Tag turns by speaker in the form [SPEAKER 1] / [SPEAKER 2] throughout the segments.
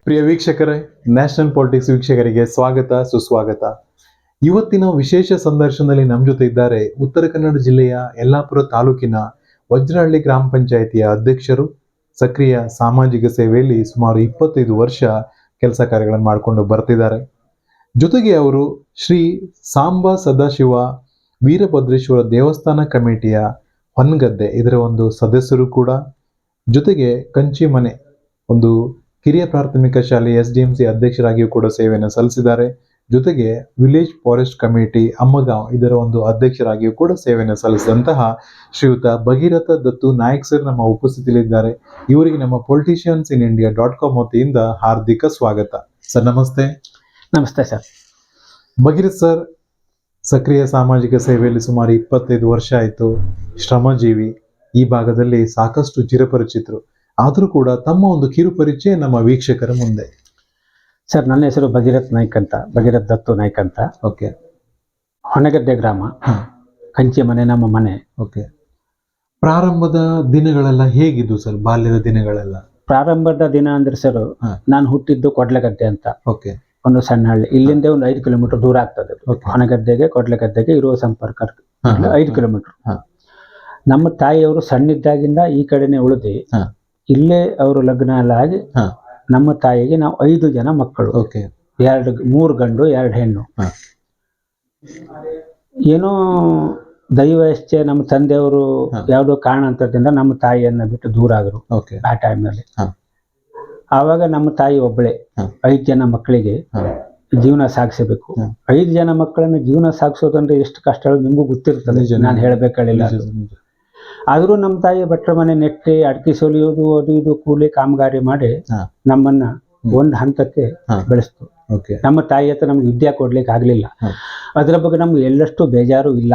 [SPEAKER 1] ಪ್ರಿಯ ವೀಕ್ಷಕರೇ, national politics ವೀಕ್ಷಕರಿಗೆ ಸ್ವಾಗತ ಸುಸ್ವಾಗತ. ಇವತ್ತಿನ ವಿಶೇಷ ಸಂದರ್ಶನದಲ್ಲಿ ನಮ್ಮ ಜೊತೆ ಇದ್ದಾರೆ ಉತ್ತರ ಕನ್ನಡ ಜಿಲ್ಲೆಯ ಯಲ್ಲಾಪುರ ತಾಲೂಕಿನ ವಜ್ರಹಳ್ಳಿ ಗ್ರಾಮ ಪಂಚಾಯಿತಿಯ ಅಧ್ಯಕ್ಷರು. ಸಕ್ರಿಯ ಸಾಮಾಜಿಕ ಸೇವೆಯಲ್ಲಿ ಸುಮಾರು 25 ವರ್ಷ ಕೆಲಸ ಕಾರ್ಯಗಳನ್ನು ಮಾಡಿಕೊಂಡು ಬರ್ತಿದ್ದಾರೆ. ಜೊತೆಗೆ ಅವರು ಶ್ರೀ ಸಾಂಬಾ ಸದಾಶಿವ ವೀರಭದ್ರೇಶ್ವರ ದೇವಸ್ಥಾನ ಕಮಿಟಿಯ ಹೊನ್ಗದ್ದೆ ಇದರ ಒಂದು ಸದಸ್ಯರು ಕೂಡ. ಜೊತೆಗೆ ಕಂಚಿ ಮನೆ ಒಂದು ಕಿರಿಯ ಪ್ರಾಥಮಿಕ ಶಾಲೆ SDMC ಅಧ್ಯಕ್ಷರಾಗಿಯೂ ಕೂಡ ಸೇವೆಯನ್ನು ಸಲ್ಲಿಸಿದ್ದಾರೆ. ಜೊತೆಗೆ ವಿಲೇಜ್ ಫಾರೆಸ್ಟ್ ಕಮಿಟಿ ಅಮ್ಮಗಾಂವ್ ಇದರ ಒಂದು ಅಧ್ಯಕ್ಷರಾಗಿಯೂ ಕೂಡ ಸೇವೆಯನ್ನು ಸಲ್ಲಿಸಿದಂತಹ ಶ್ರೀಯುತ ಭಗೀರಥ ದತ್ತು ನಾಯಕ್ ಸರ್ ನಮ್ಮ ಉಪಸ್ಥಿತಿಯಲ್ಲಿದ್ದಾರೆ. ಇವರಿಗೆ ನಮ್ಮ politiciansinIndia.com ವತಿಯಿಂದ ಹಾರ್ದಿಕ ಸ್ವಾಗತ. ಸರ್ ನಮಸ್ತೆ.
[SPEAKER 2] ನಮಸ್ತೆ ಸರ್.
[SPEAKER 1] ಭಗೀರಥ್ ಸರ್ ಸಕ್ರಿಯ ಸಾಮಾಜಿಕ ಸೇವೆಯಲ್ಲಿ ಸುಮಾರು 25 ವರ್ಷ ಆಯಿತು. ಶ್ರಮಜೀವಿ, ಈ ಭಾಗದಲ್ಲಿ ಸಾಕಷ್ಟು ಚಿರಪರಿಚಿತರು. ಆದರೂ ಕೂಡ ತಮ್ಮ ಒಂದು ಕಿರು ಪರಿಚಯ ನಮ್ಮ ವೀಕ್ಷಕರ ಮುಂದೆ.
[SPEAKER 2] ಸರ್, ನನ್ನ ಹೆಸರು ಭಗೀರಥ್ ನಾಯ್ಕ್ ಅಂತ, ಭಗೀರಥ್ ದತ್ತು ನಾಯ್ಕ್ ಅಂತ.
[SPEAKER 1] ಓಕೆ.
[SPEAKER 2] ಹೊನಗದ್ದೆ ಗ್ರಾಮ, ಕಂಚಿ ಮನೆ ನಮ್ಮ ಮನೆ.
[SPEAKER 1] ಓಕೆ. ಪ್ರಾರಂಭದ ದಿನಗಳೆಲ್ಲ ಹೇಗಿದ್ದು ಸರ್? ಬಾಲ್ಯದ ದಿನಗಳೆಲ್ಲ?
[SPEAKER 2] ಪ್ರಾರಂಭದ ದಿನ ಅಂದ್ರೆ ಸರ್, ನಾನು ಹುಟ್ಟಿದ್ದು ಕೊಡ್ಲೆಗದ್ದೆ ಅಂತ.
[SPEAKER 1] ಓಕೆ.
[SPEAKER 2] ಒಂದು ಸಣ್ಣ ಹಳ್ಳಿ, ಇಲ್ಲಿಂದ ಒಂದು 5 ಕಿಲೋಮೀಟರ್ ದೂರ ಆಗ್ತದೆ. ಹೊನಗದ್ದೆಗೆ ಕೊಡ್ಲೆಗದ್ದೆಗೆ ಇರುವ ಸಂಪರ್ಕ 5 ಕಿಲೋಮೀಟರ್. ನಮ್ಮ ತಾಯಿಯವರು ಸಣ್ಣಿದ್ದಾಗಿಂದ ಈ ಕಡೆನೆ ಉಳಿದು ಇಲ್ಲೇ ಅವರು ಲಗ್ನ ಎಲ್ಲ ಆಗಿ ನಮ್ಮ ತಾಯಿಗೆ ನಾವು 5 ಜನ ಮಕ್ಕಳು. 3 ಗಂಡು 2 ಹೆಣ್ಣು. ಏನೋ ದೈವ ಎಷ್ಟೇ ನಮ್ಮ ತಂದೆಯವರು ಯಾವುದೋ ಕಾರಣಾಂತರದಿಂದ ನಮ್ಮ ತಾಯಿಯನ್ನ ಬಿಟ್ಟು ದೂರ ಆದರು ಆ ಟೈಮ್ನಲ್ಲಿ. ಆವಾಗ ನಮ್ಮ ತಾಯಿ ಒಬ್ಬಳೆ 5 ಜನ ಮಕ್ಕಳಿಗೆ ಜೀವನ ಸಾಗಿಸಬೇಕು. 5 ಜನ ಮಕ್ಕಳನ್ನ ಜೀವನ ಸಾಗಿಸೋದಂದ್ರೆ ಎಷ್ಟು ಕಷ್ಟ ನಿಮಗೂ ಗೊತ್ತಿರ್ತದೆ, ನಾನು ಹೇಳಬೇಕಾಗಿಲ್ಲ. ಆದರೂ ನಮ್ಮ ತಾಯಿ ಭಟ್ರ ಮನೆ ನೆಟ್ಟಿ ಅಡಿಕೆ ಸೊಲಿಯೋದು ಅದು ಇದು ಕೂಲಿ ಕಾಮಗಾರಿ ಮಾಡಿ ನಮ್ಮನ್ನ ಒಂದು ಹಂತಕ್ಕೆ ಬೆಳೆಸ್ತು. ನಮ್ಮ ತಾಯಿ ಹತ್ರ ನಮ್ಗೆ ವಿದ್ಯೆ ಕೊಡ್ಲಿಕ್ಕೆ ಆಗ್ಲಿಲ್ಲ. ಅದ್ರ ಬಗ್ಗೆ ನಮ್ಗೆ ಎಲ್ಲಷ್ಟು ಬೇಜಾರು ಇಲ್ಲ.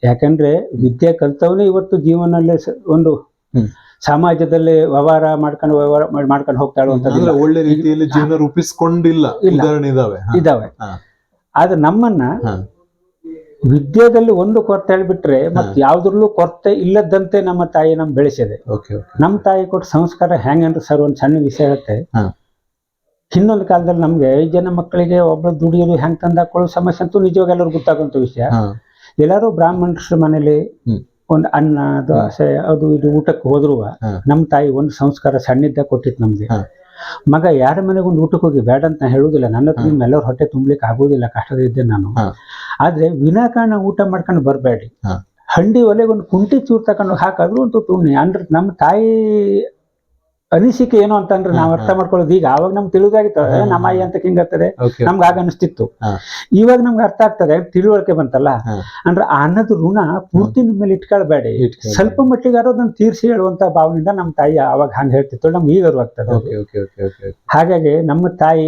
[SPEAKER 2] ಯಾಕಂದ್ರೆ ವಿದ್ಯೆ ಕಲ್ತವನೇ ಇವತ್ತು ಜೀವನದಲ್ಲಿ ಒಂದು ಸಮಾಜದಲ್ಲಿ ವ್ಯವಹಾರ ಮಾಡ್ಕೊಂಡು ಹೋಗ್ತಾಳು ಅಂತ
[SPEAKER 1] ಒಳ್ಳೆ ರೀತಿಯಲ್ಲಿ ಜೀವನ ರೂಪಿಸ್ಕೊಂಡಿಲ್ಲ
[SPEAKER 2] ಇದಾವೆ. ಆದ್ರೆ ನಮ್ಮನ್ನ ವಿದ್ಯೆದಲ್ಲಿ ಒಂದು ಕೊರತೆ ಹೇಳ್ಬಿಟ್ರೆ ಮತ್ತೆ ಯಾವ್ದ್ರಲ್ಲೂ ಕೊರತೆ ಇಲ್ಲದಂತೆ ನಮ್ಮ ತಾಯಿ ನಮ್ ಬೆಳೆಸಿದೆ. ನಮ್ಮ ತಾಯಿ ಕೊಟ್ಟ ಸಂಸ್ಕಾರ ಹೆಂಗಂದ್ರೆ ಸರ್, ಒಂದ್ ಸಣ್ಣ ವಿಷಯ ಹೇಳುತ್ತೆ. ಹಿಂದೊಂದು ಕಾಲದಲ್ಲಿ ನಮ್ಗೆ 5 ಜನ ಮಕ್ಕಳಿಗೆ ಒಬ್ರು ದುಡಿಯೋದು ಹೆಂಗ್ ತಂದಾಕೊಳ್ಳೋ ಸಮಸ್ಯೆ ಅಂತೂ ನಿಜವಾಗ ಎಲ್ಲರೂ ಗೊತ್ತಾಗುವಂತ ವಿಷಯ. ಎಲ್ಲಾರು ಬ್ರಾಹ್ಮಣರ ಮನೇಲಿ ಒಂದು ಅನ್ನ ದೋಸೆ ಅದು ಇದು ಊಟಕ್ಕೆ ಹೋದ್ರು ನಮ್ಮ ತಾಯಿ ಒಂದು ಸಂಸ್ಕಾರ ಸಣ್ಣಿದ್ದ ಕೊಟ್ಟಿತ್ತು ನಮ್ಗೆ. ಮಗ ಯಾರ ಮನೆಗೆ ಒಂದು ಊಟಕ್ಕೆ ಹೋಗಿ ಬೇಡ ಅಂತ ಹೇಳುದಿಲ್ಲ. ನನ್ನ ಹತ್ರ ನಿಮ್ಮೆಲ್ಲರೂ ಹೊಟ್ಟೆ ತುಂಬಲಿಕ್ಕೆ ಆಗೋದಿಲ್ಲ, ಕಷ್ಟದಿದ್ದೆ ನಾನು. ಆದ್ರೆ ವಿನಾಕಾರಣ ಊಟ ಮಾಡ್ಕೊಂಡು ಬರ್ಬೇಡಿ. ಹಂಡಿ ಒಲೆಗೆ ಒಂದು ಕುಂಟಿ ಚೂರ್ ತಕೊಂಡು ಹಾಕಾದ್ರು ಒಂದು ತುಣ್ಣಿ ಅಂದ್ರೆ ನಮ್ಮ ತಾಯಿ ಅನಿಸಿಕೆ ಏನು ಅಂತಂದ್ರೆ ನಾವು ಅರ್ಥ ಮಾಡ್ಕೊಳ್ಳೋದು. ಈಗ ಆವಾಗ ನಮ್ಗೆ ತಿಳಿದಾಗಿತ್ತು ನಮ್ಮ ಆಯಿ ಅಂತ ಹಿಂಗತ್ತದೆ, ನಮ್ಗೆ ಆಗ ಅನಿಸ್ತಿತ್ತು. ಇವಾಗ ನಮ್ಗೆ ಅರ್ಥ ಆಗ್ತದೆ, ತಿಳುವಳಿಕೆ ಬಂತಲ್ಲ. ಅಂದ್ರೆ ಆ ಅನ್ನದ ಋಣ ಪೂರ್ತಿ ನಿಮ್ಮ ಮೇಲೆ ಇಟ್ಕೊಳ್ಬೇಡಿ, ಸ್ವಲ್ಪ ಮಟ್ಟಿಗೆ ಅದನ್ನ ತೀರ್ಸಿ ಹೇಳುವಂತ ಭಾವನೆಯಿಂದ ನಮ್ಮ ತಾಯಿ ಅವಾಗ ಹಂಗೆ ಹೇಳ್ತಿತ್ತು. ನಮ್ಗೆ ಈಗ ಅರ್ವಾಗ್ತದೆ. ಹಾಗಾಗಿ ನಮ್ಮ ತಾಯಿ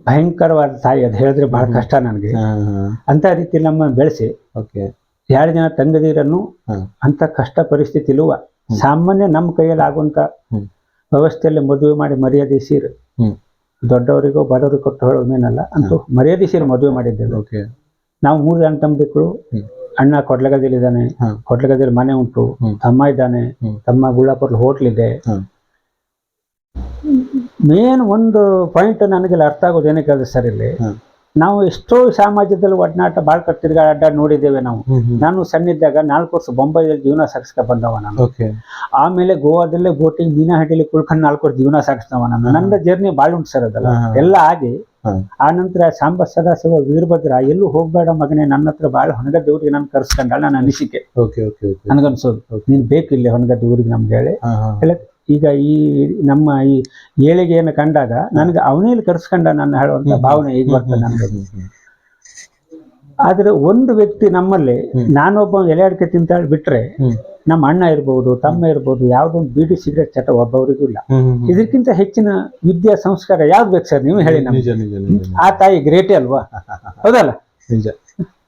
[SPEAKER 2] ಭಯಂಕರವಾದ ತಾಯಿ, ಅದು ಹೇಳಿದ್ರೆ ಬಹಳ ಕಷ್ಟ ನನಗೆ. ಅಂತ ರೀತಿ ನಮ್ಮ ಬೆಳೆಸಿ 2 ಜನ ತಂಗದೀರನ್ನು ಅಂತ ಕಷ್ಟ ಪರಿಸ್ಥಿತಿಲೂ ಸಾಮಾನ್ಯ ನಮ್ಮ ಕೈಯಲ್ಲಿ ಆಗುವಂತ ವ್ಯವಸ್ಥೆಯಲ್ಲಿ ಮದುವೆ ಮಾಡಿ ಮರ್ಯಾದೆ ಸೀರೆ ದೊಡ್ಡವರಿಗೋ ಬಡವರಿಗೂ ಕೊಟ್ಟು ಹೇಳೋದೇನಲ್ಲ, ಅಂತೂ ಮರ್ಯಾದೆ ಸೀರೆ ಮದುವೆ ಮಾಡಿದ್ದೇವೆ. ನಾವು 3 ಜನ ತಮ್ಮದಿಕ್ಕಳು. ಅಣ್ಣ ಕೊಡ್ಲಗದ್ದೆಲ್ಲಿದ್ದಾನೆ, ಕೊಡ್ಲಗದ್ದೆಯಲ್ಲಿ ಮನೆ ಉಂಟು. ತಮ್ಮ ಇದ್ದಾನೆ, ತಮ್ಮ ಗುಳ್ಳಾಪುರ ಹೋಟ್ಲ್ ಇದೆ. ಮೇನ್ ಒಂದು ಪಾಯಿಂಟ್ ನನಗೆಲ್ಲ ಅರ್ಥ ಆಗೋದು ಏನಕ್ಕೆ ಹೇಳಿದ್ರೆ ಸರ್, ಇಲ್ಲಿ ನಾವು ಎಷ್ಟೋ ಸಮಾಜದಲ್ಲಿ ಒಡನಾಟ ಬಾಳ್ ಅಡ್ಡಾಡ್ ನೋಡಿದ್ದೇವೆ ನಾವು. ನಾನು ಸಣ್ಣಿದ್ದಾಗ 4 ವರ್ಷ ಬೊಂಬೈದಲ್ಲಿ ಜೀವನ ಸಾಗಿಸ್ಕ ಬಂದವ ನಾನು. ಆಮೇಲೆ ಗೋವಾದಲ್ಲೇ ಬೋಟಿಂಗ್ ಮೀನಾ ಹಡ್ಡಿಲಿ ಕುಳ್ಕೊಂಡು 4 ವರ್ಷ ಜೀವನ ಸಾಗಿಸ್ತವ ನಾನು. ನನ್ನ ಜರ್ನಿ ಬಾಳ ಉಂಟು ಸರ್ ಅದೆಲ್ಲ ಎಲ್ಲ ಆಗಿ. ಆ ನಂತರ ಸಾಂಬ ಸದಾಶಿವ ವೀರಭದ್ರ ಎಲ್ಲೂ ಹೋಗ್ಬೇಡ ಮಗನೇ, ನನ್ನ ಹತ್ರ ಬಾಳ ಹೊನಗದ್ದೆ ಊರಿಗೆ ನಾನು ಕರ್ಸ್ಕೊಂಡಳ ನನ್ನ ಅನಿಸಿಕೆ. ನನ್ಗನ್ಸೋದು ನೀನ್ ಬೇಕಿಲ್ಲ ಹೊನಗದ್ದೆ ಊರಿಗೆ ನಮ್ಗೆ ಹೇಳಿ. ಈಗ ಈ ನಮ್ಮ ಈ ಏಳಿಗೆಯನ್ನು ಕಂಡಾಗ ನನಗೆ ಅವನೇಲಿ ಕರ್ಸ್ಕೊಂಡ ನನ್ನ ಹೇಳುವಂತ ಭಾವನೆ ಈಗ ಬರ್ತದೆ ನನಗೆ. ಆದ್ರೆ ಒಂದು ವ್ಯಕ್ತಿ ನಮ್ಮಲ್ಲಿ, ನಾನೊಬ್ಬ ಎಲೆ ಅಡಿಕೆ ತಿಂತ ಬಿಟ್ರೆ ನಮ್ಮ ಅಣ್ಣ ಇರ್ಬೋದು, ತಮ್ಮ ಇರ್ಬೋದು, ಯಾವ್ದೊಂದು ಬೀಡಿ ಸಿಗರೇಟ್ ಚಟ ಒಬ್ಬವರಿಗೂ ಇಲ್ಲ. ಇದಕ್ಕಿಂತ ಹೆಚ್ಚಿನ ವಿದ್ಯಾ ಸಂಸ್ಕಾರ ಯಾವ್ದು ಬೇಕು ಸರ್, ನೀವು ಹೇಳಿ ನಮ್ಗೆ. ಆ ತಾಯಿ ಗ್ರೇಟೇ ಅಲ್ವಾ? ಹೌದಲ್ಲ?
[SPEAKER 1] ನಿಜ.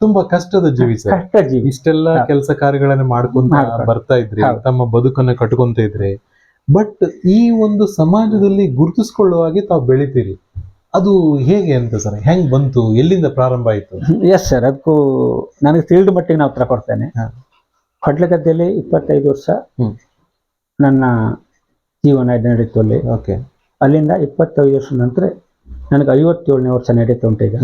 [SPEAKER 1] ತುಂಬಾ ಕಷ್ಟದ ಜೀವಿ ಸರ್, ಕಷ್ಟ ಜೀವಿ. ಇಷ್ಟೆಲ್ಲ ಕೆಲಸ ಕಾರ್ಯಗಳನ್ನ ಮಾಡ್ಕೊಂತ ಬರ್ತಾ ಇದ್ರಿ, ತಮ್ಮ ಬದುಕನ್ನ ಕಟ್ಕೊಂತ ಇದ್ರಿ. ಬಟ್ ಈ ಒಂದು ಸಮಾಜದಲ್ಲಿ ಗುರುತಿಸ್ಕೊಳ್ಳುವಾಗೆ ತಾವು ಬೆಳಿತೀರಿ, ಅದು ಹೇಗೆ ಅಂತ ಸರ್? ಹೆಂಗ್ ಬಂತು, ಎಲ್ಲಿಂದ ಪ್ರಾರಂಭ ಆಯ್ತು?
[SPEAKER 2] ಎಸ್ ಸರ್, ಅದಕ್ಕೂ ನನಗೆ ತಿಳಿದ ಮಟ್ಟಿಗೆ ನಾವು ಉತ್ತರ ಕೊಡ್ತೇನೆ. ಕೊಡ್ಲಗದ್ದೆಯಲ್ಲಿ 25 ವರ್ಷ ನನ್ನ ಜೀವನ ನಡೀತು ಅಲ್ಲಿ. ಅಲ್ಲಿಂದ 25 ವರ್ಷದ ನಂತರ ನನಗೆ 57ನೇ ವರ್ಷ ನಡೀತಾ ಉಂಟು ಈಗ.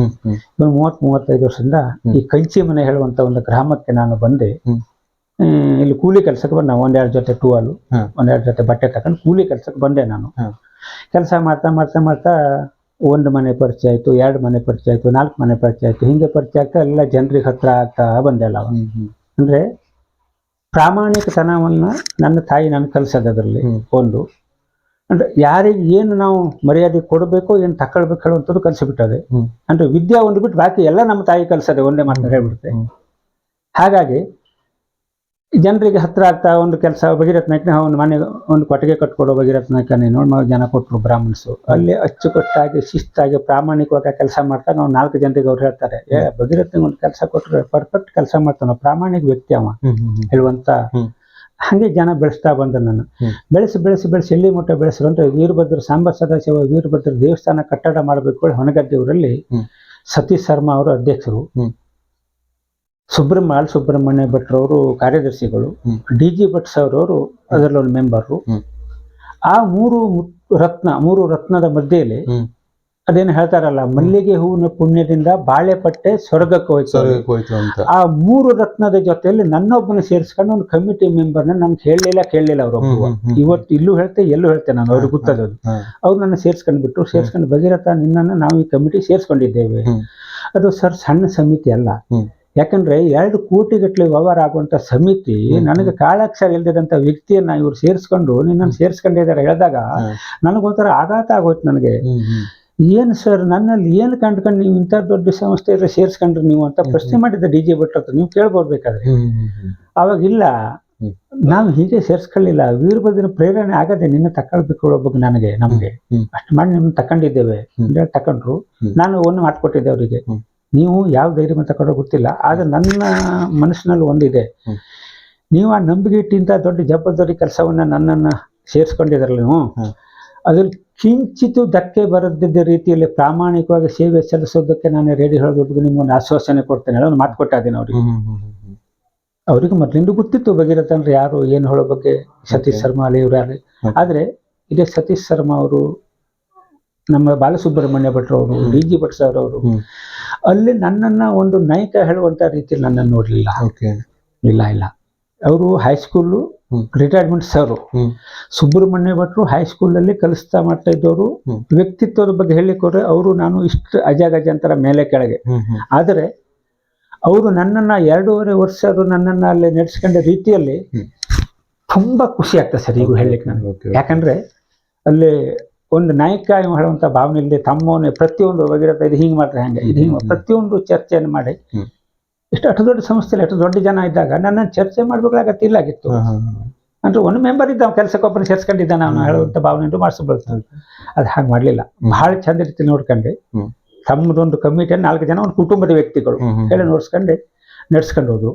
[SPEAKER 2] 35 ವರ್ಷದಿಂದ ಈ ಕಂಚಿ ಮನೆ ಹೇಳುವಂತ ಒಂದು ಗ್ರಾಮಕ್ಕೆ ನಾನು ಬಂದೆ. ಇಲ್ಲಿ ಕೂಲಿ ಕೆಲಸಕ್ಕೆ ಬಂದ, ಒಂದೆರಡು ಜೊತೆ ಟೂವಾಲು, ಒಂದೆರಡು ಜೊತೆ ಬಟ್ಟೆ ತಗೊಂಡು ಕೂಲಿ ಕೆಲಸಕ್ಕೆ ಬಂದೆ ನಾನು. ಕೆಲಸ ಮಾಡ್ತಾ ಮಾಡ್ತಾ ಮಾಡ್ತಾ 1 ಮನೆ ಪರಿಚಯ ಆಯ್ತು, 2 ಮನೆ ಪರಿಚಯ ಆಯ್ತು, 4 ಮನೆ ಪರಿಚಯ ಆಯ್ತು. ಹಿಂಗೆ ಪರಿಚಯ ಆಗ್ತಾ ಎಲ್ಲ ಜನರಿಗೆ ಹತ್ರ ಆಗ್ತಾ ಬಂದೆ ಅಲ್ಲ. ಅಂದ್ರೆ ಪ್ರಾಮಾಣಿಕತನವನ್ನ ನನ್ನ ತಾಯಿ ನಾನು ಕಲಿಸೋದು ಅದರಲ್ಲಿ ಒಂದು. ಅಂದ್ರೆ ಯಾರಿಗೆ ಏನು ನಾವು ಮರ್ಯಾದೆ ಕೊಡಬೇಕು, ಏನು ತಕೊಳ್ಬೇಕು ಹೇಳುವಂಥದ್ದು ಕಲಿಸಿಬಿಟ್ಟದೆ. ಅಂದ್ರೆ ವಿದ್ಯಾ ಒಂದು ಬಿಟ್ಟು ಬಾಕಿ ಎಲ್ಲ ನಮ್ಮ ತಾಯಿ ಕಲಿಸೋದೆ, ಒಂದೇ ಮಾತನ್ನ ಹೇಳ್ಬಿಡುತ್ತೆ. ಹಾಗಾಗಿ ಜನರಿಗೆ ಹತ್ರ ಆಗ್ತಾ ಒಂದು ಕೆಲಸ ಭಗೀರಥ ನಾಯ್ಕನ ಒಂದು ಮನೆ ಒಂದು ಕೊಟ್ಟಿಗೆ ಕಟ್ಕೊಡೋ ಭಗೀರಥ ನಾಯ್ಕನೇ ನೋಡಿ ಜನ ಕೊಟ್ಟರು ಬ್ರಾಹ್ಮಣಸು. ಅಲ್ಲಿ ಅಚ್ಚುಕಟ್ಟಾಗಿ ಶಿಸ್ತಾಗಿ ಪ್ರಾಮಾಣಿಕವಾಗಿ ಕೆಲಸ ಮಾಡ್ತಾ ನಾವು 4 ಜನರಿಗೆ ಅವ್ರು ಹೇಳ್ತಾರೆ, ಭಗೀರಥನಿಗೆ ಒಂದು ಕೆಲಸ ಕೊಟ್ಟರೆ ಪರ್ಫೆಕ್ಟ್ ಕೆಲಸ ಮಾಡ್ತಾನ, ಪ್ರಾಮಾಣಿಕ ವ್ಯಕ್ತಿ ಅವ ಹೇಳುವಂತ. ಹಂಗೆ ಜನ ಬೆಳೆಸ್ತಾ ಬಂದ ನಾನು. ಬೆಳೆಸಿ ಬೆಳೆಸಿ ಬೆಳೆಸಿ ಎಲ್ಲಿ ಮಟ್ಟ ಬೆಳೆಸಿದ್ರು ಅಂದ್ರೆ ವೀರಭದ್ರ ಸಾಂಬ ಸದಾಶಿವ ವೀರಭದ್ರ ದೇವಸ್ಥಾನ ಕಟ್ಟಡ ಮಾಡಬೇಕು ಹೊಣಗದ್ದೆ ಊರಲ್ಲಿ ಸತೀಶ್ ಶರ್ಮಾ ಅವರು ಅಧ್ಯಕ್ಷರು, ಸುಬ್ರಹ್ಮಣ್ಯ ಭಟ್ರವರು ಕಾರ್ಯದರ್ಶಿಗಳು, ಡಿ.ಜಿ. ಭಟ್ ಸರ್ ಅವರು ಅದರಲ್ಲಿ ಒಂದು ಮೆಂಬರು. ಆ ಮೂರು ರತ್ನದ ಮಧ್ಯೆಯಲ್ಲಿ ಅದೇನು ಹೇಳ್ತಾರಲ್ಲ, ಮಲ್ಲಿಗೆ ಹೂವಿನ ಪುಣ್ಯದಿಂದ ಬಾಳೆಪಟ್ಟೆ ಸ್ವರ್ಗಕ್ಕೆ ಹೋಯ್ತು ಅಂತ. ಆ 3 ರತ್ನದ ಜೊತೆಯಲ್ಲಿ ನನ್ನೊಬ್ಬನ ಸೇರಿಸ್ಕೊಂಡು ಒಂದು ಕಮಿಟಿ ಮೆಂಬರ್ನ ನನ್ಗೆ ಕೇಳಲಿಲ್ಲ ಅವರೊಬ್ಬ. ಇವತ್ತು ಇಲ್ಲೂ ಎಲ್ಲೂ ಹೇಳ್ತೇನೆ ನಾನು, ಅವ್ರಿಗೆ ಗೊತ್ತದದು. ಅವ್ರು ನನ್ನ ಸೇರಿಸ್ಕೊಂಡು ಭಗೀರಥ ನಿನ್ನನ್ನು ನಾವು ಈ ಕಮಿಟಿ ಸೇರಿಸ್ಕೊಂಡಿದ್ದೇವೆ. ಅದು ಸರ್ ಸಣ್ಣ ಸಮಿತಿ ಅಲ್ಲ, ಯಾಕಂದ್ರೆ 2 ಕೋಟಿಗಟ್ಟಲೆ ವ್ಯವಹಾರ ಆಗುವಂತ ಸಮಿತಿ. ನನಗೆ ಕಾಳಾಕ್ಷರ ಇಲ್ದಿದಂತ ವ್ಯಕ್ತಿಯನ್ನ ಇವ್ರು ಸೇರಿಸ್ಕೊಂಡು ನಿನ್ನನ್ನು ಸೇರಿಸ್ಕೊಂಡಿದ್ದಾರೆ ಹೇಳಿದಾಗ ನನಗೊಂಥರ ಆಘಾತ ಆಗೋಯ್ತು ನನಗೆ. ಏನು ಸರ್ ನನ್ನಲ್ಲಿ ಏನು ಕಂಡ್ಕೊಂಡು ನೀವು ಇಂಥ ದೊಡ್ಡ ಸಂಸ್ಥೆ ಸೇರಿಸ್ಕೊಂಡ್ರಿ ನೀವು ಅಂತ ಪ್ರಶ್ನೆ ಮಾಡಿದ್ದೆ ಡಿ.ಜಿ. ಭಟ್ ಹತ್ರ. ನೀವು ಕೇಳ್ಬೋಡ್ಬೇಕಾದ್ರೆ ಅವಾಗ ಇಲ್ಲ, ನಾವು ಹೀಗೆ ಸೇರಿಸ್ಕೊಳ್ಳಿಲ್ಲ, ವೀರಭದ್ರನ ಪ್ರೇರಣೆ ಆಗದೆ ನಿನ್ನ ತಕೊಳ್ಬೇಕು ಒಬ್ಬ ನಮ್ಗೆ ಅಷ್ಟು ಮಾಡಿ ನಿಮ್ಮನ್ನ ತಕೊಂಡಿದ್ದೇವೆ ಅಂತ ತಕೊಂಡ್ರು. ನಾನು ಒಂದು ಮಾತು ಕೊಟ್ಟಿದ್ದೆ ಅವರಿಗೆ, ನೀವು ಯಾವ ಧೈರ್ಯ ತಗೊಂಡೋ ಗೊತ್ತಿಲ್ಲ, ಆದ್ರೆ ನನ್ನ ಮನಸ್ಸಿನಲ್ಲಿ ಒಂದಿದೆ, ನೀವು ಆ ನಂಬಿಕೆ ಇಟ್ಟಿಂತ ದೊಡ್ಡ ಜವಾಬ್ದಾರಿ ಕೆಲಸವನ್ನ ನನ್ನನ್ನ ಸೇರಿಸ್ಕೊಂಡಿದ್ರಲ್ಲ ನೀವು, ಅದ್ರಲ್ಲಿ ಕಿಂಚಿತು ಧಕ್ಕೆ ಬರದಿದ್ದ ರೀತಿಯಲ್ಲಿ ಪ್ರಾಮಾಣಿಕವಾಗಿ ಸೇವೆ ಸಲ್ಲಿಸೋದಕ್ಕೆ ನಾನು ರೆಡಿ ಹೇಳೋದಕ್ಕೆ ನಿಮ್ಗೊಂದು ಆಶ್ವಾಸನೆ ಕೊಡ್ತೇನೆ ಹೇಳೋ ಒಂದು ಮಾತು ಕೊಟ್ಟಿದ್ದೀನಿ ಅವ್ರಿಗೆ ಮೊದಲಿಂದ ಗೊತ್ತಿತ್ತು ಭಗೀರಥ ಅಂದ್ರೆ ಯಾರು ಏನು ಹೇಳೋ ಬಗ್ಗೆ, ಸತೀಶ್ ಶರ್ಮಾ ಅಲ್ಲಿ ಇವ್ರು ಯಾರು. ಆದ್ರೆ ಇದೇ ಸತೀಶ್ ಶರ್ಮಾ ಅವರು, ನಮ್ಮ ಬಾಲಸುಬ್ರಹ್ಮಣ್ಯ ಭಟ್ರವರು, ಡಿ.ಜಿ. ಭಟ್ ಸರ್ ಅವರು ಅಲ್ಲಿ ನನ್ನನ್ನ ಒಂದು ನಾಯಕ ಹೇಳುವಂತ ರೀತಿಯಲ್ಲಿ ನನ್ನನ್ನು ನೋಡ್ಲಿಲ್ಲ. ಇಲ್ಲ ಅವರು ಹೈಸ್ಕೂಲ್ ರಿಟೈರ್ಮೆಂಟ್ ಸರ್. ಸುಬ್ರಹ್ಮಣ್ಯ ಭಟ್ರು ಹೈಸ್ಕೂಲಲ್ಲಿ ಕಲಿಸ್ತಾ ಮಾಡ್ತಾ ಇದ್ದವರು. ವ್ಯಕ್ತಿತ್ವದ ಬಗ್ಗೆ ಹೇಳಿಕೊಡ್ರೆ ಅವರು ನಾನು ಇಷ್ಟು ಅಜಗಜಾಂತರ ಮೇಲೆ ಕೆಳಗೆ. ಆದರೆ ಅವರು ನನ್ನನ್ನ 2.5 ವರ್ಷ ನನ್ನನ್ನ ಅಲ್ಲಿ ನಡೆಸ್ಕೊಂಡ ರೀತಿಯಲ್ಲಿ ತುಂಬಾ ಖುಷಿ ಆಗ್ತದೆ ಸರ್ ಈಗ ಹೇಳಲಿಕ್ಕೆ ನನಗೆ. ಯಾಕಂದ್ರೆ ಅಲ್ಲಿ ಒಂದು ನಾಯಕ ಹೇಳುವಂತ ಭಾವನೆ ಇಲ್ಲದೆ ತಮ್ಮವನ್ನೇ ಪ್ರತಿಯೊಂದು ಭಗೀರಥ ಇದು ಹಿಂಗೆ ಮಾಡ್ತಾರೆ, ಹಂಗೆ ಇದು ಹಿಂಗೆ ಪ್ರತಿಯೊಂದು ಚರ್ಚೆಯನ್ನು ಮಾಡಿ, ಅಷ್ಟು ದೊಡ್ಡ ಸಂಸ್ಥೆಯಲ್ಲಿ ಅಷ್ಟು ದೊಡ್ಡ ಜನ ಇದ್ದಾಗ ನನ್ನನ್ನು ಚರ್ಚೆ ಮಾಡ್ಬೇಕಾಗಿತ್ತು. ಅಂದ್ರೆ ಒಂದು ಮೆಂಬರ್ ಇದ್ದ ಕೆಲಸಕ್ಕೊಬ್ಬರು ಸೇರ್ಸ್ಕೊಂಡಿದ್ದ ನಾನು ಹೇಳುವಂತ ಭಾವನೆ ಮಾಡಿಸ್ಬೋದು. ಅದು ಹಾಗೆ ಮಾಡ್ಲಿಲ್ಲ, ಬಹಳ ಚಂದ ರೀತಿ ನೋಡ್ಕೊಂಡೆ. ತಮ್ಮದೊಂದು ಕಮಿಟಿಯನ್ನು 4 ಜನ ಒಂದು ಕುಟುಂಬದ ವ್ಯಕ್ತಿಗಳು ಹೇಳಿ ನಡ್ಸ್ಕೊಂಡು ಹೋದ್ರು.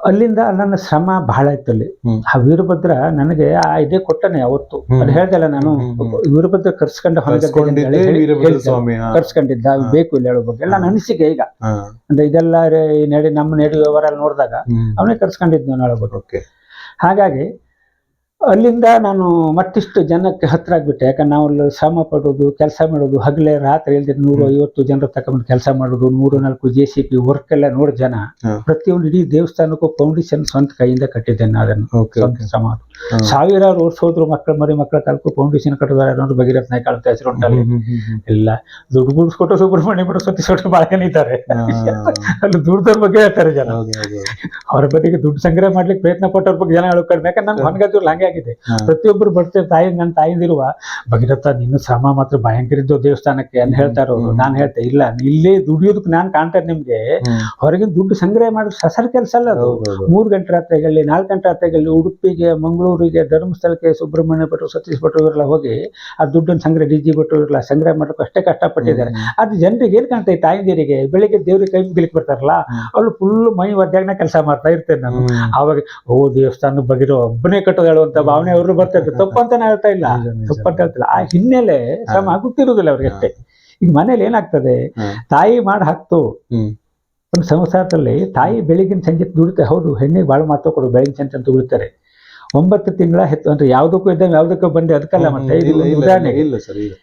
[SPEAKER 2] ಅಲ್ಲಿಂದ ನನ್ನ ಶ್ರಮ ಬಹಳ ಇತ್ತು ಅಲ್ಲಿ. ಆ ವೀರಭದ್ರ ನನಗೆ ಆ ಇದೇ ಕೊಟ್ಟನೆ ಅವತ್ತು. ಅದು ಹೇಳ್ದಲ್ಲ ನಾನು, ವೀರಭದ್ರ ಕರ್ಸ್ಕೊಂಡ ಕರ್ಸ್ಕೊಂಡಿದ್ದ ಬೇಕು ಇಲ್ಲಿ ಹೇಳೋ ಬಗ್ಗೆ ನನ್ನ ಅನಿಸಿಕೆ ಈಗ. ಅಂದ್ರೆ ಇದೆಲ್ಲ ನಮ್ಮ ನಡಿ ವ್ಯವಹಾರ ನೋಡಿದಾಗ ಅವನೇ ಕರ್ಸ್ಕೊಂಡಿದ್ ನಾನು ಹೇಳಬಹುದು. ಹಾಗಾಗಿ ಅಲ್ಲಿಂದ ನಾನು ಮತ್ತಿಷ್ಟು ಜನಕ್ಕೆ ಹತ್ರ ಆಗ್ಬಿಟ್ಟೆ. ಯಾಕಂದ್ರೆ ನಾವು ಶ್ರಮ ಪಡೋದು, ಕೆಲಸ ಮಾಡೋದು, ಹಗಲೇ ರಾತ್ರಿ ಇಲ್ದಿರ 150 ಜನರು ತಗೊಂಡು ಕೆಲಸ ಮಾಡೋದು, 3-4 JCB ವರ್ಕ್ ಎಲ್ಲ ನೋಡಿ ಜನ ಪ್ರತಿಯೊಂದು ಇಡೀ ದೇವಸ್ಥಾನಕ್ಕೂ ಫೌಂಡೇಶನ್ ಸ್ವಂತ ಕೈಯಿಂದ ಕಟ್ಟಿದ್ದೇನೆ ಅದನ್ನು. ಶ್ರಮ ಸಾವಿರಾರು ವರ್ಷ ಹೋದ್ರು ಮರಿ ಮಕ್ಕಳ ಕಾಲಕ್ಕೂ ಫೌಂಡೇಶನ್ ಕಟ್ಟಿದಾರೆ ಅನ್ನೋದು ಭಗೀರಥ ನಾಯ್ಕ ಅಂತ ಹೆಸರು ಉಂಟಲ್ಲಿ. ಎಲ್ಲ ದುಡ್ಡು ಗುಡಿಸ್ಕೊಟ್ಟು ಸುಬ್ರಹ್ಮಣ್ಯ ಭಟ್ ಸತೀಶ್ ಭಟ್ ಬಾಳ ಜನ ಇದ್ದಾರೆ ಅಲ್ಲಿ. ದುಡ್ಡವ್ರ ಬಗ್ಗೆ ಹೇಳ್ತಾರೆ ಜನ, ಅವ್ರ ಬದಿಗೆ ದುಡ್ಡು ಸಂಗ್ರಹ ಮಾಡ್ಲಿಕ್ಕೆ ಪ್ರಯತ್ನ ಪಟ್ಟವ್ರ ಬಗ್ಗೆ ಜನ ಹೇಳೋ ಕಡಿಮೆ. ಯಾಕಂದ್ರೆ ನಮ್ಗೆ ಹೊನಗದ್ದೂರ್ಲಿ ಹಂಗೆ ಆಗಿದೆ. ಪ್ರತಿಯೊಬ್ಬರು ಬರ್ತಾರೆ, ನನ್ನ ತಾಯಿಂದಿರುವ ಭಗೀರಥ ನಿನ್ನ ಶ್ರಮ ಮಾತ್ರ ಭಯಂಕರ ಇದ್ದು ದೇವಸ್ಥಾನಕ್ಕೆ ಅಂತ ಹೇಳ್ತಾ ಇರೋರು. ನಾನು ಹೇಳ್ತೆ ಇಲ್ಲ, ಇಲ್ಲೇ ದುಡಿಯೋದಕ್ಕೆ ನಾನು ಕಾಣ್ತೇನೆ ನಿಮ್ಗೆ, ಹೊರಗಿನ ದುಡ್ಡು ಸಂಗ್ರಹ ಮಾಡೋದು ಸಸರ ಕೆಲಸ ಅಲ್ಲ ಅದು. 3 ಗಂಟೆ ರಾತ್ರಿಗಳಲ್ಲಿ 4 ಗಂಟೆ ರಾತ್ರಿಗಳಲ್ಲಿ ಉಡುಪಿಗೆ, ಮಂಗಳೂರಿಗೆ, ಧರ್ಮಸ್ಥಳಕ್ಕೆ ಸುಬ್ರಹ್ಮಣ್ಯ ಭಟ್ರು, ಸತೀಶ್ ಭಟ್ರು ಇವರೆಲ್ಲ ಹೋಗಿ ಆ ದುಡ್ಡನ್ನು ಸಂಗ್ರಹ, ಡಿ.ಜಿ. ಭಟ್ರು ಇವರೆಲ್ಲ ಸಂಗ್ರಹ ಮಾಡೋಕೆ ಅಷ್ಟೇ ಕಷ್ಟಪಟ್ಟಿದ್ದಾರೆ. ಅದು ಜನರಿಗೆ ಏನ್ ಕಾಣ್ತಾ ಇತ್ತು, ತಾಯಿಂದಿರಿಗೆ ಬೆಳಿಗ್ಗೆ ದೇವ್ರಿಗೆ ಕೈ ಮುಗಿಲಿಕ್ಕೆ ಬರ್ತಾರಲ್ಲ, ಅವ್ರು ಫುಲ್ ಮೈ ಒದ್ದಾಗನ ಕೆಲಸ ಮಾಡ್ತಾ ಇರ್ತೇನೆ ನಾನು. ಅವಾಗ ದೇವಸ್ಥಾನ ಬಗೆರೋ ಒಬ್ಬನೇ ಕಟ್ಟೋದು ಹೇಳುವಂತ ಭಾವನೆ ಅವರು ಬರ್ತಾ ಇದ್ರು. ತಪ್ಪಂತ ಹೇಳ್ತಾ ಇಲ್ಲ, ತಪ್ಪಂತ ಹೇಳ್ತಿಲ್ಲ. ಆ ಹಿನ್ನೆಲೆ ಶ್ರಮ ಗೊತ್ತಿರುವುದಿಲ್ಲ ಅವ್ರಿಗೆ ಅಷ್ಟೇ. ಈಗ ಮನೇಲಿ ಏನಾಗ್ತದೆ, ತಾಯಿ ಮಾಡಿ ಹಾಕ್ತು ಒಂದು ಸಂಸಾರದಲ್ಲಿ ತಾಯಿ ಬೆಳಿಗಿನ ಸಂಜೆ ದುಡಿತೆ. ಹೌದು, ಹೆಣ್ಣಿಗೆ ಬಾಳ ಮಾತು ಕೊಡು, ಬೆಳಗಿನ ಸಂಜೆ ಅಂತ ದುಡಿತಾರೆ. 9 ತಿಂಗಳ ಹೆತ್ತು ಅಂದ್ರೆ ಯಾವ್ದಕ್ಕೂ ಇದ್ದ ಯಾವ್ದಕ್ಕೂ ಬಂದೆ ಅದಕ್ಕಲ್ಲ. ಮತ್ತೆ ಇದು
[SPEAKER 1] ಇಲ್ಲ,
[SPEAKER 2] ಒಂದು
[SPEAKER 1] ಇಲ್ಲ,
[SPEAKER 2] ಉದಾಹರಣೆಗೆ
[SPEAKER 1] ಇಲ್ಲ ಸರ್, ಇಲ್ಲ.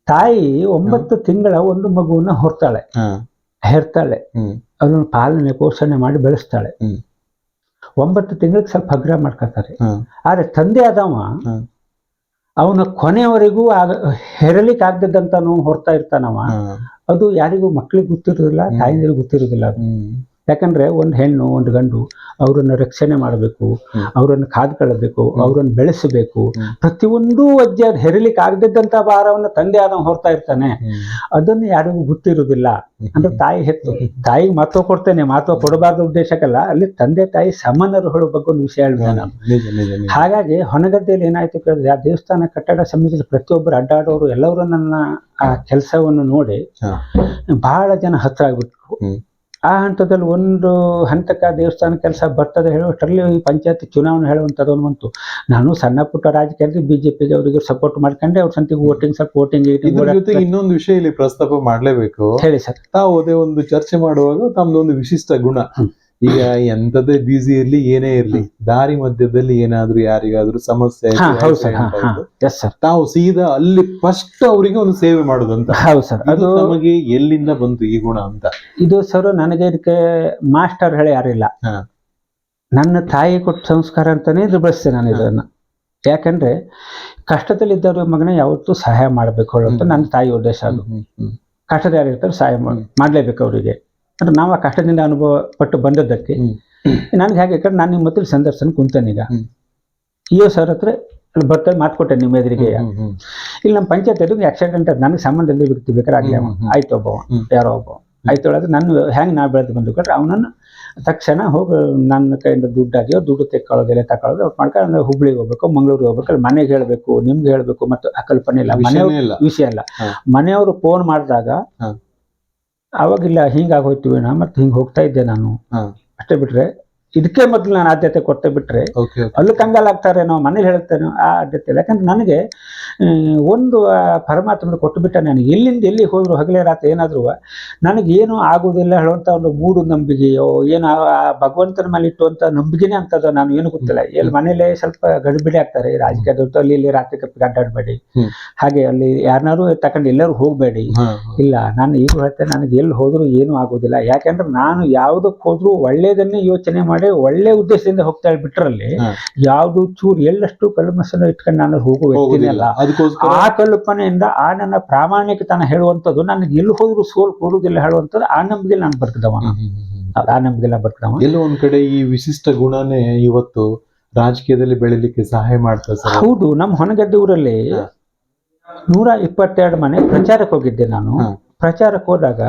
[SPEAKER 2] ತಾಯಿ 9 ತಿಂಗಳ ಒಂದು ಮಗುವನ್ನ ಹೊರ್ತಾಳೆ, ಹೆರ್ತಾಳೆ, ಅದನ್ನ ಪಾಲನೆ ಪೋಷಣೆ ಮಾಡಿ ಬೆಳೆಸ್ತಾಳೆ. 9 ತಿಂಗಳಿಗೆ ಸ್ವಲ್ಪ ಹಗ್ರ ಮಾಡ್ಕೊತಾರೆ. ಆದ್ರೆ ತಂದೆ ಆದವ ಅವನ ಕೊನೆಯವರೆಗೂ ಹೆರಲಿಕ್ಕೆ ಆಗದಂತಾನು ಹೊರ್ತಾ ಇರ್ತಾನವ. ಅದು ಯಾರಿಗೂ ಮಕ್ಳಿಗೆ ಗೊತ್ತಿರೋದಿಲ್ಲ, ತಾಯಿಗೂ ಗೊತ್ತಿರೋದಿಲ್ಲ ಅದು. ಯಾಕಂದ್ರೆ ಒಂದು ಹೆಣ್ಣು ಒಂದು ಗಂಡು ಅವರನ್ನ ರಕ್ಷಣೆ ಮಾಡಬೇಕು, ಅವರನ್ನು ಕಾದ್ಕೊಳ್ಳಬೇಕು, ಅವರನ್ನು ಬೆಳೆಸಬೇಕು. ಪ್ರತಿಯೊಂದು ಅಜ್ಜ ಹೆರಲಿಕ್ಕೆ ಆಗದಿದ್ದಂತ ಭಾರವನ್ನು ತಂದೆ ಆದವ ಹೊರ್ತಾ ಇರ್ತಾನೆ. ಅದನ್ನು ಯಾರಿಗೂ ಗೊತ್ತಿರುವುದಿಲ್ಲ. ಅಂದ್ರೆ ತಾಯಿ ಹೆತ್ತು ತಾಯಿಗೆ ಮಹತ್ವ ಕೊಡ್ತೇನೆ, ಮಹತ್ವ ಕೊಡಬಾರ್ದು ಉದ್ದೇಶಕ್ಕಲ್ಲ, ಅಲ್ಲಿ ತಂದೆ ತಾಯಿ ಸಮಾನರು ಹೇಳೋ ಬಗ್ಗೆ ಒಂದು ವಿಷಯ ಹೇಳ್ದೆ ನಾನು. ಹಾಗಾಗಿ ಹೊನಗದ್ದೆಯಲ್ಲಿ ಏನಾಯ್ತು ಕೇಳಿದ್ರೆ, ಆ ದೇವಸ್ಥಾನ ಕಟ್ಟಡ ಸಮಿತಿಯಲ್ಲಿ ಪ್ರತಿಯೊಬ್ಬರು ಅಡ್ಡಾಡೋರು ಎಲ್ಲರೂ ನನ್ನ ಆ ಕೆಲಸವನ್ನು ನೋಡಿ ಬಹಳ ಜನ ಹತ್ರ ಆಗ್ಬಿಟ್ರು. ಆ ಹಂತದಲ್ಲಿ ಒಂದು ಹಂತಕ್ಕೆ ಆ ದೇವಸ್ಥಾನ ಕೆಲಸ ಬರ್ತದೆ ಹೇಳುವಷ್ಟರಲ್ಲಿ ಈ ಪಂಚಾಯತ್ ಚುನಾವಣೆ ಹೇಳುವಂಥದ್ದು ಬಂತು. ನಾನು ಸಣ್ಣ ಪುಟ್ಟ ರಾಜಕೀಯದಲ್ಲಿ ಬಿಜೆಪಿಗೆ ಅವರಿಗೆ ಸಪೋರ್ಟ್ ಮಾಡ್ಕೊಂಡೆ. ಅವ್ರ ಸಂತಿಗೆ ವೋಟಿಂಗ್
[SPEAKER 1] ಇನ್ನೊಂದು ವಿಷಯ ಇಲ್ಲಿ ಪ್ರಸ್ತಾಪ ಮಾಡ್ಲೇಬೇಕು.
[SPEAKER 2] ಹೇಳಿ ಸರ್.
[SPEAKER 1] ತಾವು ಅದೇ ಒಂದು ಚರ್ಚೆ ಮಾಡುವಾಗ ತಮ್ದೊಂದು ವಿಶಿಷ್ಟ ಗುಣ, ಈಗ ಎಂತದೇ ಬ್ಯುಸಿ ಇರ್ಲಿ ಏನೇ ಇರ್ಲಿ, ದಾರಿ ಮಧ್ಯದಲ್ಲಿ ಏನಾದ್ರೂ ಯಾರಿಗಾದ್ರೂ ಸಮಸ್ಯೆ ತಾವು ಸೀದಾ ಅಲ್ಲಿ ಫಸ್ಟ್ ಅವರಿಗೆ ಒಂದು ಸೇವೆ ಮಾಡುದಂತ.
[SPEAKER 2] ಹೌದು ಸರ್. ಅದು
[SPEAKER 1] ನಮಗೆ ಎಲ್ಲಿಂದ ಬಂತು ಈ ಗುಣ ಅಂತ?
[SPEAKER 2] ಇದು ಸರ್ ನನಗೆ ಇದಕ್ಕೆ ಮಾಸ್ಟರ್ ಹೇಳಿ ಯಾರಿಲ್ಲ, ನನ್ನ ತಾಯಿ ಕೊಟ್ಟ ಸಂಸ್ಕಾರ ಅಂತಾನೆ ಇದು ಬಳಸ್ತೇನೆ ನಾನು ಇದನ್ನ. ಯಾಕಂದ್ರೆ ಕಷ್ಟದಲ್ಲಿದ್ದವ್ರ ಮಗನ ಯಾವತ್ತೂ ಸಹಾಯ ಮಾಡ್ಬೇಕು ಅಂತ ನನ್ನ ತಾಯಿ ಉದ್ದೇಶ. ಅದು ಕಷ್ಟದ ಯಾರಿರ್ತಾರೆ ಸಹಾಯ ಮಾಡ್ಲೇಬೇಕು ಅವರಿಗೆ. ಅಂದ್ರೆ ನಾವು ಆ ಕಷ್ಟದಿಂದ ಅನುಭವ ಪಟ್ಟು ಬಂದದ್ದಕ್ಕೆ ನನ್ಗೆ ಹೇಗೆ ಯಾಕಂದ್ರೆ ನಾನು ನಿಮ್ಮ ಮೊದಲು ಸಂದರ್ಶನ ಕುಂತೇನೀಗ ಇಯೋ ಸರ್ ಹತ್ರ ಅಲ್ಲಿ ಬರ್ತಾ ಮಾತ್ಕೊಟ್ಟೆ ನಿಮ್ಮ ಎದುರಿಗೆ. ಇಲ್ಲಿ ನಮ್ಮ ಪಂಚಾಯತ್ ಆಕ್ಸಿಡೆಂಟ್ ಅದು ನನಗೆ ಸಂಬಂಧ ಇಲ್ಲದೆ ವ್ಯಕ್ತಿ ಬೇಕಾದ್ರೆ ಆಗ್ಲಿ ಆಯ್ತು, ಒಬ್ಬ ಯಾರೋ ಒಬ್ಬ ಆಯ್ತು ಒಳಗೆ ನಾನು ಹೆಂಗೆ ನಾ ಬೆಳೆದು ಬಂದುಕೊಂಡ್ರೆ ಅವನನ್ನು ತಕ್ಷಣ ಹೋಗಿ ನನ್ನ ಕೈಯಿಂದ ದುಡ್ಡಾಗಿ ದುಡ್ಡು ತೆಕ್ಕೊಳ್ಳೋದೆಲ್ಲ ತಗೊಳ್ಳೋದು ಅವ್ರು ಮಾಡ್ಕೊಂಡು ಹುಬ್ಳಿಗೆ ಹೋಗ್ಬೇಕು, ಮಂಗಳೂರಿಗೆ ಹೋಗ್ಬೇಕು, ಅಲ್ಲಿ ಮನೆಗೆ ಹೇಳಬೇಕು, ನಿಮ್ಗೆ ಹೇಳಬೇಕು. ಮತ್ತು ಆ ಕಲ್ಪನೆ ಇಲ್ಲ, ಮನೆಯವ್ರ ವಿಷಯ ಅಲ್ಲ. ಮನೆಯವರು ಫೋನ್ ಮಾಡಿದಾಗ ಅವಾಗಿಲ್ಲ ಹಿಂಗಾಗೋಯ್ತೀವಿ ನಾ ಮತ್ತೆ ಹಿಂಗೆ ಹೋಗ್ತಾ ಇದ್ದೆ ನಾನು ಅಷ್ಟೇ. ಬಿಟ್ರೆ ಇದಕ್ಕೆ ಮೊದಲು ನಾನು ಆದ್ಯತೆ ಕೊಟ್ಟೆ. ಬಿಟ್ರೆ ಅಲ್ಲೂ ಕಂಗಾಲಾಗ್ತಾರೆ, ನಾವು ಮನೇಲಿ ಹೇಳ್ತೇನೆ ಆ ಆದ್ಯತೆ ಇಲ್ಲ. ಯಾಕಂದ್ರೆ ನನಗೆ ಒಂದು ಪರಮಾತ್ಮ ಕೊಟ್ಟು ಬಿಟ್ಟ. ನಾನು ಎಲ್ಲಿಂದ ಎಲ್ಲಿ ಹೋದ್ರು ಹಗಲೇ ರಾತ್ರಿ ಏನಾದ್ರು ನನಗೇನು ಆಗುವುದಿಲ್ಲ ಹೇಳುವಂಥ ಒಂದು ಮೂಡು ನಂಬಿಕೆಯೋ ಏನು ಭಗವಂತನ ಮೇಲೆ ಇಟ್ಟುವಂಥ ನಂಬಿಕೆನೇ ಅಂತದ ನಾನು ಏನು ಗೊತ್ತಿಲ್ಲ. ಎಲ್ಲಿ ಮನೇಲೆ ಸ್ವಲ್ಪ ಗಡಿಬಿಡಿ ಆಗ್ತಾರೆ ರಾಜಕೀಯದವ್ರು, ಅಲ್ಲಿ ಇಲ್ಲಿ ರಾತ್ರಿ ಕಪ್ಪಿಗೆ ಅಡ್ಡಾಡಬೇಡಿ, ಹಾಗೆ ಅಲ್ಲಿ ಯಾರನ್ನಾರು ತಗೊಂಡು ಎಲ್ಲರೂ ಹೋಗಬೇಡಿ. ಇಲ್ಲ, ನಾನು ಈಗ ಹೇಳ್ತೇನೆ, ನನಗೆ ಎಲ್ಲಿ ಹೋದ್ರು ಏನೂ ಆಗೋದಿಲ್ಲ. ಯಾಕೆಂದ್ರೆ ನಾನು ಯಾವುದಕ್ಕೆ ಹೋದ್ರು ಒಳ್ಳೇದನ್ನೇ ಯೋಚನೆ ಮಾಡಿ ಒಳ್ಳೆ ಉದ್ದೇಶದಿಂದ ಹೋಗ್ತಾ ಬಿಟ್ರಲ್ಲಿ ಯಾವ್ದು ಚೂರು ಎಳ್ಳಷ್ಟು ಕಲ್ಮಸನ್ನು ಇಟ್ಕೊಂಡು ನಾನು ಹೋಗುವ ವ್ಯಕ್ತಿನೇ ಅಲ್ಲ. ಆ ಕಲ್ಪನೆಯಿಂದ ಆ ನನ್ನ ಪ್ರಾಮಾಣಿಕತನ ಹೇಳುವಂಥದ್ದು ನನಗೆ ಎಲ್ಲಿ ಹೋದ್ರು ಸೋಲ್ ಕೊಡುವುದಿಲ್ಲ ಹೇಳುವಂಥದ್ದು ಆ ನಂಬಿಕೆ ನಾನು ಬದುಕಿದವ. ಆ ನಂಬಿಕೆ ಬದುಕಿದವ.
[SPEAKER 1] ಎಲ್ಲೋ ಒಂದ್ ಕಡೆ ಈ ವಿಶಿಷ್ಟ ಗುಣನೇ ಇವತ್ತು ರಾಜಕೀಯದಲ್ಲಿ ಬೆಳಿಲಿಕ್ಕೆ ಸಹಾಯ ಮಾಡ್ತಾರೆ.
[SPEAKER 2] ಹೌದು. ನಮ್ಮ ಹೊನಗದ್ದೆ ಊರಲ್ಲಿ 122 ಮನೆ ಪ್ರಚಾರಕ್ಕೆ ಹೋಗಿದ್ದೆ ನಾನು. ಪ್ರಚಾರಕ್ಕೆ ಹೋದಾಗ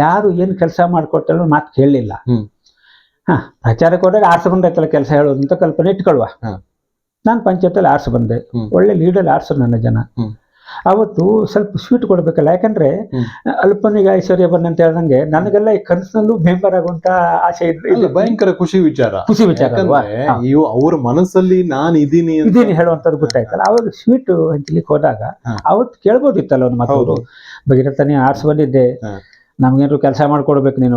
[SPEAKER 2] ಯಾರು ಏನ್ ಕೆಲಸ ಮಾಡ್ಕೊಡ್ತಾರೋ ಮಾತು ಕೇಳಲಿಲ್ಲ. ಪ್ರಚಾರಕ್ಕೆ ಹೋದಾಗ ಆರ್ಸ ಬಂದೈತಲ್ಲ ಕೆಲಸ ಹೇಳೋದು ಅಂತ ಕಲ್ಪನೆ ಇಟ್ಕೊಳ್ವಾ. ನಾನು ಪಂಚಾಯತಲ್ಲಿ ಆರ್ಸ ಬಂದೆ, ಒಳ್ಳೆ ಲೀಡರ್ ಆರ್ಸರು ನನ್ನ ಜನ. ಅವತ್ತು ಸ್ವಲ್ಪ ಸ್ವೀಟ್ ಕೊಡ್ಬೇಕಲ್ಲ, ಯಾಕಂದ್ರೆ ಅಲ್ಪನಿಗೆ ಐಶ್ವರ್ಯ ಬಂದಂತ ಹೇಳ್ದಂಗೆ ನನಗೆಲ್ಲ ಈ ಕನಸಿನಲ್ಲೂ ಮೆಂಬರ್ ಆಗುವಂತ ಆಸೆ ಇದ್ರೆ
[SPEAKER 1] ಭಯಂಕರ ಖುಷಿ ವಿಚಾರ. ಅವ್ರ ಮನಸ್ಸಲ್ಲಿ ನಾನು ಇದೀನಿ
[SPEAKER 2] ಹೇಳುವಂತದ್ದು ಗೊತ್ತಾಯ್ತಲ್ಲ. ಅವಾಗ ಸ್ವೀಟ್ ಹಂಚಲಿಕ್ಕೆ ಹೋದಾಗ ಅವತ್ತು ಕೇಳ್ಬೋದಿತ್ತಲ್ಲ ಒಂದು ಮಾತು, ಭಗೀರಥ ನೀನು ಆರ್ಸ ಬಂದಿದ್ದೆ, ನಮ್ಗೇನಾದ್ರು ಕೆಲಸ ಮಾಡ್ಕೊಡ್ಬೇಕು ನೀನು.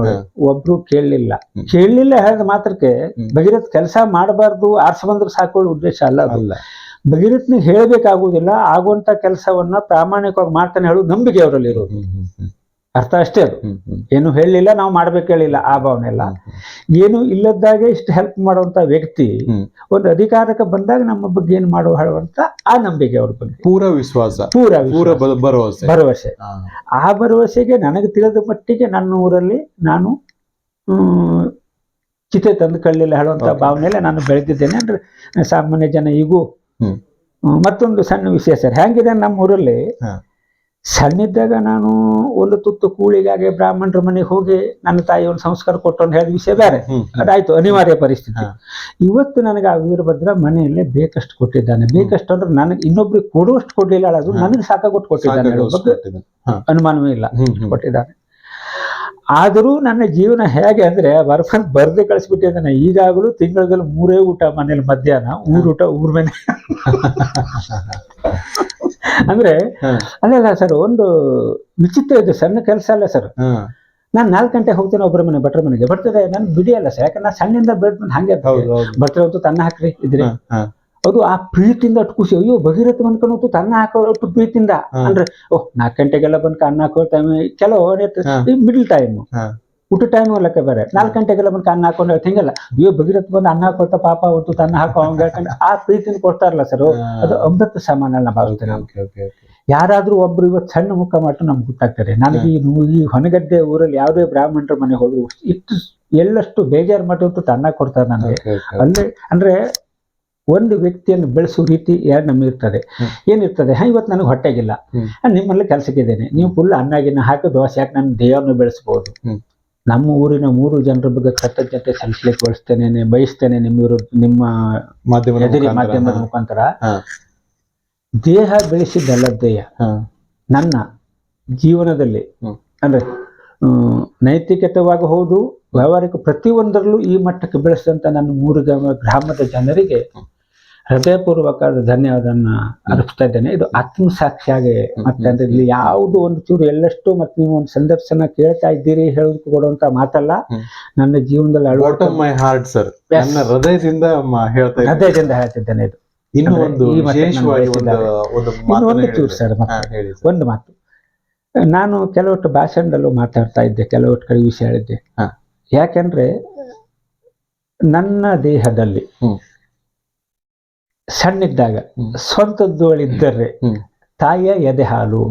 [SPEAKER 2] ಒಬ್ರು ಕೇಳಲಿಲ್ಲ ಹೇಳಿದ ಮಾತ್ರಕ್ಕೆ ಭಗೀರಥ್ ಕೆಲಸ ಮಾಡಬಾರ್ದು, ಆರ್ಸ ಬಂದ್ರೆ ಸಾಕೊಳ್ಳೋ ಉದ್ದೇಶ ಅಲ್ಲ. ಭಗೀರಥ್ನಿಗೆ ಹೇಳ್ಬೇಕಾಗುವುದಿಲ್ಲ, ಆಗುವಂತ ಕೆಲಸವನ್ನ ಪ್ರಾಮಾಣಿಕವಾಗಿ ಮಾಡ್ತಾನೆ ಹೇಳೋದು ನಂಬಿಕೆ ಅವರಲ್ಲಿ ಇರೋದು. ಅರ್ಥ ಅಷ್ಟೇ. ಅದು ಏನು ಹೇಳಲಿಲ್ಲ, ನಾವು ಮಾಡ್ಬೇಕು ಹೇಳಿಲ್ಲ, ಆ ಭಾವನೆ ಇಲ್ಲ. ಏನು ಇಲ್ಲದಾಗೆ ಇಷ್ಟು ಹೆಲ್ಪ್ ಮಾಡುವಂತ ವ್ಯಕ್ತಿ ಒಂದು ಅಧಿಕಾರಕ್ಕೆ ಬಂದಾಗ ನಮ್ಮ ಬಗ್ಗೆ ಏನು ಮಾಡುವ ಹೇಳುವಂತ ಆ ನಂಬಿಕೆ ಅವ್ರ ಬಗ್ಗೆ
[SPEAKER 1] ಪೂರ ವಿಶ್ವಾಸ,
[SPEAKER 2] ಭರವಸೆ. ಆ ಭರವಸೆಗೆ ನನಗೆ ತಿಳಿದ ಮಟ್ಟಿಗೆ ನನ್ನ ಊರಲ್ಲಿ ನಾನು ಚಿತೆ ತಂದು ಕಳ್ಳಿಲ್ಲ ಹೇಳುವಂತ ಭಾವನೆಯಲ್ಲೇ ನಾನು ಬೆಳೆದಿದ್ದೇನೆ. ಅಂದ್ರೆ ಸಾಮಾನ್ಯ ಜನ ಈಗೂ ಮತ್ತೊಂದು ಸಣ್ಣ ವಿಷಯ ಸರ್, ಹೆಂಗಿದೆ ನಮ್ಮ ಊರಲ್ಲಿ ಸಣ್ಣಿದ್ದಾಗ ನಾನು ಒಂದು ತುತ್ತು ಕೂಳಿಗಾಗಿ ಬ್ರಾಹ್ಮಣರ ಮನೆಗೆ ಹೋಗಿ ನನ್ನ ತಾಯಿ ಒಂದು ಸಂಸ್ಕಾರ ಕೊಟ್ಟು ಅಂತ ಹೇಳಿದ ವಿಷಯ ಬೇರೆ, ಅದಾಯ್ತು ಅನಿವಾರ್ಯ ಪರಿಸ್ಥಿತಿ. ಇವತ್ತು ನನಗೆ ಆ ವೀರಭದ್ರ ಮನೆಯಲ್ಲೇ ಬೇಕಷ್ಟು ಕೊಟ್ಟಿದ್ದಾನೆ. ಬೇಕಷ್ಟು ಅಂದ್ರೆ ನನಗೆ ಇನ್ನೊಬ್ರಿಗೆ ಕೊಡುವಷ್ಟು ಕೊಡ್ಲಿಲ್ಲ, ಅದು ನನಗೆ ಸಾಕಾಗೊಟ್ಟು ಕೊಟ್ಟಿದ್ದಾನೆ, ಅನುಮಾನವೇ ಇಲ್ಲ, ಕೊಟ್ಟಿದ್ದಾನೆ. ಆದರೂ ನನ್ನ ಜೀವನ ಹೇಗೆ ಅಂದ್ರೆ ಬರ್ದೆ ಕಳಿಸ್ಬಿಟ್ಟಿದ್ದಾನೆ. ಈಗಾಗಲೂ ತಿಂಗಳಲ್ಲಿ 3 ಊಟ ಮನೇಲಿ, ಮಧ್ಯಾಹ್ನ ಊಟ ಊರ್ ಮನೆ. ಅಂದ್ರೆ ಅಲ್ಲ ಸರ್, ಒಂದು ವಿಚಿತ್ರ ಇದೆ, ಸಣ್ಣ ಕೆಲಸ ಅಲ್ಲ ಸರ್. ನಾನು 4 ಗಂಟೆ ಹೋಗ್ತೇನೆ ಒಬ್ಬರ ಮನೆ, ಭಟ್ರ ಮನೆಗೆ ಬರ್ತದೆ. ನಾನು ಬಿಡಿಯಲ್ಲ ಸರ್, ಯಾಕಂದ್ರೆ ನಾನು ಸಣ್ಣಿಂದ ಬೆಳೆದ್ ಬಂದು ಹಂಗೆ ಬರ್ತದೆ ಹೊತ್ತು ತನ್ನ ಹಾಕ್ರಿ ಇದ್ರೆ ಅದು ಆ ಪ್ರೀತಿಯಿಂದ ಅಷ್ಟು ಖುಷಿ. ಅಯ್ಯೋ ಭಗೀರಥ ಬಂದ್ಕೊಂಡು ತನ್ನ ಹಾಕೋಷ್ಟು ಪ್ರೀತಿಯಿಂದ ಅಂದ್ರೆ ಓಹ್ 4 ಗಂಟೆಗೆಲ್ಲ ಬಂದು ಅನ್ನ ಹಾಕೋ ಟೈಮ್ ಕೆಲವು ಮಿಡಲ್ ಟೈಮ್ ಊಟ ಟೈಮ್ ಲೆಕ್ಕ ಬೇರೆ 4 ಗಂಟೆಗೆಲ್ಲ ಬಂದು ಅನ್ನ ಹಾಕೊಂಡು ಹಿಂಗಲ್ಲ. ಅಯ್ಯೋ ಭಗೀರಥ ಬಂದು ಅನ್ನ ಹಾಕೋತ ಪಾಪ ಹೊತ್ತು ತನ್ನ ಹಾಕೋ ಹಂಗ ಹೇಳ್ಕೊಂಡು ಆ ಪ್ರೀತಿನ ಕೊಡ್ತಾರಲ್ಲ ಸರ್, ಅದು ಅಮೃತ ಸಮಾನ ಭಾವಿಸ್ತೇನೆ. ಯಾರಾದ್ರೂ ಒಬ್ರು ಇವತ್ತು ಸಣ್ಣ ಮುಖ ಮಾಡು ನಮ್ಗೆ ಗೊತ್ತಾಗ್ತದೆ. ನನಗೆ ಈ ಹೊನಗದ್ದೆ ಊರಲ್ಲಿ ಯಾವುದೇ ಬ್ರಾಹ್ಮಣರ ಮನೆ ಹೋದ್ರು ಇಷ್ಟು ಎಳ್ಳಷ್ಟು ಬೇಜಾರು ಮಾಡಿತ್ತು ಅನ್ನ ಕೊಡ್ತಾರೆ ನನಗೆ. ಅಂದ್ರೆ ಒಂದು ವ್ಯಕ್ತಿಯನ್ನು ಬೆಳೆಸುವ ರೀತಿ ಎರಡು ನಮ್ಗೆ ಇರ್ತದೆ. ಏನಿರ್ತದೆ, ಇವತ್ತು ನನಗೆ ಹೊಟ್ಟೆಗಿಲ್ಲ, ನಿಮ್ಮಲ್ಲಿ ಕೆಲಸಕ್ಕಿದ್ದೇನೆ, ನೀವು ಫುಲ್ ಅನ್ನಗಿನ್ನ ಹಾಕಿ ದೋಸೆ ಹಾಕಿ ನನ್ನ ದೇಹವನ್ನು ಬೆಳೆಸ್ಬೋದು. ನಮ್ಮ ಊರಿನ 3 ಜನರ ಬಗ್ಗೆ ಕೃತಜ್ಞತೆ ಸಲ್ಲಿಸ್ಲಿಕ್ಕೆ ಬಯಸ್ತೇನೆ ನಿಮ್ಮ ಮಾಧ್ಯಮದ ಮುಖಾಂತರ. ದೇಹ ಬೆಳೆಸಿದ್ದಲ್ಲದೇಯ ನನ್ನ ಜೀವನದಲ್ಲಿ ಅಂದ್ರೆ ನೈತಿಕತೆವಾಗಿ ಹೌದು, ವ್ಯವಹಾರಿಕ ಪ್ರತಿಯೊಂದರಲ್ಲೂ ಈ ಮಟ್ಟಕ್ಕೆ ಬೆಳೆಸಿದಂತ ನನ್ನ 3 ಗ್ರಾಮದ ಜನರಿಗೆ ಹೃದಯಪೂರ್ವಕವಾದ ಧನ್ಯವಾದನ್ನ ಅರ್ಪಿಸ್ತಾ ಇದ್ದೇನೆ. ಇದು ಆತ್ಮಸಾಕ್ಷಿಯಾಗಿ ಮತ್ತೆ ಅಂದ್ರೆ ಇಲ್ಲಿ ಯಾವುದು ಒಂದು ಚೂರು ಎಳ್ಳಷ್ಟು ಮತ್ತೆ ನೀವು ಒಂದು ಸಂದರ್ಶನ ಕೇಳ್ತಾ ಇದ್ದೀರಿ ಹೇಳೋದಕ್ಕೆ ಕೊಡುವಂತ ಮಾತಲ್ಲ. ನನ್ನ ಜೀವನದಲ್ಲಿ ಹೃದಯದಿಂದ ಹೇಳ್ತಿದ್ದೇನೆ. ಇದು
[SPEAKER 1] ಇನ್ನೊಂದು
[SPEAKER 2] ಚೂರು ಸರ್, ಒಂದು ಮಾತು, ನಾನು ಕೆಲವೊಟ್ಟು ಭಾಷಣದಲ್ಲೂ ಮಾತಾಡ್ತಾ ಇದ್ದೆ, ಕೆಲವೊಟ್ಟು ಕಡೆ ವಿಷಯ ಹೇಳಿದ್ದೆ. ಯಾಕೆಂದ್ರೆ ನನ್ನ ದೇಹದಲ್ಲಿ ಸಣ್ಣಿದ್ದಾಗ ಸ್ವಂತದ್ದೋಳಿದ್ದರೆ ತಾಯಿಯ ಎದೆ ಹಾಲು.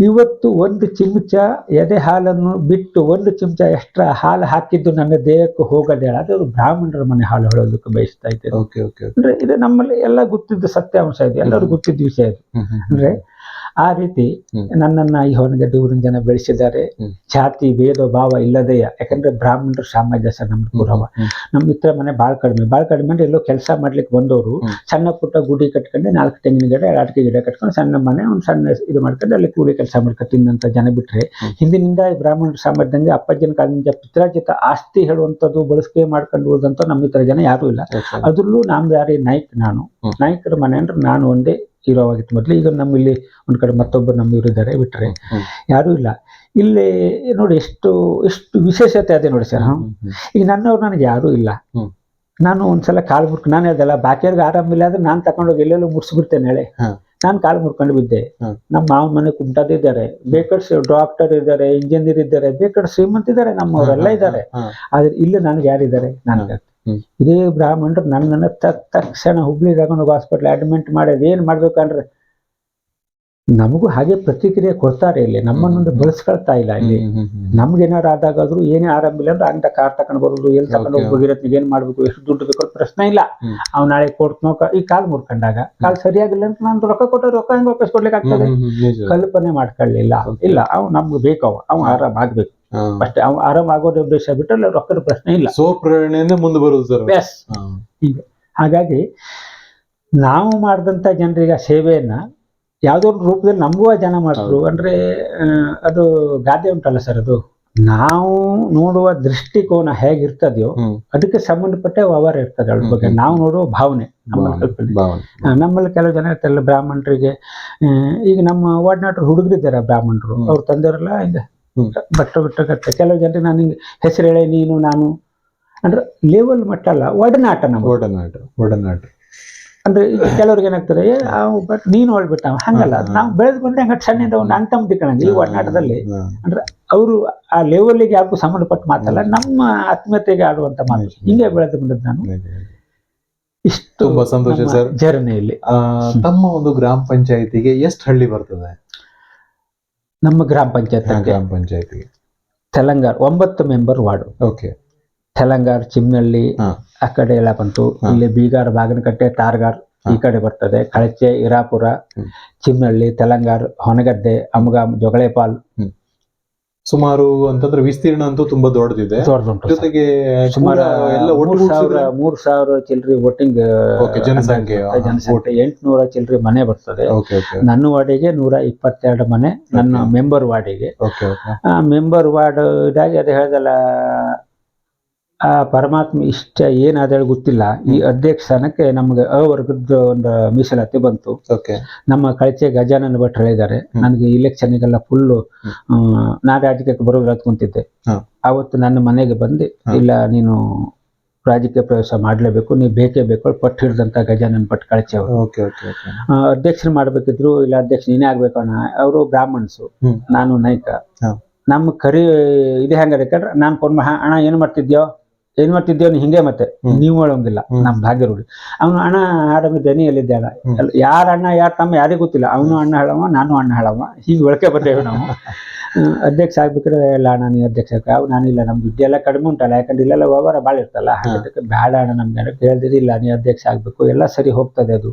[SPEAKER 2] ಇವತ್ತು 1 ಚಿಮುಚ ಎದೆ ಹಾಲನ್ನು ಬಿಟ್ಟು 1 ಚಿಮುಚ ಎಕ್ಸ್ಟ್ರಾ ಹಾಲು ಹಾಕಿದ್ದು ನನ್ನ ದೇಹಕ್ಕೆ ಹೋಗದೆ ಅದು ಬ್ರಾಹ್ಮಣರ ಮನೆ ಹಾಲು ಹೇಳೋದಕ್ಕೆ ಬಯಸ್ತಾ ಇದ್ದೇನೆ. ಅಂದ್ರೆ ಇದು ನಮ್ಮಲ್ಲಿ ಎಲ್ಲ ಗೊತ್ತಿದ್ದ ಸತ್ಯಾಂಶ ಇದೆ, ಎಲ್ಲರೂ ಗೊತ್ತಿದ್ದ ವಿಷಯ ಇದು. ಅಂದ್ರೆ ಆ ರೀತಿ ನನ್ನನ್ನ ಈ ಹೊನಗದ್ದೆ ಊರಿನ ಜನ ಬೆಳೆಸಿದ್ದಾರೆ. ಜಾತಿ ಭೇದ ಭಾವ ಇಲ್ಲದೆಯ, ಯಾಕಂದ್ರೆ ಬ್ರಾಹ್ಮಣರು ಸಾಮಾನ್ಯ ಸರ್ ನಮ್ಮ ಪೂರ್ವ. ನಮ್ಮ ಮಿತ್ರ ಮನೆ ಬಾಳ್ ಕಡಿಮೆ ಅಂದ್ರೆ ಎಲ್ಲೋ ಕೆಲಸ ಮಾಡ್ಲಿಕ್ಕೆ ಬಂದವರು ಸಣ್ಣ ಪುಟ್ಟ ಗುಡಿ ಕಟ್ಕೊಂಡು 4 ತೆಂಗಿನ ಗಿಡ 2 ಅಡಿಕೆ ಗಿಡ ಕಟ್ಕೊಂಡು ಸಣ್ಣ ಮನೆ ಒಂದು ಸಣ್ಣ ಇದು ಮಾಡ್ಕೊಂಡು ಅಲ್ಲಿ ಕೂಲಿ ಕೆಲಸ ಮಾಡ್ಕೊಂಡು ತಿಂದಂತ ಜನ ಬಿಟ್ರೆ, ಹಿಂದಿನಿಂದ ಈ ಬ್ರಾಹ್ಮಣರು ಸಾಮಾನ್ಯದಂಗೆ ಅಪ್ಪಜ್ಜನ ಕಾಲದಿಂದ ಪಿತ್ರಾರ್ಜಿತ ಆಸ್ತಿ ಹೇಳುವಂಥದ್ದು ಬಳಸಿಕೆ ಮಾಡ್ಕೊಂಡು ಹೋದಂತ ನಮ್ಮ ಇತರ ಜನ ಯಾರು ಇಲ್ಲ. ಅದ್ರಲ್ಲೂ ನಮ್ದು ಯಾರೇ ನಾಯಕರ ಮನೆ ಅಂದ್ರೆ ನಾನು ಒಂದೇ ಇರೋವಾಗಿತ್ತು ಮೊದಲು. ಈಗ ನಮ್ಮ ಇಲ್ಲಿ ಒಂದ್ ಕಡೆ ಮತ್ತೊಬ್ಬರು ನಮ್ಮ ಇದ್ದಾರೆ ಬಿಟ್ರೆ ಯಾರು ಇಲ್ಲ. ಇಲ್ಲಿ ನೋಡಿ ಎಷ್ಟು ವಿಶೇಷತೆ ಅದೇ ನೋಡಿ ಸರ್. ಈಗ ನನ್ನವ್ರು ನನಗೆ ಯಾರು ಇಲ್ಲ. ನಾನು ಒಂದ್ಸಲ ಕಾಲು ಮುರ್ಕೊಂಡು, ನಾನು ಹೇಳ್ದಲ್ಲ ಬಾಕಿಯವ್ರಿಗೆ ಆರಾಮಿಲ್ಲ ಅಂದ್ರೆ ನಾನು ತಕೊಂಡೋಗಿ ಎಲ್ಲೆಲ್ಲೋ ಮುರ್ಸ್ಬಿಡ್ತೇನೆ ಹೇಳಿ, ನಾನು ಕಾಲು ಮುರ್ಕೊಂಡು ಬಿದ್ದೆ. ನಮ್ಮ ಮಾವನ ಮನೆ ಕುಂಟದಿದ್ದಾರೆ, ಬೇಕಾದ್ರೆ ಡಾಕ್ಟರ್ ಇದ್ದಾರೆ, ಇಂಜಿನಿಯರ್ ಇದ್ದಾರೆ, ಬೇಕಾದ್ರೆ ಶ್ರೀಮಂತ ಇದ್ದಾರೆ, ನಮ್ಮವರೆಲ್ಲ ಇದ್ದಾರೆ. ಆದ್ರೆ ಇಲ್ಲಿ ನನಗೆ ಯಾರಿದ್ದಾರೆ? ನನಗೆ ಇದೇ ಬ್ರಾಹ್ಮಣರು ನನ್ನನ್ನು ತಕ್ಷಣ ಹುಬ್ಳಿ ತಗೊಂಡು ಹಾಸ್ಪಿಟ್ಲ್ ಅಡ್ಮಿಟ್ ಮಾಡೋದು ಏನ್ ಮಾಡ್ಬೇಕಂದ್ರೆ ನಮಗೂ ಹಾಗೆ ಪ್ರತಿಕ್ರಿಯೆ ಕೊಡ್ತಾರೆ. ಇಲ್ಲಿ ನಮ್ಮನ್ನೊಂದು ಬಳಸ್ಕೊಳ್ತಾ ಇಲ್ಲ. ಇಲ್ಲಿ ನಮ್ಗೇನಾರು ಆದಾಗಾದ್ರು ಏನೇ ಆರಾಮಿಲ್ಲ ಅಂದ್ರೆ ಅಂದ ಕಾರ್ ತಗೊಂಡು ಬರೋದು, ಎಲ್ಲಿ ತಗೊಂಡು ಹೋಗಿರತ್ನಿಗೆ ಏನ್ ಮಾಡ್ಬೇಕು, ಎಷ್ಟು ದುಡ್ಡು ಬೇಕು ಪ್ರಶ್ನೆ ಇಲ್ಲ. ಅವ್ನು ನಾಳೆ ಕೊಡ್ತನೋ ಈ ಕಾಲ್ ಮುರ್ಕೊಂಡಾಗ ಕಾಲ್ ಸರಿಯಾಗಿಲ್ಲ ಅಂತ ನಾನು ರೊಕ್ಕ ಕೊಟ್ಟರೆ ರೊಕ್ಕ ಹೆಂಗ್ ವಾಪಸ್ ಕೊಡ್ಲಿಕ್ಕೆ ಆಗ್ತದೆ? ಕಲ್ಪನೆ ಮಾಡ್ಕೊಳ್ಳಿಲ್ಲ. ಇಲ್ಲ, ಅವ್ ನಮ್ಗೆ ಬೇಕವ, ಅವ್ ಆರಾಮ್ ಆಗ್ಬೇಕು ಅಷ್ಟೇ. ಅವ್ ಆರಾಮ್ ಆಗೋದೇ ಉದ್ದೇಶ ಬಿಟ್ಟರೆ ರೊಕ್ಕದ ಪ್ರಶ್ನೆ ಇಲ್ಲ.
[SPEAKER 1] ಪ್ರೇರಣೆಯಿಂದ ಮುಂದೆ ಬರುದು ಸರ್.
[SPEAKER 2] ಈಗ ಹಾಗಾಗಿ ನಾವು ಮಾಡಿದಂತ ಜನರಿಗೆ ಸೇವೆಯನ್ನ ಯಾವ್ದೋ ಒಂದು ರೂಪದಲ್ಲಿ ನಮಗೂ ಜನ ಮಾಡಿದ್ರು ಅಂದ್ರೆ ಅದು ಗಾದೆ ಉಂಟಲ್ಲ ಸರ್, ಅದು ನಾವು ನೋಡುವ ದೃಷ್ಟಿಕೋನ ಹೇಗಿರ್ತದೆಯೋ ಅದಕ್ಕೆ ಸಂಬಂಧಪಟ್ಟ ವ್ಯವಹಾರ ಇರ್ತದೆ. ಅದ್ರ ಬಗ್ಗೆ ನಾವು ನೋಡುವ ಭಾವನೆ ನಮ್ಮಲ್ಲಿ ಕೆಲವು ಜನ ಇರ್ತಾರಲ್ಲ ಬ್ರಾಹ್ಮಣರಿಗೆ. ಈಗ ನಮ್ಮ ಒಡನಾಟರು ಹುಡುಗರಿದ್ದಾರೆ ಬ್ರಾಹ್ಮಣರು, ಅವ್ರು ತಂದೆಯವರೆಲ್ಲ ಹಿಂಗೆ ಬಿಟ್ಟು ಕೆಲವು ಜನರಿಗೆ ನಾನು ಹಿಂಗೆ ಹೆಸರು ಹೇಳಿ ನೀನು ನಾನು ಅಂದ್ರೆ ಲೆವೆಲ್ ಮಟ್ಟ ಅಲ್ಲ, ಒಡನಾಟ. ನಮ್ಮ
[SPEAKER 1] ಒಡನಾಟ
[SPEAKER 2] ಅಂದ್ರೆ ಈಗ ಕೆಲವ್ರಿಗೆ ಏನಾಗ್ತದೆ, ಬಟ್ ನೀನು ಹೊಳ್ಬಿಟ್ಟ ಹಂಗಲ್ಲ, ನಾವು ಬೆಳೆದ್ಕೊಂಡೆ ಹಂಗ ಸಣ್ಣಿಂದ ಒಂದು ಅಣ್ತಂಬ ಕಣಂಗ ಈ ಒಡನಾಟದಲ್ಲಿ. ಅಂದ್ರೆ ಅವರು ಆ ಲೆವೆಲ್ಗೆ ಯಾರಿಗೂ ಸಂಬಂಧಪಟ್ಟ ಮಾತಲ್ಲ, ನಮ್ಮ ಆತ್ಮೀಯತೆಗೆ ಆಡುವಂತ ಮಾತು. ಹಿಂಗೆ ಬೆಳೆದು ಬಂದದ್ದು ನಾನು. ಇಷ್ಟು
[SPEAKER 1] ತುಂಬಾ ಸಂತೋಷ ಸರ್
[SPEAKER 2] ಜರ್ನಿಯಲ್ಲಿ.
[SPEAKER 1] ತಮ್ಮ ಒಂದು ಗ್ರಾಮ ಪಂಚಾಯತಿಗೆ ಎಷ್ಟು ಹಳ್ಳಿ ಬರ್ತದೆ?
[SPEAKER 2] ನಮ್ಮ ಗ್ರಾಮ ಪಂಚಾಯತಿಗೆ Telangana 9 member ward.
[SPEAKER 1] Okay.
[SPEAKER 2] Telangana, Chimmanahalli ಆ ಕಡೆ ಎಲ್ಲ ಬಂತು. ಇಲ್ಲಿ ಬೀಗಾರ್, ಬಾಗನಕಟ್ಟೆ, ತಾರ್ಗಾರ್ ಈ ಕಡೆ ಬರ್ತದೆ. ಕಳಚೆ, ಇರಾಪುರ, ಚಿಮ್ಮನಹಳ್ಳಿ, ತೆಲಂಗಾಣ, ಹೊನಗದ್ದೆ, ಅಮಗಾಮ್, ಜೊಗಳೆಪಾಲ್.
[SPEAKER 1] ಸುಮಾರು ಅಂತಂದ್ರೆ ವಿಸ್ತೀರ್ಣ ಅಂತೂ ತುಂಬಾ ದೊಡ್ಡದಿದೆ. ಜೊತೆಗೆ
[SPEAKER 2] ಸುಮಾರು 3,000 ಚಿಲ್ರಿ ವೋಟಿಂಗ್ ಜನಸಂಖ್ಯೆ, 800 ಚಿಲ್ರಿ ಮನೆ ಬರ್ತದೆ. ನನ್ನ ವಾರ್ಡಿಗೆ 122 ಮನೆ, ನನ್ನ ಮೆಂಬರ್ ವಾರ್ಡಿಗೆ. ಮೆಂಬರ್ ವಾರ್ಡ್ ಇದಾಗಿ ಅದು ಹೇಳ್ದಲ್ಲ, ಆ ಪರಮಾತ್ಮ ಇಷ್ಟ ಏನಾದ ಗೊತ್ತಿಲ್ಲ, ಈ ಅಧ್ಯಕ್ಷ ಸ್ಥಾನಕ್ಕೆ ನಮ್ಗೆ ಅವರ್ಗದ ಒಂದು ಮೀಸಲಾತಿ ಬಂತು. ನಮ್ಮ ಕಳಚೆ ಗಜಾನನ ಭಟ್ರು ಹೇಳಿದ್ದಾರೆ, ನನಗೆ ಇಲೆಕ್ಷನ್ಗೆಲ್ಲ ಫುಲ್ಲು ನಾ ರಾಜಕೀಯಕ್ಕೆ ಬರೋದು ಕುಂತಿದ್ದೆ. ಅವತ್ತು ನನ್ನ ಮನೆಗೆ ಬಂದು, ಇಲ್ಲ ನೀನು ರಾಜಕೀಯ ಪ್ರವೇಶ ಮಾಡಲೇಬೇಕು, ನೀವು ಬೇಕೇ ಬೇಕು ಪಟ್ಟು ಹಿಡಿದಂತ ಗಜಾನನ್ ಭಟ್ ಕಳಚಿ ಅವರು. ಅಧ್ಯಕ್ಷರು ಮಾಡ್ಬೇಕಿದ್ರು, ಇಲ್ಲ ಅಧ್ಯಕ್ಷ ನೀನೇ ಆಗ್ಬೇಕು ಅಣ್ಣ. ಅವರು ಬ್ರಾಹ್ಮಣ್ಸು, ನಾನು ನಾಯ್ಕ. ನಮ್ಮ ಕರಿ ಇದು ಹೆಂಗದೆ ಕೇಳ್ರೆ, ನಾನು ಫೋನ್ ಅಣ್ಣ ಏನ್ ಮಾಡ್ತಿದ್ಯೋ ನೀ ಹಿಂಗೆ ಮತ್ತೆ ನೀವು ಹೇಳೋಂಗಿಲ್ಲ. ನಮ್ ಭಾಗ್ಯ ರೂಢಿ. ಅವನು ಅಣ್ಣ ಆರಾಮಿದ್ದೇನೆ, ಎಲ್ಲಿದ್ದೆ ಅಣ್ಣ, ಯಾರ ಅಣ್ಣ ಯಾರ ತಮ್ಮ ಯಾರಿಗೂ ಗೊತ್ತಿಲ್ಲ. ಅವನು ಅಣ್ಣ ಹೇಳವ, ನಾನು ಅಣ್ಣ ಹೇಳವ, ಹೀಗೆ ಒಳಕೆ ಬರ್ತೇವೆ ನಾವು. ಅಧ್ಯಕ್ಷ ಆಗ್ಬೇಕಾದ್ರೆ ಇಲ್ಲ ಅಣ್ಣ ನೀ ಅಧ್ಯಕ್ಷ ನಾನಿಲ್ಲ, ನಮ್ದು ದುಡ್ಡು ಎಲ್ಲ ಕಡಿಮೆ ಉಂಟಲ್ಲ, ಯಾಕಂದ್ರೆ ಇಲ್ಲೆಲ್ಲ ವ್ಯವಹಾರ ಭಾಳ ಇರ್ತಲ್ಲ, ಹಾಗೆ ಬೇಡ ಅಣ್ಣ ನಮ್ಗೆ ಕೇಳ್ದಿರಿ, ಇಲ್ಲ ನೀ ಅಧ್ಯಕ್ಷ ಆಗ್ಬೇಕು, ಎಲ್ಲ ಸರಿ ಹೋಗ್ತದೆ ಅದು.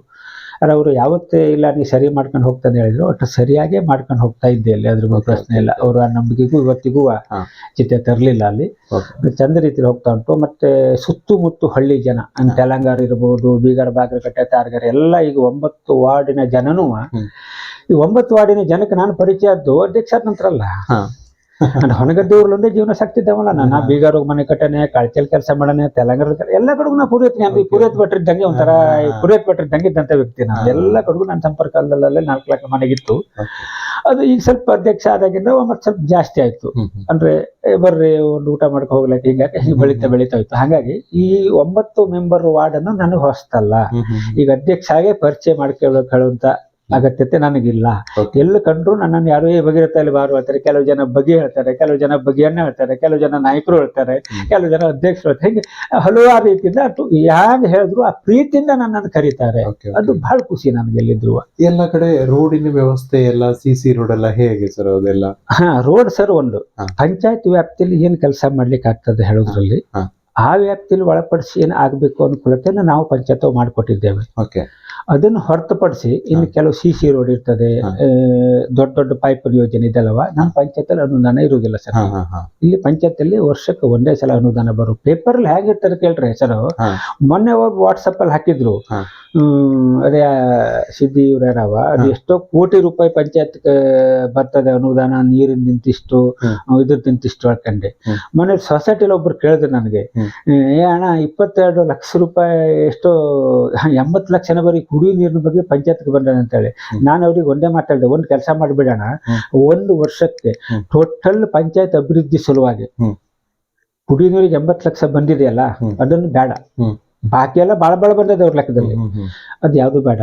[SPEAKER 2] ಅರೆ ಅವರು ಯಾವತ್ತೇ ಇಲ್ಲ ನೀ ಸರಿ ಮಾಡ್ಕೊಂಡು ಹೋಗ್ತಾನೆ ಹೇಳಿದ್ರು, ಒಟ್ಟು ಸರಿಯಾಗೇ ಮಾಡ್ಕೊಂಡು ಹೋಗ್ತಾ ಇದ್ದೆ ಅಲ್ಲಿ, ಅದ್ರ ಪ್ರಶ್ನೆ ಇಲ್ಲ. ಅವರು ಆ ನಂಬಿಕೆಗೂ ಇವತ್ತಿಗೂ ಚಿತೆ ತರಲಿಲ್ಲ ಅಲ್ಲಿ, ಚಂದ ರೀತಿಲಿ ಹೋಗ್ತಾ ಉಂಟು. ಮತ್ತೆ ಸುತ್ತಮುತ್ತ ಹಳ್ಳಿ ಜನ, ತೆಲಂಗಾರ ಇರ್ಬೋದು, ಬೀಗರ್, ಬಾಗಲಕೋಟೆ, ತಾರಗರ ಎಲ್ಲ ಈಗ 9 ವಾರ್ಡಿನ ಜನನೂ, ಈ 9 ವಾರ್ಡಿನ ಜನಕ್ಕೆ ನಾನು ಪರಿಚಯ ಆದ್ದು ಅಧ್ಯಕ್ಷ ನಂತರ ಅಲ್ಲ. ನಾನು ಹೊನಗದ್ದೆ ಊರ್ಲೊಂದೇ ಜೀವನ ಸಾಕ್ತಿದ್ದವಲ್ಲ. ನಾನು ಬೀಗರ್ ಮನೆ ಕಟ್ಟನೆ, ಕಳ್ಚಲ್ ಕೆಲಸ ಮಾಡನೆ, ತೆಲಂಗಾರ ಎಲ್ಲ ಕಡೆಗೂ ನಾ ಪುರಿಯತ್ ಭಟ್ರಿದ್ದಂಗೆ, ಒಂಥರ ಪುರಿಯತ್ ಭಟ್ರಿದ್ದಂಗೆ ಇದ್ದಂತ ವ್ಯಕ್ತಿ ನಾನು. ಎಲ್ಲ ಕಡೆಗೂ ನನ್ನ ಸಂಪರ್ಕದಲ್ಲೇ 4 ಲಕ್ಷ ಮನೆಗಿತ್ತು. ಅದು ಈಗ ಸ್ವಲ್ಪ ಅಧ್ಯಕ್ಷ ಆದಾಗಿಂದ ಮತ್ತೆ ಸ್ವಲ್ಪ ಜಾಸ್ತಿ ಆಯ್ತು. ಅಂದ್ರೆ ಬರ್ರಿ ಒಂದು ಊಟ ಮಾಡ್ಕೊ ಹೋಗ್ಲಿಕ್ಕೆ, ಹಿಂಗಾಗಿ ಬೆಳೀತಾ ಹೋಯ್ತು. ಹಾಗಾಗಿ ಈ 9 ಮೆಂಬರ್ ವಾರ್ಡ್ ಅನ್ನು ನನಗೆ ಹೊಸ್ತಲ್ಲ. ಈಗ ಅಧ್ಯಕ್ಷ ಆಗೇ ಪರಿಚಯ ಮಾಡ್ಕೊಳ್ಳುವಂತ ಅಗತ್ಯತೆ ನನಗಿಲ್ಲ. ಎಲ್ಲ ಕಂಡ್ರು ನನ್ನನ್ನು ಯಾರು ಬಗೆರತ್ತಲ್ಲಿ ಬಾರು ಹೇಳ್ತಾರೆ, ಕೆಲವು ಜನ ಬಗೆ ಹೇಳ್ತಾರೆ, ಕೆಲವು ಜನ ಬಗೆಯನ್ನ ಹೇಳ್ತಾರೆ, ಕೆಲವು ಜನ ನಾಯಕರು ಹೇಳ್ತಾರೆ, ಕೆಲವು ಜನ ಅಧ್ಯಕ್ಷರು ಹೇಳ್ತಾರೆ. ಹೀಗೆ ಹಲವಾರು ರೀತಿಯಿಂದ ಯಾರು ಹೇಳಿದ್ರು ಆ ಪ್ರೀತಿಯಿಂದ ನನ್ನನ್ನು ಕರೀತಾರೆ. ಅದು ಬಹಳ ಖುಷಿ ನನಗೆ. ಎಲ್ಲಿದ್ರು
[SPEAKER 1] ಎಲ್ಲ ಕಡೆ ರೋಡಿನ ವ್ಯವಸ್ಥೆ ಎಲ್ಲ CC ರೋಡ್ ಎಲ್ಲ ಹೇಗೆ ಸರ್ ಅದೆಲ್ಲ?
[SPEAKER 2] ರೋಡ್ ಸರ್ ಒಂದು ಪಂಚಾಯತ್ ವ್ಯಾಪ್ತಿಯಲ್ಲಿ ಏನ್ ಕೆಲಸ ಮಾಡ್ಲಿಕ್ಕೆ ಆಗ್ತದೆ ಹೇಳೋದ್ರಲ್ಲಿ, ಆ ವ್ಯಾಪ್ತಿಯಲ್ಲಿ ಒಳಪಡಿಸಿ ಏನ್ ಆಗ್ಬೇಕು ಅನುಕೂಲತೆಯನ್ನು ನಾವು ಪಂಚಾಯತ್ ಮಾಡಿಕೊಟ್ಟಿದ್ದೇವೆ. ಅದನ್ನು ಹೊರತುಪಡಿಸಿ ಇನ್ನು ಕೆಲವು CC ರೋಡ್ ಇರ್ತದೆ, ದೊಡ್ಡ ದೊಡ್ಡ ಪೈಪ್ ಯೋಜನೆ ಇದೆಲ್ಲವ ನಮ್ಮ ಪಂಚಾಯತಲ್ಲಿ ಅನುದಾನ ಇರುವುದಿಲ್ಲ ಸರ್. ಇಲ್ಲಿ ಪಂಚಾಯತಲ್ಲಿ ವರ್ಷಕ್ಕೆ ಒಂದೇ ಸಲ ಅನುದಾನ ಬರು. ಪೇಪರ್ ಅಲ್ಲಿ ಹೇಗಿರ್ತಾರೆ ಕೇಳ್ರಿ ಸರ್, ಮೊನ್ನೆ ಒಬ್ಬ ವಾಟ್ಸಪ್ ಅಲ್ಲಿ ಹಾಕಿದ್ರು, ಅದೇ ಸಿದ್ದಿ ಇವ್ರ್ಯಾರವ, ಅದು ಎಷ್ಟೋ ಕೋಟಿ ರೂಪಾಯಿ ಪಂಚಾಯತ್ ಬರ್ತದೆ ಅನುದಾನ, ನೀರಿನ ನಿಂತಿಷ್ಟು, ಇದ್ರದಿಂತಿಷ್ಟು ಹೇಳ್ಕೊಂಡೆ. ಮೊನ್ನೆ ಸೊಸೈಟಿಲಿ ಒಬ್ರು ಕೇಳಿದ್ರು ನನಗೆ, ಏ ಅಣ್ಣ 22 ಲಕ್ಷ ರೂಪಾಯಿ ಎಷ್ಟೋ 80 ಲಕ್ಷನ ಬರೀ ಕುಡಿಯೋ ನೀರಿನ ಬಗ್ಗೆ ಪಂಚಾಯತ್ಗೆ ಬಂದ ಅಂತೇಳಿ. ನಾನು ಅವ್ರಿಗೆ ಒಂದೇ ಮಾತಾಡಿದೆ, ಒಂದು ಕೆಲಸ ಮಾಡಿಬಿಡೋಣ, 1 ವರ್ಷಕ್ಕೆ ಟೋಟಲ್ ಪಂಚಾಯತ್ ಅಭಿವೃದ್ಧಿ ಸಲುವಾಗಿ ಕುಡಿಯೋ ನೀರಿಗೆ 80 ಲಕ್ಷ ಬಂದಿದೆಯಲ್ಲ, ಅದನ್ನು ಬೇಡ, ಬಾಕಿ ಎಲ್ಲ ಬಾಳ ಬಂದದ ಅವ್ರ ಲೆಕ್ಕದಲ್ಲಿ, ಅದ್ ಯಾವ್ದು ಬೇಡ.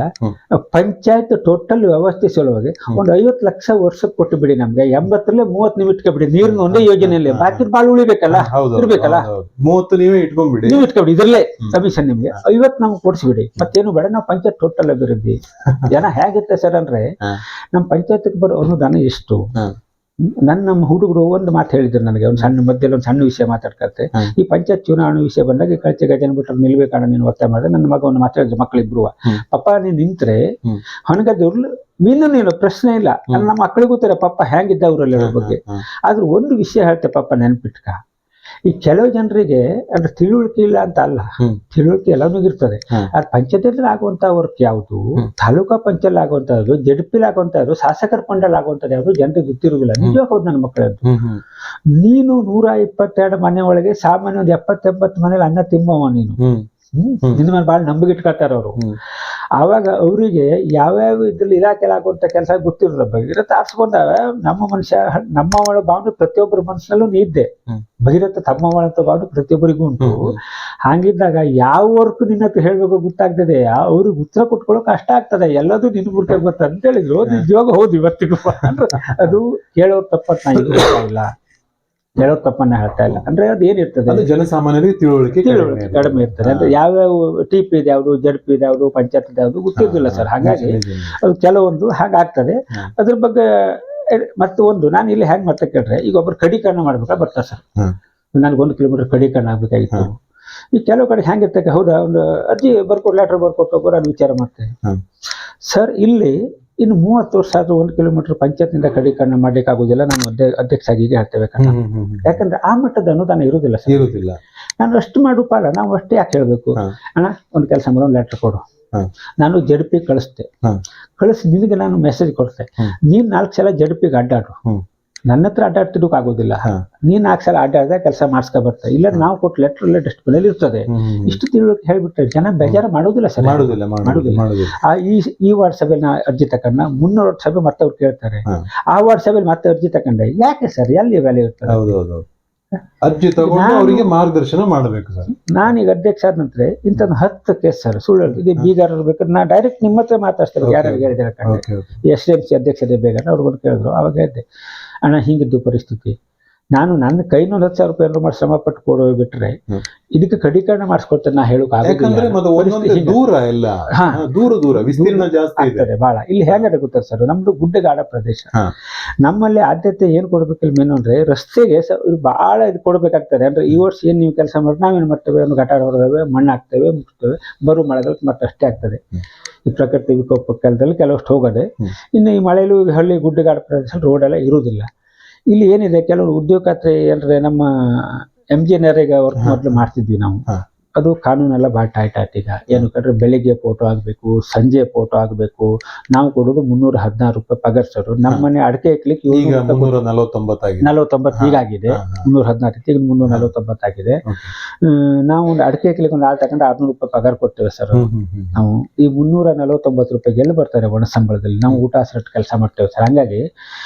[SPEAKER 2] ಪಂಚಾಯತ್ ಟೋಟಲ್ ವ್ಯವಸ್ಥೆ ಸಲುವಾಗಿ ಒಂದು 50 ಲಕ್ಷ ವರ್ಷಕ್ಕೆ ಕೊಟ್ಟು ಬಿಡಿ ನಮ್ಗೆ. 80ರಲ್ಲಿ 30 ನೀವು ಇಟ್ಕೊಬಿಡಿ, ನೀರಿನ ಒಂದೇ ಯೋಜನೆಯಲ್ಲಿ, ಬಾಕಿ ಬಾಳ ಉಳಿಬೇಕಲ್ಲ, ಇರ್ಬೇಕಲ್ಲ,
[SPEAKER 1] 30 ನೀವೇ ಇಟ್ಕೊಂಡ್ಬಿಡಿ,
[SPEAKER 2] ಇದ್ರಲ್ಲೇ ಕಮಿಷನ್ ನಿಮ್ಗೆ 50 ನಮ್ಗೆ ಕೊಡ್ಸಿಬಿಡಿ, ಮತ್ತೇನು ಬೇಡ. ನಾವು ಪಂಚಾಯತ್ ಟೋಟಲ್ ಅಭಿವೃದ್ಧಿ. ಜನ ಹೇಗಿರುತ್ತೆ ಸರ್ ಅಂದ್ರೆ, ನಮ್ ಪಂಚಾಯತ್ಗೆ ಬರೋ ಅನುದಾನ ಎಷ್ಟು. ನಮ್ಮ ಹುಡುಗರು ಒಂದು ಮಾತು ಹೇಳಿದ್ರು ನನಗೆ, ಒಂದು ಸಣ್ಣ ಮಧ್ಯದಲ್ಲಿ ಒಂದು ಸಣ್ಣ ವಿಷಯ ಮಾತಾಡ್ಕತ್ತೆ. ಈ ಪಂಚಾಯತ್ ಚುನಾವಣೆ ವಿಷಯ ಬಂದಾಗ ಈ ಕಳಚೆ ಗಜನ್ ಬಿಟ್ಟರು ನಿಲ್ಬೇಕಣ್ಣ ನೀನು ಒತ್ತಾಯ ಮಾಡಿದ್ರೆ, ನನ್ನ ಮಗ ಒಂದು ಮಾತಾಡಿದ್ರು, ಮಕ್ಕಳಿಬ್ರು, ಪಪ್ಪ ನೀನ್ ನಿಂತ್ರೆ ಹೊನಗದ್ದವ್ರು ನೀನು ಪ್ರಶ್ನೆ ಇಲ್ಲ, ನಮ್ಮ ಮಕ್ಕಳಿಗೂ ಗೊತ್ತಿರ ಪಪ್ಪ ಹೆಂಗಿದ್ದ ಅವ್ರಲ್ಲಿ ಬಗ್ಗೆ. ಆದ್ರೂ ಒಂದು ವಿಷಯ ಹೇಳ್ತೆ ಪಪ್ಪ ನೆನ್ಪಿಟ್ಕ, ಈ ಕೆಲವು ಜನರಿಗೆ ಅಂದ್ರೆ ತಿಳುವಳಿಕೆ ಇಲ್ಲ ಅಂತ ಅಲ್ಲ, ತಿಳುವಳಿಕೆ ಎಲ್ಲನೂ ಇರ್ತದೆ. ಆದ್ರೆ ಪಂಚಾಯತ್ ಆಗುವಂತ ವರ್ಕ್ ಯಾವುದು, ತಾಲೂಕಾ ಪಂಚಾಯತ್ ಆಗುವಂತದ್ದು, ಜಡ್ಪಿಲ್ ಆಗುವಂತದ್ದು, ಶಾಸಕರ ಫಂಡಲ್ಲಿ ಆಗುವಂತದ್ದು ಯಾವುದು ಜನರಿಗೆ ಗೊತ್ತಿರುವುದಿಲ್ಲ. ನಿಜವಾಗ ಹೌದು ನನ್ನ ಮಕ್ಕಳದ್ದು. ನೀನು 122 ಮನೆ ಒಳಗೆ ಸಾಮಾನ್ಯ ಒಂದು 70-80 ಮನೇಲಿ ಅನ್ನ ತಿಂಬವ ನೀನು. ನಿನ್ನ ಮೇಲೆ ಭಾಳ ನಂಬಿಕೆ ಇಟ್ಕೊಳ್ತಾರ ಅವರು. ಆವಾಗ ಅವರಿಗೆ ಯಾವ್ಯಾವ ಇದ್ರಲ್ಲಿ ಇಲಾಖೆ ಆಗುವಂತ ಕೆಲಸ ಗೊತ್ತಿರೋದ್ರ ಭಗೀರಥ ಆರಿಸ್ಕೊಂಡಾಗ ನಮ್ಮ ಒಳ ಭಾವನೆ ಪ್ರತಿಯೊಬ್ಬರ ಮನಸ್ಸಿನಲ್ಲೂ ಇದ್ದೆ. ಭಗೀರಥ ತಮ್ಮ ಒಳಂತ ಭಾವನೆ ಪ್ರತಿಯೊಬ್ಬರಿಗೂ ಉಂಟು. ಹಾಗಿದ್ದಾಗ ಯಾವ ವರ್ಕ್ ನಿನ್ನ ಹತ್ರ ಹೇಳ್ಬೇಕು ಗೊತ್ತಾಗ್ತದೆ, ಅವ್ರಿಗೆ ಉತ್ತರ ಕೊಟ್ಕೊಳ್ಳೋಕೆ ಕಷ್ಟ ಆಗ್ತದೆ, ಎಲ್ಲದೂ ನಿನ್ನ ಮುರ್ಕೆ ಬರ್ತದೆ ಅಂತ ಹೇಳಿದ್ರು. ನಿಜವಾಗ ಹೌದು ಇವತ್ತಿಗೂ. ಅಂದ್ರೆ ಅದು ಕೇಳೋರು ತಪ್ಪತ್ ನಾ ಇಲ್ಲ, ಹೇಳೋದು ತಪ್ಪನ್ನ ಹೇಳ್ತಾ ಇಲ್ಲ. ಅಂದ್ರೆ ಅದು ಏನಿರ್ತದೆ,
[SPEAKER 1] ಜನಸಾಮಾನ್ಯರಿಗೆ ತಿಳುವಳಿಕೆ
[SPEAKER 2] ಕಡಿಮೆ ಇರ್ತದೆ. ಅಂದ್ರೆ ಯಾವ್ಯಾವ TP ಇದೆ ಯಾವ್ದು, ಜಡ್ಪಿ ಇದೆ ಯಾವ್ದು, ಪಂಚಾಯತ್ ಇದೆ ಯಾವ್ದು ಗೊತ್ತಿರ್ಲಿಲ್ಲ ಸರ್. ಹಾಗಾಗಿ ಅದು ಕೆಲವೊಂದು ಹಾಗಾಗ್ತದೆ. ಅದ್ರ ಬಗ್ಗೆ ಮತ್ತೆ ಒಂದು ನಾನು ಇಲ್ಲಿ ಹೆಂಗ್ ಮಾಡ್ತಾ ಕೇಳ್ರೆ, ಈಗ ಒಬ್ರು ಕಡಿಕರಣ ಮಾಡ್ಬೇಕಾ ಬರ್ತಾರೆ ಸರ್, ನನ್ಗೆ 1 ಕಿಲೋಮೀಟರ್ ಕಡಿಕರಣ ಆಗ್ಬೇಕಾಗಿತ್ತು. ಈ ಕೆಲವು ಕಡೆ ಹೆಂಗಿರ್ತಕ್ಕೆ, ಹೌದಾ ಒಂದು ಅರ್ಜಿ ಬರ್ಕೊಟ್ಟು ಲೆಟರ್ ಬರ್ಕೊಟ್ಟು ಹೋಗೋ ನಾನು ವಿಚಾರ ಮಾಡ್ತೇನೆ ಸರ್. ಇಲ್ಲಿ ಇನ್ನು 30 ವರ್ಷ ಆದ್ರೂ 1 ಕಿಲೋಮೀಟರ್ ಪಂಚಾಯತ್ನಿಂದ ಕಡಿಕರಣ ಮಾಡ್ಲಿಕ್ಕೆ ಆಗುದಿಲ್ಲ. ನಾನು ಅಧ್ಯಕ್ಷ ಆಗಿ ಹೇಳ್ತೇವೆ, ಯಾಕಂದ್ರೆ ಆ ಮಟ್ಟದ ಅನುದಾನ ಇರುವುದಿಲ್ಲ ಸರ್, ಇರುವುದಿಲ್ಲ. ನಾನು ಅಷ್ಟು ಮಾಡುಪಾಲ, ನಾವು ಅಷ್ಟೇ ಯಾಕೆ ಹೇಳ್ಬೇಕು, ಅಣ್ಣ ಒಂದು ಕೆಲಸ ಮಾಡೋ ಲೆಟರ್ ಕೊಡು, ನಾನು ಜಡ್ಪಿ ಕಳಿಸ್ತೆ, ಕಳಿಸಿ ನಿನಗೆ ನಾನು ಮೆಸೇಜ್ ಕೊಡ್ತೆ, ನೀನ್ 4 ಸಲ ಜಡ್ಪಿಗೆ ಅಡ್ಡಾಡು, ನನ್ನ ಹತ್ರ ಅಡ್ಡಾಡ್ತಿದ್ದಕ್ಕೆ ಆಗೋದಿಲ್ಲ, ನೀನ್ 4 ಸಲ ಅಡ್ಡಾಡ್ದಾಗ ಕೆಲಸ ಮಾಡಿಸ್ಕೊ ಬರ್ತಾ ಇಲ್ಲ, ನಾವು ಕೊಟ್ಟು ಲೆಟರ್ ಡಸ್ಟ್ಬಿನ್ ಅಲ್ಲಿ ಇರ್ತದೆ. ಇಷ್ಟು ತಿಳುವಳಿಕೆ ಹೇಳ್ಬಿಟ್ರೆ ಜನ ಬೇಜಾರ ಮಾಡೋದಿಲ್ಲ ಸರ್, ಮಾಡುದಿಲ್ಲ. ಈ ವಾರ್ಡ್ ಸಭೆಯಲ್ಲಿ ಅರ್ಜಿ ತಕೊಂಡ, 300 ವಾರ್ಡ್ ಸಭೆ ಮತ್ತೆ ಅವ್ರು ಕೇಳ್ತಾರೆ, ಆ ವಾರ್ಡ್ ಸಭೆಯಲ್ಲಿ ಮತ್ತೆ ಅರ್ಜಿ ತಕೊಂಡೆ, ಯಾಕೆ ಸರ್ ಎಲ್ಲಿ ವ್ಯಾಲ್ಯೂ ಇರ್ತದೆ.
[SPEAKER 1] ಅರ್ಜಿ ತಗೊಂಡು ಅವರಿಗೆ ಮಾರ್ಗದರ್ಶನ ಮಾಡಬೇಕು ಸರ್.
[SPEAKER 2] ನಾನೀಗ ಅಧ್ಯಕ್ಷ ಆದ ನಂತರ ಇಂಥದ್ದು 10 ಕೇಸ್ ಸರ್ ಸುಳ್ಳು ಇದು ಬೀಗಾರ ಬೇಕಾದ್ರೆ ನಾ ಡೈರೆಕ್ಟ್ ನಿಮ್ಮ ಹತ್ರ ಮಾತಾಡ್ತೇವೆ. ಯಾರ್ಯಾರು ಹೇಳಿದ್ರೆ SDMC ಅಧ್ಯಕ್ಷರೇ ಬೇಕಾದ್ರೆ ಅವ್ರು ಬಂದು ಕೇಳಿದ್ರು. ಅವಾಗ ಹೇಳಿದೆ, ಅಣ್ಣ ಹಿಂಗಿದ್ದು ಪರಿಸ್ಥಿತಿ, ನಾನು ನನ್ನ ಕೈನ 10,000 ರೂಪಾಯಿ ಮಾಡಿ ಶ್ರಮ ಪಟ್ಟು ಕೊಡೋ ಬಿಟ್ರೆ ಇದಕ್ಕೆ ಕಡಿಕರಣ ಮಾಡಿಸ್ಕೊಡ್ತೇನೆ ನಾ ಹೇಳಕ್
[SPEAKER 1] ದೂರ ವಿಸ್ತೀರ್ಣ ಜಾಸ್ತಿ
[SPEAKER 2] ಆಗ್ತದೆ ಬಹಳ. ಇಲ್ಲಿ ಹೇಗೆ ಗೊತ್ತಾರೆ ಸರ್, ನಮ್ದು ಗುಡ್ಡಗಾಡ ಪ್ರದೇಶ. ನಮ್ಮಲ್ಲಿ ಆದ್ಯತೆ ಏನ್ ಕೊಡ್ಬೇಕಿಲ್ಲ ಮೇನು ಅಂದ್ರೆ ರಸ್ತೆಗೆ ಬಹಳ ಇದು ಕೊಡ್ಬೇಕಾಗ್ತದೆ. ಅಂದ್ರೆ ಈ ವರ್ಷ ಏನ್ ನೀವು ಕೆಲಸ ಮಾಡಿ ನಾವೇನ್ ಮಾಡ್ತೇವೆ, ಒಂದು ಗಟಾರ ಹೊಡೆದೇವೆ, ಮಣ್ಣು ಹಾಕ್ತೇವೆ, ಮುಚ್ತೇವೆ, ಬರೋ ಮಳೆಗಾಲಕ್ಕೆ ಮತ್ತೆ ಅಷ್ಟೇ ಆಗ್ತದೆ. ಈ ಪ್ರಕೃತಿ ವಿಕೋಪ ಕಾಲದಲ್ಲಿ ಕೆಲವಷ್ಟು ಹೋಗೋದೆ. ಇನ್ನು ಈ ಮಳೆಯಲ್ಲೂ ಹಳ್ಳಿ ಗುಡ್ಡಗಾಡ ಪ್ರದೇಶ ರೋಡ್ ಎಲ್ಲ ಇರುವುದಿಲ್ಲ. ಇಲ್ಲಿ ಏನಿದೆ, ಕೆಲವರು ಉದ್ಯೋಗ ಖಾತ್ರಿ ಅಂದ್ರೆ ನಮ್ಮ MG ನರೇಗಾ ವರ್ಕ್ ಮೊದಲು ಮಾಡ್ತಿದ್ವಿ ನಾವು. ಅದು ಕಾನೂನೆಲ್ಲ ಭಾಳ ಟೈಟ್ ಆಯ್ತು ಈಗ. ಏನು ಕಂಡ್ರೆ ಬೆಳಿಗ್ಗೆ ಫೋಟೋ ಆಗಬೇಕು, ಸಂಜೆ ಫೋಟೋ ಆಗಬೇಕು. ನಾವು ಕೊಡೋದು 316 ರೂಪಾಯಿ ಪಗಾರ್ ಸರ್. ನಮ್ಮ ಮನೆ ಅಡಿಕೆ ಹಾಕ್ಲಿಕ್ಕೆ 349 ಹೀಗಾಗಿದೆ. 316 ಈಗ 349 ಆಗಿದೆ. ನಾವು ಒಂದು ಅಡಿಕೆ ಹಾಕ್ಲಿಕ್ಕೆ ಒಂದು ಆಳು ತಗೊಂಡು 600 ರೂಪಾಯಿ ಪಗಾರ್ ಕೊಡ್ತೇವೆ ಸರ್. ನಾವು ಈ 349 ರೂಪಾಯಿಗೆ ಎಲ್ಲಿ ಬರ್ತಾರೆ ಒಣ ಸಂಬಳದಲ್ಲಿ? ನಾವು ಊಟ ಸೆಟ್ ಕೆಲಸ ಮಾಡ್ತೇವೆ ಸರ್. ಹಂಗಾಗಿ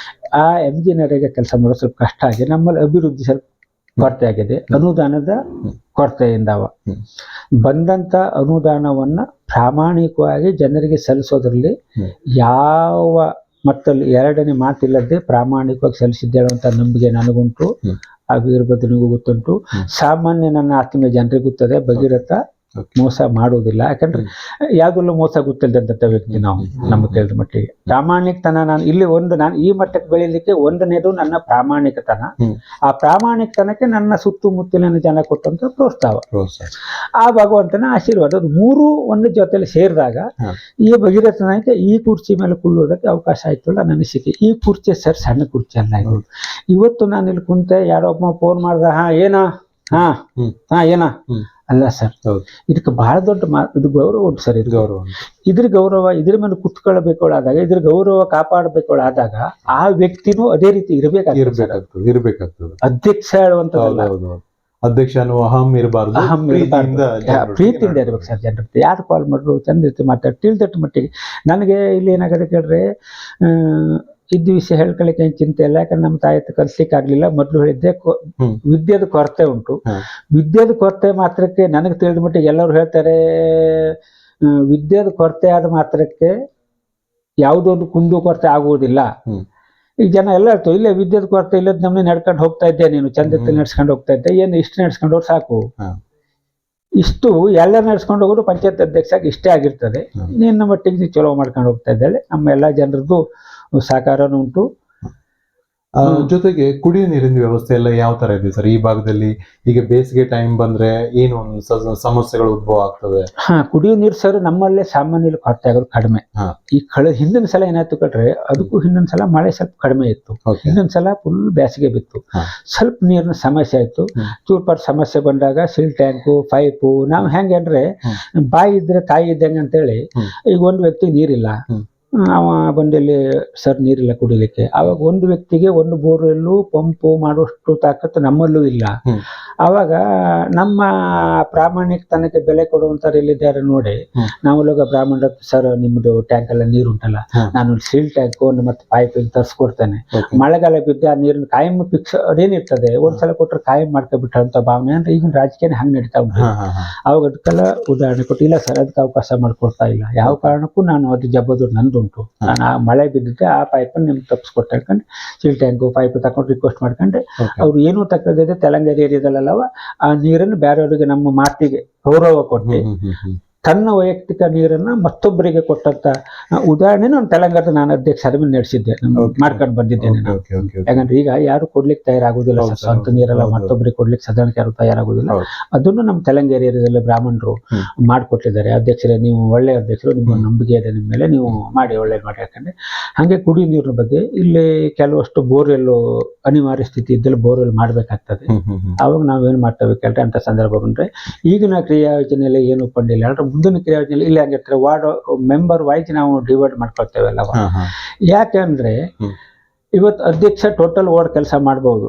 [SPEAKER 2] ಆ MG ನರೇಗಾ ಕೆಲಸ ಮಾಡೋದು ಸ್ವಲ್ಪ ಕಷ್ಟ ಆಗಿದೆ. ನಮ್ಮಲ್ಲಿ ಅಭಿವೃದ್ಧಿ ಸ್ವಲ್ಪ ಕೊರತೆ ಆಗಿದೆ, ಅನುದಾನದ ಕೊರತೆಯಿಂದವ. ಬಂದಂತ ಅನುದಾನವನ್ನ ಪ್ರಾಮಾಣಿಕವಾಗಿ ಜನರಿಗೆ ಸಲ್ಲಿಸೋದ್ರಲ್ಲಿ ಯಾವ ಮಟ್ಟಲ್ಲಿ ಎರಡನೇ ಮಾತಿಲ್ಲದೆ ಪ್ರಾಮಾಣಿಕವಾಗಿ ಸಲ್ಲಿಸಿದ್ದೇವೆ ಅಂತ ನಂಬಿಕೆ ನನಗುಂಟು. ಆ ವೀರಭದ್ರನಿಗೂ ಗೊತ್ತುಂಟು, ಸಾಮಾನ್ಯ ನನ್ನ ಆತ್ಮೀಯ ಜನರಿಗೆ ಗೊತ್ತದೆ. ಭಗೀರಥ ಮೋಸ ಮಾಡುವುದಿಲ್ಲ. ಯಾಕಂದ್ರೆ ಯಾವ್ದೆಲ್ಲ ಮೋಸ ಗೊತ್ತಿಲ್ಲದಂತ ವ್ಯಕ್ತಿ ನಾವು. ನಮ್ಮ ಕೇಳಿದ ಮಟ್ಟಿಗೆ ಪ್ರಾಮಾಣಿಕತನ, ನಾನು ಇಲ್ಲಿ ನಾನು ಈ ಮಟ್ಟಕ್ಕೆ ಬೆಳೀಲಿಕ್ಕೆ ಒಂದನೇದು ನನ್ನ ಪ್ರಾಮಾಣಿಕತನ. ಆ ಪ್ರಾಮಾಣಿಕತನಕ್ಕೆ ನನ್ನ ಸುತ್ತಮುತ್ತಲಿನ ಜನ ಕೊಟ್ಟಂತ ಪ್ರೋತ್ಸಾಹ, ಆ ಭಗವಂತನ ಆಶೀರ್ವಾದ, ಅದು ಮೂರು ಒಂದು ಜೊತೆಲಿ ಸೇರಿದಾಗ ಈ ಭಗೀರಥ ನಾಯಕ ಈ ಕುರ್ಚಿ ಮೇಲೆ ಕುಳ್ಳುವುದಕ್ಕೆ ಅವಕಾಶ ಆಯ್ತು ನನ್ನ ಅನಿಸಿಕೆ. ಈ ಕುರ್ಚಿ ಸರ್ ಸಣ್ಣ ಕುರ್ಚಿ ಅಲ್ಲ ಇದು. ಇವತ್ತು ನಾನು ಇಲ್ಲಿ ಕುಂತೆ, ಯಾರೊಬ್ಬ ಫೋನ್ ಮಾಡ್ದ, ಏನಾ ಏನ ಅಲ್ಲ ಸರ್, ಇದಕ್ಕೆ ಬಹಳ ದೊಡ್ಡ ಇದು ಗೌರವ ಉಂಟು ಸರ್. ಇದು ಗೌರವ, ಇದ್ರ ಗೌರವ, ಇದ್ರ ಮೇಲೆ ಕುತ್ಕೊಳ್ಬೇಕು ಆದಾಗ, ಇದ್ರ ಗೌರವ ಕಾಪಾಡಬೇಕು ಆದಾಗ ಆ ವ್ಯಕ್ತಿನೂ ಅದೇ ರೀತಿ ಇರ್ಬೇಕಾಗ್ತದೆ. ಅಧ್ಯಕ್ಷ ಹೇಳುವಂತದ್ದು,
[SPEAKER 1] ಅಧ್ಯಕ್ಷ ಅಹಂ ಇರಬಾರ್ದು,
[SPEAKER 2] ಪ್ರೀತಿಯಿಂದ ಇರ್ಬೇಕು ಸರ್. ಜನರ ಯಾರು ಕಾಲ್ ಮಾಡ್ರು ಚಂದ ರೀತಿ ಮಾತಾಡಿ ತಿಳಿದಟ್ಟು ಮಟ್ಟಿಗೆ. ನನಗೆ ಇಲ್ಲಿ ಏನಾಗದೆ ಕೇಳ್ರೆ, ಇದ್ದ ವಿಷಯ ಹೇಳ್ಕೊಳ್ಳಿಕ್ಕೆ ಏನು ಚಿಂತೆ ಇಲ್ಲ. ಯಾಕಂದ್ರೆ ನಮ್ಮ ತಾಯಿ ಕಲಿಸ್ಲಿಕ್ಕೆ ಆಗ್ಲಿಲ್ಲ. ಮೊದಲು ಹೇಳಿದ್ದೆ ವಿದ್ಯೆದ ಕೊರತೆ ಉಂಟು. ವಿದ್ಯೆದ ಕೊರತೆ ಮಾತ್ರಕ್ಕೆ ನನಗೆ ತಿಳಿದ ಮಟ್ಟಿಗೆ ಎಲ್ಲರೂ ಹೇಳ್ತಾರೆ, ವಿದ್ಯೆದ ಕೊರತೆ ಆದ ಮಾತ್ರಕ್ಕೆ ಯಾವುದೋ ಒಂದು ಕುಂದು ಕೊರತೆ ಆಗುವುದಿಲ್ಲ. ಈ ಜನ ಎಲ್ಲ ಹೇಳ್ತು, ಇಲ್ಲ ವಿದ್ಯೆದ ಕೊರತೆ ಇಲ್ಲದ ನಮ್ಮನೆ ನಡ್ಕೊಂಡು ಹೋಗ್ತಾ ಇದ್ದೆ, ನೀನು ಚಂದത്തിൽ ನಡ್ಸ್ಕೊಂಡು ಹೋಗ್ತಾ ಇದ್ದೆ, ಏನು ಇಷ್ಟು ನಡ್ಸ್ಕೊಂಡು ಹೋಗಿ ಸಾಕು. ಇಷ್ಟು ಎಲ್ಲ ನಡ್ಸ್ಕೊಂಡು ಹೋಗೋದು ಪಂಚಾಯತ್ ಅಧ್ಯಕ್ಷ ಇಷ್ಟೇ ಆಗಿರ್ತದೆ. ನಿನ್ನ ಮಟ್ಟಿಗೆ ನೀನು ಚಲೋ ಮಾಡ್ಕೊಂಡು ಹೋಗ್ತಾ ಇದ್ದಾಳೆ. ನಮ್ಮ ಎಲ್ಲ ಜನರದ್ದು ಸಹಕಾರನೂ ಉಂಟು.
[SPEAKER 1] ಜೊತೆಗೆ ಕುಡಿಯುವ ನೀರಿನ ವ್ಯವಸ್ಥೆ ಎಲ್ಲ ಯಾವ ತರ ಇದೆ ಸರ್ ಈ ಭಾಗದಲ್ಲಿ? ಈಗ ಬೇಸಿಗೆ ಟೈಮ್ ಬಂದ್ರೆ ಏನು ಸಮಸ್ಯೆಗಳು ಉದ್ಭವ ಆಗ್ತವೆ?
[SPEAKER 2] ಕುಡಿಯುವ ನೀರು ಸರ್ ನಮ್ಮಲ್ಲೇ ಸಾಮಾನ್ಯ ಕೊರತೆ ಆಗೋದು ಕಡಿಮೆ. ಈ ಹಿಂದಿನ ಸಲ ಏನಾಯ್ತು ಕಟ್ರೆ, ಅದಕ್ಕೂ ಹಿಂದಿನ ಸಲ ಮಳೆ ಸ್ವಲ್ಪ ಕಡಿಮೆ ಇತ್ತು. ಹಿಂದಿನ ಸಲ ಫುಲ್ ಬೇಸಿಗೆ ಬಿತ್ತು, ಸ್ವಲ್ಪ ನೀರಿನ ಸಮಸ್ಯೆ ಆಯ್ತು. ಚೂರ್ಪಾಟ್ ಸಮಸ್ಯೆ ಬಂದಾಗ ಸಿಲ್ ಟ್ಯಾಂಕು, ಪೈಪು, ನಾವು ಹೆಂಗೆ ಅಂದ್ರೆ ಬಾಯಿ ಇದ್ರೆ ತಾಯಿ ಇದ್ದಂಗೆ ಅಂತೇಳಿ, ಈಗ ಒಂದು ವ್ಯಕ್ತಿ ನೀರಿಲ್ಲ, ಅವ ಬಂದಲ್ಲಿ ಸರ್ ನೀರಿಲ್ಲ ಕುಡಿಲಿಕ್ಕೆ. ಅವಾಗ ಒಂದು ವ್ಯಕ್ತಿಗೆ ಒಂದು ಬೋರ್ವೆಲ್ಲು ಪಂಪು ಮಾಡುವಷ್ಟು ತಾಕತ್ತು ನಮ್ಮಲ್ಲೂ ಇಲ್ಲ. ಅವಾಗ ನಮ್ಮ ಪ್ರಾಮಾಣಿಕತನಕ್ಕೆ ಬೆಲೆ ಕೊಡುವಂತ ಎಲ್ಲಿದ್ದಾರೆ ನೋಡಿ, ನಾವು ಬ್ರಾಹ್ಮಣ ಸರ್ ನಿಮ್ದು ಟ್ಯಾಂಕ್ ಎಲ್ಲ ನೀರು ಉಂಟಲ್ಲ, ನಾನು ಸೀಲ್ ಟ್ಯಾಂಕ್ ಮತ್ತೆ ಪೈಪ್ ತರಿಸ್ಕೊಡ್ತೇನೆ. ಮಳೆಗಾಲ ಬಿದ್ದ ಆ ನೀರಿನ ಕಾಯಂ ಫಿಕ್ಸ್ ಅದೇನಿರ್ತದೆ, ಒಂದ್ಸಲ ಕೊಟ್ಟರೆ ಕಾಯಂ ಮಾಡ್ಕೊಬಿಟ್ಟಂತ ಭಾವನೆ ಅಂದ್ರೆ ಈಗಿನ ರಾಜಕೀಯ ಹಂಗೆ ನಡೀತಾ ಉಂಟು. ಅವಾಗ ಅದಕ್ಕೆಲ್ಲ ಉದಾಹರಣೆ ಕೊಟ್ಟು, ಇಲ್ಲ ಸರ್ ಅದಕ್ಕೆ ಅವಕಾಶ ಮಾಡ್ಕೊಡ್ತಾ ಇಲ್ಲ, ಯಾವ ಕಾರಣಕ್ಕೂ ನಾನು ಅದು ಜಬ್ಬದು ನಂದು ಉಂಟು, ನಾನು ಆ ಮಳೆ ಬಿದ್ದಿದ್ದೆ ಆ ಪೈಪನ್ನು ನಿಮ್ಗೆ ತಪ್ಪಿಸ್ಕೊಟ್ಟು ಹೇಳ್ಕೊಂಡು ಸೀಲ್ ಟ್ಯಾಂಕು ಪೈಪ್ ತಕೊಂಡು ರಿಕ್ವೆಸ್ಟ್ ಮಾಡ್ಕೊಂಡೆ. ಅವ್ರು ಏನೂ ತಕ್ಕದಿದೆ ತೆಲಂಗಾಣ ಏರಿಯಾದಲ್ಲವ ಆ ನೀರನ್ನು ಬೇರೆಯವರಿಗೆ ನಮ್ಮ ಮಾತಿಗೆ ಗೌರವ ಕೊಟ್ಟು ತನ್ನ ವೈಯಕ್ತಿಕ ನೀರನ್ನ ಮತ್ತೊಬ್ಬರಿಗೆ ಕೊಟ್ಟಂತ ಉದಾಹರಣೆ ನಾನು ತೆಲಂಗಾಣದ ನಾನು ಅಧ್ಯಕ್ಷ ಅರವಿಂದ್ ನಡೆಸಿದ್ದೆ, ಮಾಡ್ಕೊಂಡು ಬಂದಿದ್ದೇನೆ. ಯಾಕಂದ್ರೆ ಈಗ ಯಾರು ಕೊಡ್ಲಿಕ್ಕೆ ತಯಾರಾಗುದಿಲ್ಲ, ಸ್ವಂತ ನೀರೆಲ್ಲ ಮತ್ತೊಬ್ಬರಿಗೆ ಕೊಡ್ಲಿಕ್ಕೆ ಸಾಧಾರಣಕ್ಕೆ ಯಾರು ತಯಾರಾಗುದಿಲ್ಲ. ಅದನ್ನು ನಮ್ಮ ತೆಲಂಗಾಣ ಏರಿಯಾದಲ್ಲಿ ಬ್ರಾಹ್ಮಣರು ಮಾಡಿಕೊಟ್ಟಿದ್ದಾರೆ. ಅಧ್ಯಕ್ಷರೇ ನೀವು ಒಳ್ಳೆ ಅಧ್ಯಕ್ಷರು, ನಿಮ್ಮ ನಂಬಿಕೆ ಇದೆ ನಿಮ್ಮ ಮೇಲೆ, ನೀವು ಮಾಡಿ ಒಳ್ಳೇದು ಮಾಡಿ. ಯಾಕಂದ್ರೆ ಹಾಗೆ ಕುಡಿಯುವ ನೀರಿನ ಬಗ್ಗೆ ಇಲ್ಲಿ ಕೆಲವಷ್ಟು ಬೋರ್ವೆಲ್ ಅನಿವಾರ್ಯ ಸ್ಥಿತಿ ಇದ್ದಲ್ಲಿ ಬೋರ್ವೆಲ್ ಮಾಡ್ಬೇಕಾಗ್ತದೆ. ಅವಾಗ ನಾವೇನ್ ಮಾಡ್ತೇವೆ ಕೇಳ್ರೆ ಅಂತ ಸಂದರ್ಭ ಬಂದ್ರೆ, ಈಗಿನ ಕ್ರಿಯಾ ಯೋಜನೆಯಲ್ಲಿ ಏನು ಪಂಡಿಲ್ಲ ಅಂದ್ರೆ ಮುಂದಿನ ಕ್ರಿಯಾ ಯೋಜನೆ ಇಲ್ಲಿ ಹಂಗಿರ್ತಾರೆ, ವಾರ್ಡ್ ಮೆಂಬರ್ ವೈಸ್ ನಾವು ಡಿವೈಡ್ ಮಾಡ್ಕೊಳ್ತೇವೆ ಅಲ್ಲ. ಯಾಕೆಂದ್ರೆ ಇವತ್ತು ಅಧ್ಯಕ್ಷ ಟೋಟಲ್ ವಾರ್ಡ್ ಕೆಲಸ ಮಾಡಬಹುದು,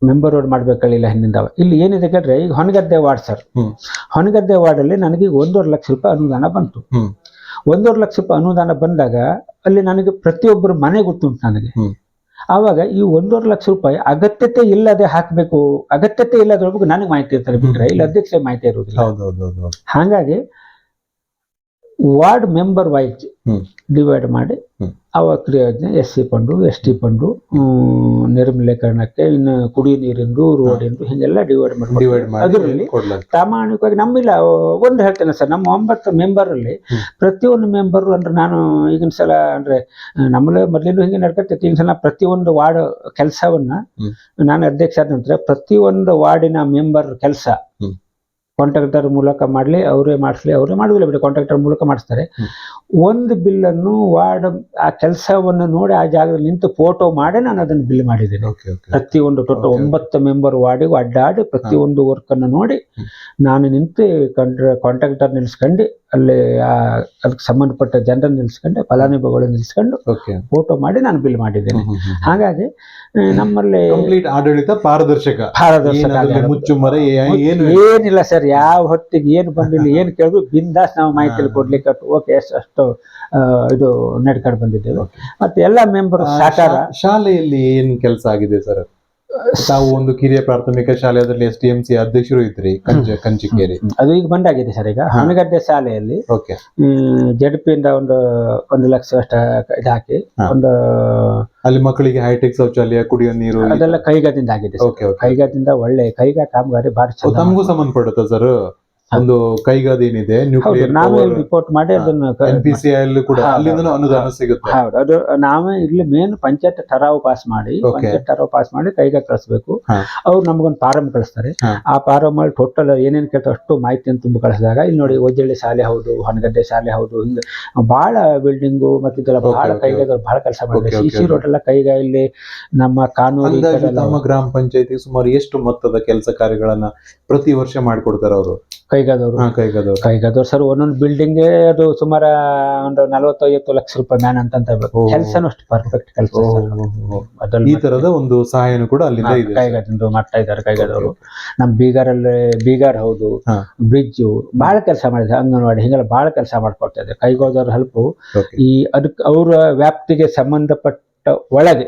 [SPEAKER 2] ಮೆಂಬರ್ ವಾರ್ಡ್ ಮಾಡ್ಬೇಕಲ್ಲ ಹಿಂದಿಂದ. ಇಲ್ಲಿ ಏನಿದೆ ಕೇಳ್ರೆ, ಈಗ ಹೊನಗದ್ದೆ ವಾರ್ಡ್ ಸರ್, ಹೊನಗದ್ದೆ ವಾರ್ಡ್ ಅಲ್ಲಿ ನನಗೆ 1.5 ಲಕ್ಷ ರೂಪಾಯಿ ಅನುದಾನ ಬಂತು. 1.5 ಲಕ್ಷ ರೂಪಾಯಿ ಅನುದಾನ ಬಂದಾಗ ಅಲ್ಲಿ ನನಗೆ ಪ್ರತಿಯೊಬ್ಬರು ಮನೆ ಗೊತ್ತುಂಟು ನನಗೆ. ಆವಾಗ ಈ 1.5 ಲಕ್ಷ ರೂಪಾಯಿ ಅಗತ್ಯತೆ ಇಲ್ಲದೆ ಹಾಕ್ಬೇಕು, ಅಗತ್ಯತೆ ಇಲ್ಲದ್ರ ಬಗ್ಗೆ ನನಗೆ ಮಾಹಿತಿ ಇರ್ತಾರೆ ಬಿಟ್ರೆ ಇಲ್ಲಿ ಅಧ್ಯಕ್ಷ ಮಾಹಿತಿ ಇರುವುದಿಲ್ಲ. ಹಾಗಾಗಿ ವಾರ್ಡ್ ಮೆಂಬರ್ ವೈಸ್ ಡಿವೈಡ್ ಮಾಡಿ ಅವ ಕ್ರಿಯಾ ಯೋಜನೆ SC ಫಂಡು, ST ಫಂಡು, ನಿರ್ಮಲೀಕರಣಕ್ಕೆ, ಇನ್ನು ಕುಡಿಯುವ ನೀರಿಂದು, ರೋಡಿಂದು ಹಿಂಗೆಲ್ಲ ಡಿವೈಡ್ ಮಾಡಿ ಅದರಲ್ಲಿ ಪ್ರಾಮಾಣಿಕವಾಗಿ ನಮ್ಮಿಲ್ಲ ಒಂದು ಹೇಳ್ತೇನೆ ಸರ್, ನಮ್ಮ 9 ಮೆಂಬರ್ ಅಲ್ಲಿ ಪ್ರತಿಯೊಂದು ಮೆಂಬರ್ ಅಂದ್ರೆ ನಾನು ಈಗಿನ ಸಲ ಅಂದ್ರೆ ನಮ್ಮಲ್ಲಿ ಮೊದಲಿಂದ ಹಿಂಗೆ ನಡ್ಕೊತೈತಿ. ಈಗಿನ ಸಲ ಪ್ರತಿಯೊಂದು ವಾರ್ಡ್ ಕೆಲಸವನ್ನ ನಾನು ಅಧ್ಯಕ್ಷ ಆದ ನಂತರ ಪ್ರತಿಯೊಂದು ವಾರ್ಡಿನ ಮೆಂಬರ್ ಕೆಲಸ ಕಾಂಟ್ರಾಕ್ಟರ್ ಮೂಲಕ ಮಾಡಲಿ, ಅವರೇ ಮಾಡಿಸ್ಲಿ, ಅವರೇ ಮಾಡುವುದಿಲ್ಲ ಬಿಡಿ, ಕಾಂಟ್ರಾಕ್ಟರ್ ಮೂಲಕ ಮಾಡಿಸ್ತಾರೆ. ಒಂದು ಬಿಲ್ಲನ್ನು ವಾರ್ಡ್ ಆ ಕೆಲಸವನ್ನು ನೋಡಿ ಆ ಜಾಗದಲ್ಲಿ ನಿಂತು ಫೋಟೋ ಮಾಡಿ ನಾನು ಅದನ್ನು ಬಿಲ್ ಮಾಡಿದ್ದೇನೆ. ಪ್ರತಿಯೊಂದು ಟೋಟಲ್ 9 ಮೆಂಬರ್ ವಾರ್ಡಿಗೂ ಅಡ್ಡಾಡಿ ಪ್ರತಿಯೊಂದು ವರ್ಕ್ ಅನ್ನು ನೋಡಿ ನಾನು ನಿಂತು ಕಾಂಟ್ರಾಕ್ಟರ್ ನಿಲ್ಸ್ಕೊಂಡು ಅಲ್ಲಿ ಅದಕ್ಕೆ ಸಂಬಂಧಪಟ್ಟ ಜನರನ್ನು ನಿಲ್ಸ್ಕೊಂಡು ಫಲಾನುಭವಿಗಳು ನಿಲ್ಸ್ಕೊಂಡು ಫೋಟೋ ಮಾಡಿ ನಾನು ಬಿಲ್ ಮಾಡಿದ್ದೇನೆ. ಹಾಗಾಗಿ ನಮ್ಮಲ್ಲಿ
[SPEAKER 1] ಆಡಳಿತ ಪಾರದರ್ಶಕ ಮುಚ್ಚುಮರೆ
[SPEAKER 2] ಏನಿಲ್ಲ ಸರ್. ಯಾವ ಹೊತ್ತಿಗೆ ಏನು ಬಂದಿಲ್ಲ, ಏನು ಕೇಳಿದ್ರು ಬಿಂದಾಸ್ ನಾವು ಮಾಹಿತಿ ಕೊಡ್ಲಿಕ್ಕೆ ಓಕೆ ಅಷ್ಟು ಇದು ನಡ್ಕೊಂಡು ಬಂದಿದ್ದೇವೆ. ಮತ್ತೆ ಎಲ್ಲ ಮೆಂಬರ್ ಸಹಕಾರ.
[SPEAKER 1] ಶಾಲೆಯಲ್ಲಿ ಏನ್ ಕೆಲಸ ಆಗಿದೆ ಸರ್? ತಾವು ಒಂದು ಕಿರಿಯ ಪ್ರಾಥಮಿಕ ಶಾಲೆಯಲ್ಲಿ STMC ಅಧ್ಯಕ್ಷರು ಇದ್ರಿ ಕಂಚಿಕೇರಿ,
[SPEAKER 2] ಅದು ಈಗ ಬಂದಾಗಿದೆ ಸರ್. ಈಗ ಹೊನಗದ್ದೆ ಶಾಲೆಯಲ್ಲಿ ಜೆಡ್ಪಿಯಿಂದ ಒಂದು 1 ಲಕ್ಷ ಅಷ್ಟ ಇದು ಹಾಕಿ ಒಂದು
[SPEAKER 1] ಅಲ್ಲಿ ಮಕ್ಕಳಿಗೆ ಹೈಟೆಕ್ ಶೌಚಾಲಯ, ಕುಡಿಯೋ ನೀರು
[SPEAKER 2] ಅದೆಲ್ಲ ಕೈಗಾದಿಂದ ಆಗಿದೆ. ಕೈಗಾದಿಂದ ಒಳ್ಳೆ ಕೈಗಾ ಕಾಮಗಾರಿ ಬಾರಿ ಚೆನ್ನಾಗಿ.
[SPEAKER 1] ತಮಗೂ ಸಂಬಂಧಪಡುತ್ತಾ ಸರ್? ಒಂದು ಕೈಗಾದ ಏನಿದೆ
[SPEAKER 2] ನಾವೇ ರಿಪೋರ್ಟ್ ಮಾಡಿ ಅದನ್ನ
[SPEAKER 1] NPCI ಕೂಡ ಅಲ್ಲಿಂದ ಅನುದಾನ ಸಿಗುತ್ತೆ.
[SPEAKER 2] ಹೌದು, ಅದು ನಾವೇ ಇಲ್ಲಿ ಮೇನ್ ಪಂಚಾಯತ್ ಠರಾವು ಪಾಸ್ ಮಾಡಿ ಕೈಗಾ ಕಳಿಸ್ಬೇಕು. ಅವ್ರು ನಮ್ಗೊಂದು ಫಾರಂ ಕಳಿಸ್ತಾರೆ. ಆ ಫಾರಂ ಅಲ್ಲಿ ಟೋಟಲ್ ಏನೇನು ಕೇಳ್ತಾರೆ ಅಷ್ಟು ಮಾಹಿತಿಯನ್ನು ತುಂಬ ಕಳಿಸಿದಾಗ ಇಲ್ಲಿ ನೋಡಿ ಒಜ್ಜಳ್ಳಿ ಶಾಲೆ ಹೌದು, ಹೊನಗದ್ದೆ ಶಾಲೆ ಹೌದು, ಹಿಂಗೆ ಬಹಳ ಬಿಲ್ಡಿಂಗು ಮತ್ತೆ ಇದೆಲ್ಲ ಬಹಳ ಕೈಗಾದವ್ರು ಬಹಳ ಕೆಲಸ ಮಾಡಿದ್ದಾರೆ. CC ರೋಡ್ ಎಲ್ಲ ಕೈಗಾ ಇಲ್ಲಿ ನಮ್ಮ ಕಾನೂರು.
[SPEAKER 1] ನಮ್ಮ ಗ್ರಾಮ ಪಂಚಾಯತಿ ಸುಮಾರು ಎಷ್ಟು ಮೊತ್ತದ ಕೆಲಸ ಕಾರ್ಯಗಳನ್ನ ಪ್ರತಿ ವರ್ಷ ಮಾಡಿಕೊಡ್ತಾರೆ ಅವರು?
[SPEAKER 2] ಕೈಗಾದವ್ರು ಸರ್ ಒಂದೊಂದು ಬಿಲ್ಡಿಂಗ್ ಅದು ಸುಮಾರು ಒಂದು 40-50 ಲಕ್ಷ ರೂಪಾಯಿ ಮ್ಯಾನ್ ಅಂತ ಕೆಲಸನೂ ಅಷ್ಟು ಪರ್ಫೆಕ್ಟ್ ಕೆಲಸ.
[SPEAKER 1] ಈ ತರದ ಒಂದು ಸಹಾಯನೂ ಕೂಡ ಅಲ್ಲಿಂದ
[SPEAKER 2] ಕೈಗಾದಿಂದ ಮಾಡ್ತಾ ಇದ್ದಾರೆ ಕೈಗಾದವರು. ನಮ್ ಬೀಗಾರ್ ಹೌದು, ಬ್ರಿಡ್ಜು ಬಹಳ ಕೆಲಸ ಮಾಡಿದ್ದಾರೆ. ಅಂಗನವಾಡಿ ಹಿಂಗೆಲ್ಲ ಬಹಳ ಕೆಲಸ ಮಾಡ್ಕೊಡ್ತಾ ಇದ್ದಾರೆ. ಕೈಗಾದವ್ರ ಹೆಲ್ಪ್ ಈ ಅದಕ್ಕೆ ಅವ್ರ ವ್ಯಾಪ್ತಿಗೆ ಸಂಬಂಧಪಟ್ಟ ಒಳಗೆ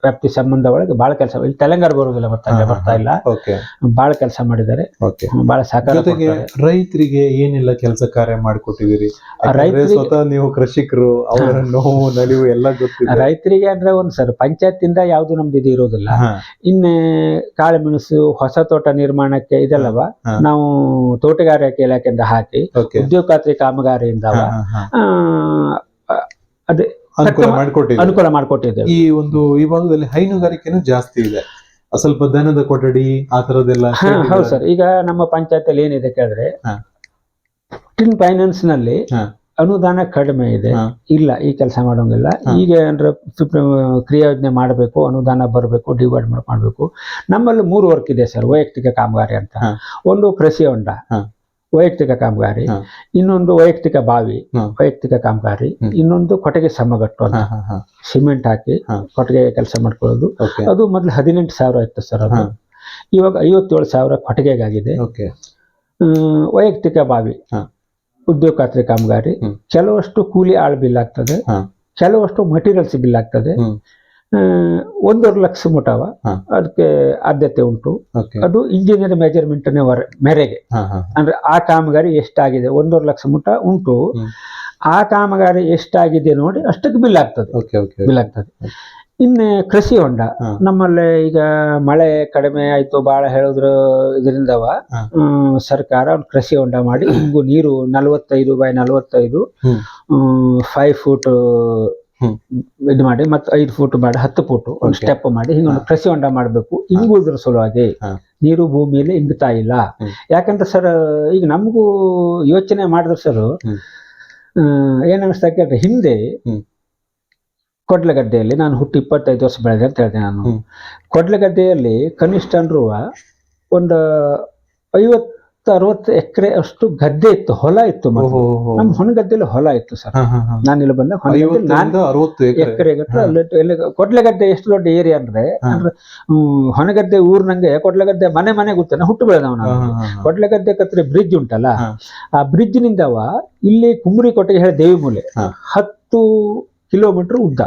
[SPEAKER 2] ವ್ಯಾಪ್ತಿ ಸಂಬಂಧ ಒಳಗೆ ಬಹಳ ಕೆಲಸ. ಇಲ್ಲಿ ತೆಲಂಗಾಣ ಬರುವುದಿಲ್ಲ, ಬರ್ತಾ ಇಲ್ಲ, ಬಹಳ ಕೆಲಸ ಮಾಡಿದ್ದಾರೆ, ಬಹಳ ಸಹಕಾರ.
[SPEAKER 1] ರೈತರಿಗೆ ಏನೆಲ್ಲ ಕೆಲಸ ಕಾರ್ಯ ಮಾಡಿಕೊಟ್ಟಿದ್ದೀರಿ? ಸ್ವತಃ ನೀವು ಕೃಷಿಕರು, ಅವರ ನೋವು ನಲಿವು ಎಲ್ಲ ಗೊತ್ತಿದೆ.
[SPEAKER 2] ರೈತರಿಗೆ ಅಂದ್ರೆ ಒಂದು ಸರ್ ಪಂಚಾಯತ್ ಇಂದ ಯಾವ್ದು ನಮ್ದು ಇದು ಇರೋದಿಲ್ಲ. ಇನ್ನೇ ಕಾಳುಮೆಣಸು, ಹೊಸ ತೋಟ ನಿರ್ಮಾಣಕ್ಕೆ ಇದೆಲ್ಲವ ನಾವು ತೋಟಗಾರಿಕೆ ಇಲಾಖೆಯಿಂದ ಹಾಕಿ ಉದ್ಯೋಗ ಖಾತ್ರಿ ಕಾಮಗಾರಿಯಿಂದ ಅದೇ ಅನುಕೂಲ ಮಾಡಿಕೊಟ್ಟಿದ್ದೇವೆ.
[SPEAKER 1] ಈ ಒಂದು ಈ ಭಾಗದಲ್ಲಿ ಹೈನುಗಾರಿಕೆನೂ ಜಾಸ್ತಿ ಇದೆ, ಸ್ವಲ್ಪ ದನದ ಕೊಠಡಿ ಆ ತರದೆಲ್ಲ.
[SPEAKER 2] ಹೌದು ಸರ್. ಈಗ ನಮ್ಮ ಪಂಚಾಯತ್ ಏನಿದೆ ಕೇಳಿದ್ರೆ ಟಿನ್ ಫೈನಾನ್ಸ್ ನಲ್ಲಿ ಅನುದಾನ ಕಡಿಮೆ ಇದೆ, ಇಲ್ಲ ಈ ಕೆಲಸ ಮಾಡೋಂಗಿಲ್ಲ. ಈಗ ಅಂದ್ರೆ ಕ್ರಿಯಾ ಯೋಜನೆ ಮಾಡಬೇಕು, ಅನುದಾನ ಬರಬೇಕು, ಡಿವೈಡ್ ಮಾಡಬೇಕು. ನಮ್ಮಲ್ಲಿ 3 ವರ್ಕ್ ಇದೆ ಸರ್ ವೈಯಕ್ತಿಕ ಕಾಮಗಾರಿ ಅಂತ. ಒಂದು ಕೃಷಿ ಹೊಂಡ ವೈಯಕ್ತಿಕ ಕಾಮಗಾರಿ, ಇನ್ನೊಂದು ವೈಯಕ್ತಿಕ ಬಾವಿ ವೈಯಕ್ತಿಕ ಕಾಮಗಾರಿ, ಇನ್ನೊಂದು ಕೊಟ್ಟಿಗೆ ಸಮಗಟ್ಟು ಅಂತ ಸಿಮೆಂಟ್ ಹಾಕಿ ಕೊಟ್ಟಿಗೆ ಕೆಲಸ ಮಾಡ್ಕೊಳ್ಳೋದು. ಅದು ಮೊದಲು 18,000 ಇತ್ತು ಸರ್, ಅದು ಇವಾಗ 57,000 ಕೊಟ್ಟಿಗೆಗಾಗಿದೆ. ವೈಯಕ್ತಿಕ ಬಾವಿ ಉದ್ಯೋಗ ಖಾತ್ರಿ ಕಾಮಗಾರಿ, ಕೆಲವಷ್ಟು ಕೂಲಿ ಆಳ್ ಬಿಲ್ ಆಗ್ತದೆ, ಕೆಲವಷ್ಟು ಮಟೀರಿಯಲ್ಸ್ ಬಿಲ್ ಆಗ್ತದೆ. 1.5 ಲಕ್ಷ ಮುಟವ ಅದಕ್ಕೆ ಆದ್ಯತೆ ಉಂಟು. ಅದು ಇಂಜಿನಿಯರ್ ಮೆಜರ್ಮೆಂಟ್ ಮೇರೆಗೆ ಅಂದ್ರೆ ಆ ಕಾಮಗಾರಿ ಎಷ್ಟಾಗಿದೆ 1.5 ಲಕ್ಷ ಮುಟ ಉಂಟು, ಆ ಕಾಮಗಾರಿ ಎಷ್ಟಾಗಿದೆ ನೋಡಿ ಅಷ್ಟಕ್ಕೆ ಬಿಲ್ ಆಗ್ತದೆ. ಇನ್ನು ಕೃಷಿ ಹೊಂಡ ನಮ್ಮಲ್ಲಿ ಈಗ ಮಳೆ ಕಡಿಮೆ ಆಯ್ತು ಬಹಳ ಹೇಳಿದ್ರು ಇದರಿಂದವ ಸರ್ಕಾರ ಒಂದು ಕೃಷಿ ಹೊಂಡ ಮಾಡಿ ಹಿಂಗು ನೀರು 45x45 5 ಫೂಟ್ ಇದು ಮಾಡಿ ಮತ್ತೆ 5 ಫೂಟ್ ಮಾಡಿ 10 ಫೂಟ್ ಒಂದು ಸ್ಟೆಪ್ ಮಾಡಿ ಹಿಂಗೊಂದು ಕೃಷಿ ಹೊಂಡ ಮಾಡಬೇಕು. ಹಿಂಗುದ್ರ ಸಲುವಾಗಿ ನೀರು ಭೂಮಿಯಲ್ಲಿ ಇಂಗ್ತಾ ಇಲ್ಲ. ಯಾಕಂದ್ರೆ ಸರ್ ಈಗ ನಮಗೂ ಯೋಚನೆ ಮಾಡಿದ್ರೆ ಸರ್ ಏನನ್ನಿಸ್ತಾ ಕೇಳ್ರಿ, ಹಿಂದೆ ಕೊಡ್ಲಗದ್ದೆಯಲ್ಲಿ ನಾನು ಹುಟ್ಟಿ 25 ವರ್ಷ ಬೆಳೆದೆ ಅಂತ ಹೇಳಿದೆ. ನಾನು ಕೊಡ್ಲಗದ್ದೆಯಲ್ಲಿ ಕನಿಷ್ಠ ಅಂದ್ರೂ ಒಂದು 50-60 ಎಕರೆ ಅಷ್ಟು ಗದ್ದೆ ಇತ್ತು, ಹೊಲ ಇತ್ತು. ನಮ್ಮ ಹೊನಗದ್ದೆಯಲ್ಲಿ ಹೊಲ ಇತ್ತು ಸರ್. ನಾನಿಲ್ಲಿ ಬಂದ ಎಕರೆ ಕೊಡ್ಲಗದ್ದೆ ಎಷ್ಟು ದೊಡ್ಡ ಏರಿಯಾ ಅಂದ್ರೆ ಹೊನಗದ್ದೆ ಊರ್ನಂಗೆ ಕೊಡ್ಲಗದ್ದೆ ಮನೆ ಗೊತ್ತ. ಹುಟ್ಟು ಬೆಳೆದವ ನಾನು. ಕೊಡ್ಲಗದ್ದೆ ಕತ್ರಿ ಬ್ರಿಡ್ಜ್ ಉಂಟಲ್ಲ, ಆ ಬ್ರಿಡ್ಜ್ ನಿಂದವ ಇಲ್ಲಿ ಕುಂಬ್ರಿ ಕೊಟ್ಟಿಗೆ ಹೇಳಿ ದೇವಿ ಮೂಲೆ 10 ಕಿಲೋಮೀಟರ್ ಉದ್ದ,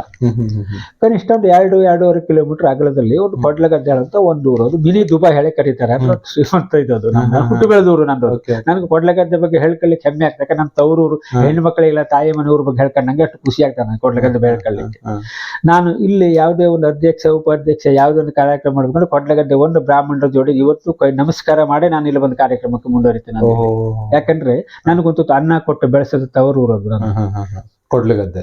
[SPEAKER 2] ಕನಿಷ್ಠ ಒಂದು 2-2.5 ಕಿಲೋಮೀಟರ್ ಅಗಲದಲ್ಲಿ ಒಂದು ಕೊಡ್ಲಗದ್ದೆ ಅಂತ ಒಂದು ಊರು. ಅದು ಮಿನಿ ದುಬೈ ಹೇಳಿ ಕರೀತಾರೆ. ಅಂದ್ರೆ ಶ್ರೀಮಂತ ಇದ್ದದು. ನನ್ನ ಹುಟ್ಟು ಬೆಳೆದೂರು ನಂದು. ನನಗೆ ಕೊಡ್ಲಗದ್ದೆ ಬಗ್ಗೆ ಹೇಳ್ಕೊಳ್ಳಿಕ್ಕೆ ಹೆಮ್ಮೆ ಆಗ್ತದೆ. ಯಾಕಂದ್ರೆ ನಮ್ಮ ತವರೂರು ಹೆಣ್ಣು ಮಕ್ಕಳಿಗೆಲ್ಲ ತಾಯಿ ಮನೆಯವ್ರ ಬಗ್ಗೆ ಹೇಳ್ಕೊಂಡು ನಂಗೆ ಅಷ್ಟು ಖುಷಿ ಆಗ್ತದೆ ನಾನು ಕೊಡ್ಲಗದ್ದೆ ಹೇಳ್ಕೊಳ್ಳಿಕ್ಕೆ. ನಾನು ಇಲ್ಲಿ ಯಾವುದೇ ಒಂದು ಅಧ್ಯಕ್ಷ ಉಪಾಧ್ಯಕ್ಷ ಯಾವುದೇ ಒಂದು ಕಾರ್ಯಕ್ರಮ ಮಾಡ್ಕೊಂಡು ಕೊಡ್ಲಗದ್ದೆ ಒಂದು ಬ್ರಾಹ್ಮಣರ ಜೋಡಿ ಇವತ್ತು ನಮಸ್ಕಾರ ಮಾಡಿ ನಾನು ಇಲ್ಲಿ ಒಂದು ಕಾರ್ಯಕ್ರಮಕ್ಕೆ ಮುಂದುವರಿತೇನೆ. ಯಾಕಂದ್ರೆ ನನಗೊಂದು ಅನ್ನ ಕೊಟ್ಟು ಬೆಳೆಸೋದು ತವರೂರು ಅದು ಕೊಡ್ಲಗದ್ದೆ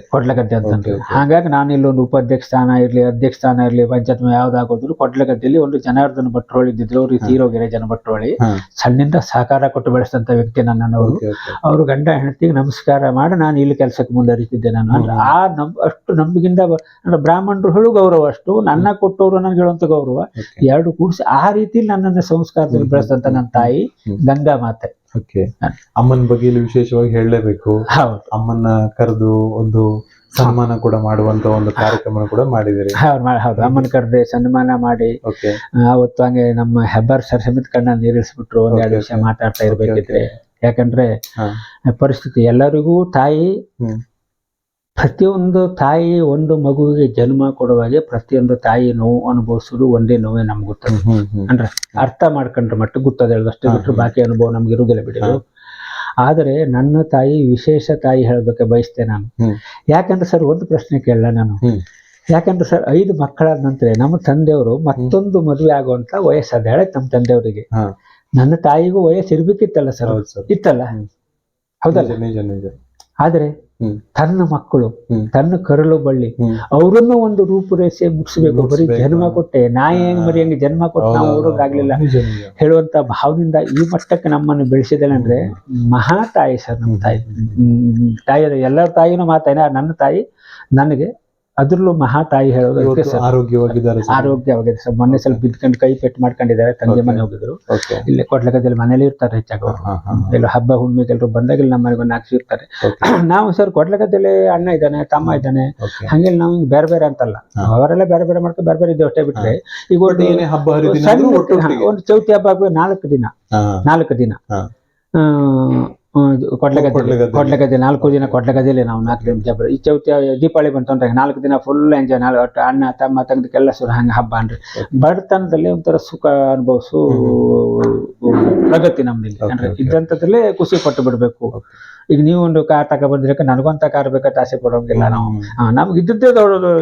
[SPEAKER 2] ಅಂತ. ಹಾಗಾಗಿ ನಾನು ಇಲ್ಲೊಂದು ಉಪಾಧ್ಯಕ್ಷ ಸ್ಥಾನ ಇರ್ಲಿ, ಅಧ್ಯಕ್ಷ ಸ್ಥಾನ ಇರ್ಲಿ, ಪಂಚಾಯತ್ ಯಾವ್ದಾಗೋದ್ರು ಕೊಡ್ಲಗದ್ದೆಯಲ್ಲಿ ಒಂದು ಜನಾರ್ದನ ಭಟ್ರೋಳಿ ಇದ್ದಿದ್ರು. ಅವ್ರು ತೀರೋಗಿರೆ ಜನ ಭಟ್ರೋಳಿ. ಸಣ್ಣಿಂದ ಸಹಕಾರ ಕೊಟ್ಟು ಬೆಳೆಸಿದಂತ ವ್ಯಕ್ತಿ ನನ್ನವರು. ಅವರು ಗಂಡ ಹೆಂಡತಿಗೆ ನಮಸ್ಕಾರ ಮಾಡಿ ನಾನು ಇಲ್ಲಿ ಕೆಲಸಕ್ಕೆ ಮುಂದುವರಿತಿದ್ದೆ. ನಾನು ಅಂದ್ರೆ ಅಷ್ಟು ನಂಬಿಕೆಯಿಂದ ಬ್ರಾಹ್ಮಣರು ಗೌರವ ಅಷ್ಟು, ನನ್ನ ಕೊಟ್ಟವರು ನನಗೆ ಹೇಳುವಂತ ಗೌರವ ಎರಡು ಕೂಡಿಸಿ ಆ ರೀತಿ ನನ್ನನ್ನು ಸಂಸ್ಕಾರದಲ್ಲಿ ಬೆಳೆಸಿದಂತ ನನ್ನ ತಾಯಿ ಗಂಗಾ ಮಾತೆ.
[SPEAKER 1] ಅಮ್ಮನ ಬಗ್ಗೆ ಇಲ್ಲಿ ವಿಶೇಷವಾಗಿ ಹೇಳಲೇಬೇಕು. ಅಮ್ಮನ್ನ ಕರೆದು ಒಂದು ಸನ್ಮಾನ ಕೂಡ ಮಾಡುವಂತ ಒಂದು ಕಾರ್ಯಕ್ರಮ ಕೂಡ ಮಾಡಿದಿರಿ.
[SPEAKER 2] ಹೌದು, ಅಮ್ಮನ ಕರೆದೆ ಸನ್ಮಾನ ಮಾಡಿ ಅವತ್ತು ಹಂಗೆ ನಮ್ಮ ಹೆಬ್ಬಾರ್ ಸರ್ ಸಮೇತ ಕಣ್ಣ ನೀರಿಳಿಸ್ಬಿಟ್ರು. ಒಂದೆರಡು ವಿಷಯ ಮಾತಾಡ್ತಾ ಇರ್ಬೇಕಿದ್ರೆ. ಯಾಕಂದ್ರೆ ಪರಿಸ್ಥಿತಿ ಎಲ್ಲರಿಗೂ ತಾಯಿ, ಪ್ರತಿಯೊಂದು ತಾಯಿ ಒಂದು ಮಗುವಿಗೆ ಜನ್ಮ ಕೊಡುವಾಗೆ ಪ್ರತಿಯೊಂದು ತಾಯಿ ನೋವು ಅನುಭವಿಸೋದು ಒಂದೇ ನೋವೇ ನಮ್ಗೆ ಗೊತ್ತದ. ಅಂದ್ರೆ ಅರ್ಥ ಮಾಡ್ಕೊಂಡ್ರೆ ಮಟ್ಟ ಗೊತ್ತದ ಅಷ್ಟೇ ಬಿಟ್ಟರು ಬಾಕಿ ಅನುಭವ ನಮ್ಗೆ ಇರುವುದಿಲ್ಲ ಬಿಡಿದ್ರು. ಆದರೆ ನನ್ನ ತಾಯಿ ವಿಶೇಷ ತಾಯಿ ಹೇಳಬೇಕು ಬಯಸ್ತೇನೆ ನಾನು. ಯಾಕಂದ್ರೆ ಸರ್ ಒಂದು ಪ್ರಶ್ನೆ ಕೇಳಲ್ಲ ನಾನು. ಯಾಕಂದ್ರೆ ಸರ್ 5 ಮಕ್ಕಳಾದ ನಂತರ ನಮ್ಮ ತಂದೆಯವರು ಮತ್ತೊಂದು ಮದುವೆ ಆಗುವಂತ ವಯಸ್ಸಾದ ಹೇಳ ನಮ್ಮ ತಂದೆಯವರಿಗೆ. ನನ್ನ ತಾಯಿಗೂ ವಯಸ್ಸು ಇರ್ಬೇಕಿತ್ತಲ್ಲ ಸರ್, ಇತ್ತಲ್ಲ ಹೌದಲ್ಲ. ಆದ್ರೆ ತನ್ನ ಮಕ್ಕಳು, ತನ್ನ ಕರಳು ಬಳ್ಳಿ ಅವರನ್ನು ಒಂದು ರೂಪುರೇಷೆ ಮುಗಿಸ್ಬೇಕು. ಬರೀ ಜನ್ಮ ಕೊಟ್ಟೆ ನಾಯಿ ಹೆಂಗ್ ಮರಿ ಹೆಂಗೆ ಜನ್ಮ ಕೊಟ್ಟು ನಾವು ಓಡೋದಾಗ್ಲಿಲ್ಲ ಹೇಳುವಂತ ಭಾವದಿಂದ ಈ ಮಟ್ಟಕ್ಕೆ ನಮ್ಮನ್ನು ಬೆಳೆಸಿದಾಳೆ ಅಂದ್ರೆ ಮಹಾ ತಾಯಿ ಸರ್. ನಮ್ಮ ತಾಯಿಯದ ಎಲ್ಲರ ತಾಯಿನೂ ಮಾತಾಯಿನ ನನ್ನ ತಾಯಿ ನನಗೆ ಅದ್ರಲ್ಲೂ ಮಹಾ ತಾಯಿ ಹೇಳೋದು ಆರೋಗ್ಯವಾಗಿದೆ ಸರ್. ಮೊನ್ನೆ ಸ್ವಲ್ಪ ಬಿದ್ಕೊಂಡು ಕೈ ಪೆಟ್ಟು ಮಾಡ್ಕೊಂಡಿದ್ದಾರೆ. ತಂದೆ ಮನೆ ಹೋಗಿದ್ರು. ಇಲ್ಲಿ ಕೊಡ್ಲಗದಲ್ಲಿ ಮನೇಲಿ ಇರ್ತಾರೆ ಹೆಚ್ಚಾಗಿ. ಎಲ್ಲ ಹಬ್ಬ ಹುಣ್ಣಿಮೆಗೆ ಎಲ್ಲರೂ ಬಂದಾಗ ಇಲ್ಲಿ ನಮ್ಮ ಮನೆಗೆ ಹಾಕ್ಸಿರ್ತಾರೆ. ನಾವು ಸರ್ ಕೊಡ್ಲಗದಲ್ಲಿ ಅಣ್ಣ ಇದ್ದಾನೆ, ತಮ್ಮ ಇದ್ದಾನೆ, ಹಂಗೆ ನಾವು ಬೇರೆ ಬೇರೆ ಅಂತಲ್ಲ, ಅವರೆಲ್ಲ ಬೇರೆ ಬೇರೆ ಮಾಡ್ಕೊಂಡು ಬೇರೆ ಬೇರೆ ಇದ್ದೇವೆ ಅಷ್ಟೇ ಬಿಟ್ರೆ. ಈಗ ಒಂದು ಚೌತಿ ಹಬ್ಬ ಆಗುವ 4 ದಿನ ಕೊಡ್ಲಗದ್ದೆ 4 ದಿನ ಕೊಡ್ಲಗದ್ದೆಯಲ್ಲಿ ನಾವು 4 ದಿನ ಜಬ್ಬರ. ಈ ಚೌತಿ ದೀಪಾವಳಿ ಬಂತಂದ್ರೆ 4 ದಿನ ಫುಲ್ ಎಂಜಾಯ್. ಅಣ್ಣ ತಮ್ಮ ತಂಗದಕ್ಕೆಲ್ಲ ಸುರ ಹಂಗೆ ಹಬ್ಬ ಅನ್ರಿ. ಬಡತನದಲ್ಲಿ ಒಂಥರ ಸುಖ ಅನುಭವಿಸು ಪ್ರಗತಿ ನಮ್ದು. ಅಂದ್ರೆ ಇದ್ದಂಥದ್ರಲ್ಲೇ ಖುಷಿ ಪಟ್ಟು ಬಿಡ್ಬೇಕು. ಈಗ ನೀವು ಒಂದು ಕಾರ್ ತಗೊಬಂದಿರಕ್ಕೆ ನನಗೊಂತ ಕಾರ್ ಬೇಕಂತ ಆಸೆ ಪಡೋಂಗಿಲ್ಲ ನಾವು. ನಮ್ಗೆ ಇದ್ದದ್ದೇ ದೊಡ್ಡದು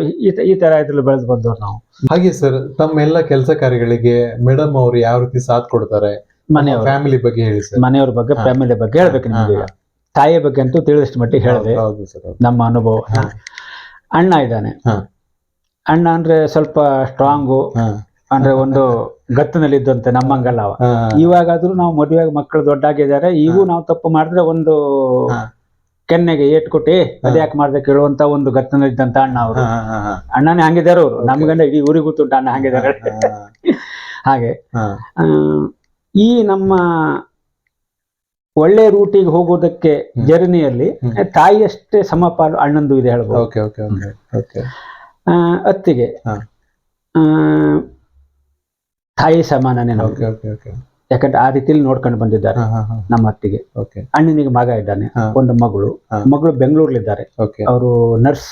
[SPEAKER 2] ಈ ತರ ಇದ್ರಲ್ಲಿ ಬೆಳೆದು ಬಂದವ್ರು ನಾವು.
[SPEAKER 1] ಹಾಗೆ ಸರ್, ತಮ್ಮೆಲ್ಲ ಕೆಲಸ ಕಾರ್ಯಗಳಿಗೆ ಮೇಡಮ್ ಅವರು ಯಾವ ರೀತಿ ಸಾಥ್ ಕೊಡ್ತಾರೆ? ಮನೆಯವ್ರ ಫ್ಯಾಮಿಲಿ ಬಗ್ಗೆ ಹೇಳಿ ಸರ್.
[SPEAKER 2] ಮನೆಯವ್ರ ಬಗ್ಗೆ, ಫ್ಯಾಮಿಲಿ ಬಗ್ಗೆ ಹೇಳ್ಬೇಕು ನಿಮ್ಗೆ. ತಾಯಿಯ ಬಗ್ಗೆ ಅಂತೂ ತಿಳಿದಷ್ಟು ಮಟ್ಟಿಗೆ ಹೇಳಿದೆ ನಮ್ಮ ಅನುಭವ. ಅಣ್ಣ ಇದ್ದಾನೆ. ಅಣ್ಣ ಅಂದ್ರೆ ಸ್ವಲ್ಪ ಸ್ಟ್ರಾಂಗು, ಅಂದ್ರೆ ಒಂದು ಗತ್ತಿನಲ್ಲಿ ಇದ್ದಂತೆ ನಮ್ಮಂಗಲ್ಲ ಅವ. ಇವಾಗಾದ್ರೂ ನಾವು ಮದುವೆಗೆ ಮಕ್ಕಳು ದೊಡ್ಡಾಗಿದ್ದಾರೆ. ಈಗೂ ನಾವು ತಪ್ಪು ಮಾಡಿದ್ರೆ ಒಂದು ಕೆನ್ನೆಗೆ ಏಟ್ ಕೊಟ್ಟು ಅದ್ಯಾಕೆ ಮಾಡ್ದೆ ಕೇಳುವಂತ ಒಂದು ಗತ್ತಿನಲ್ಲಿ ಇದ್ದಂತ ಅಣ್ಣ ಅವರು. ಅಣ್ಣನೇ ಹಂಗಿದ್ದಾರೆ ಅವರು. ನಮ್ಗಂಡ ಇಡೀ ಊರಿಗೆ ಗೊತ್ತುಂಟು ಅಣ್ಣ ಹಂಗಿದ್ದಾರೆ. ಹಾಗೆ ಈ ನಮ್ಮ ಒಳ್ಳೆ ರೂಟಿಗೆ ಹೋಗೋದಕ್ಕೆ ಜರ್ನಿಯಲ್ಲಿ ತಾಯಿಯಷ್ಟೇ ಸಮಪಾಲು ಅಣ್ಣಂದು ಇದೆ ಹೇಳ್ಬೋದು. ಅತ್ತಿಗೆ ತಾಯಿ ಸಮಾನನೇ ನಾವು. ಯಾಕಂದ್ರೆ ಆ ರೀತಿಯಲ್ಲಿ ನೋಡ್ಕೊಂಡು ಬಂದಿದ್ದಾರೆ ನಮ್ಮ ಅತ್ತಿಗೆ. ಅಣ್ಣನಿಗೆ ಮಗ ಇದ್ದಾನೆ, ಒಂದು ಮಗಳು ಬೆಂಗಳೂರಲ್ಲಿದ್ದಾರೆ. ಅವರು ನರ್ಸ್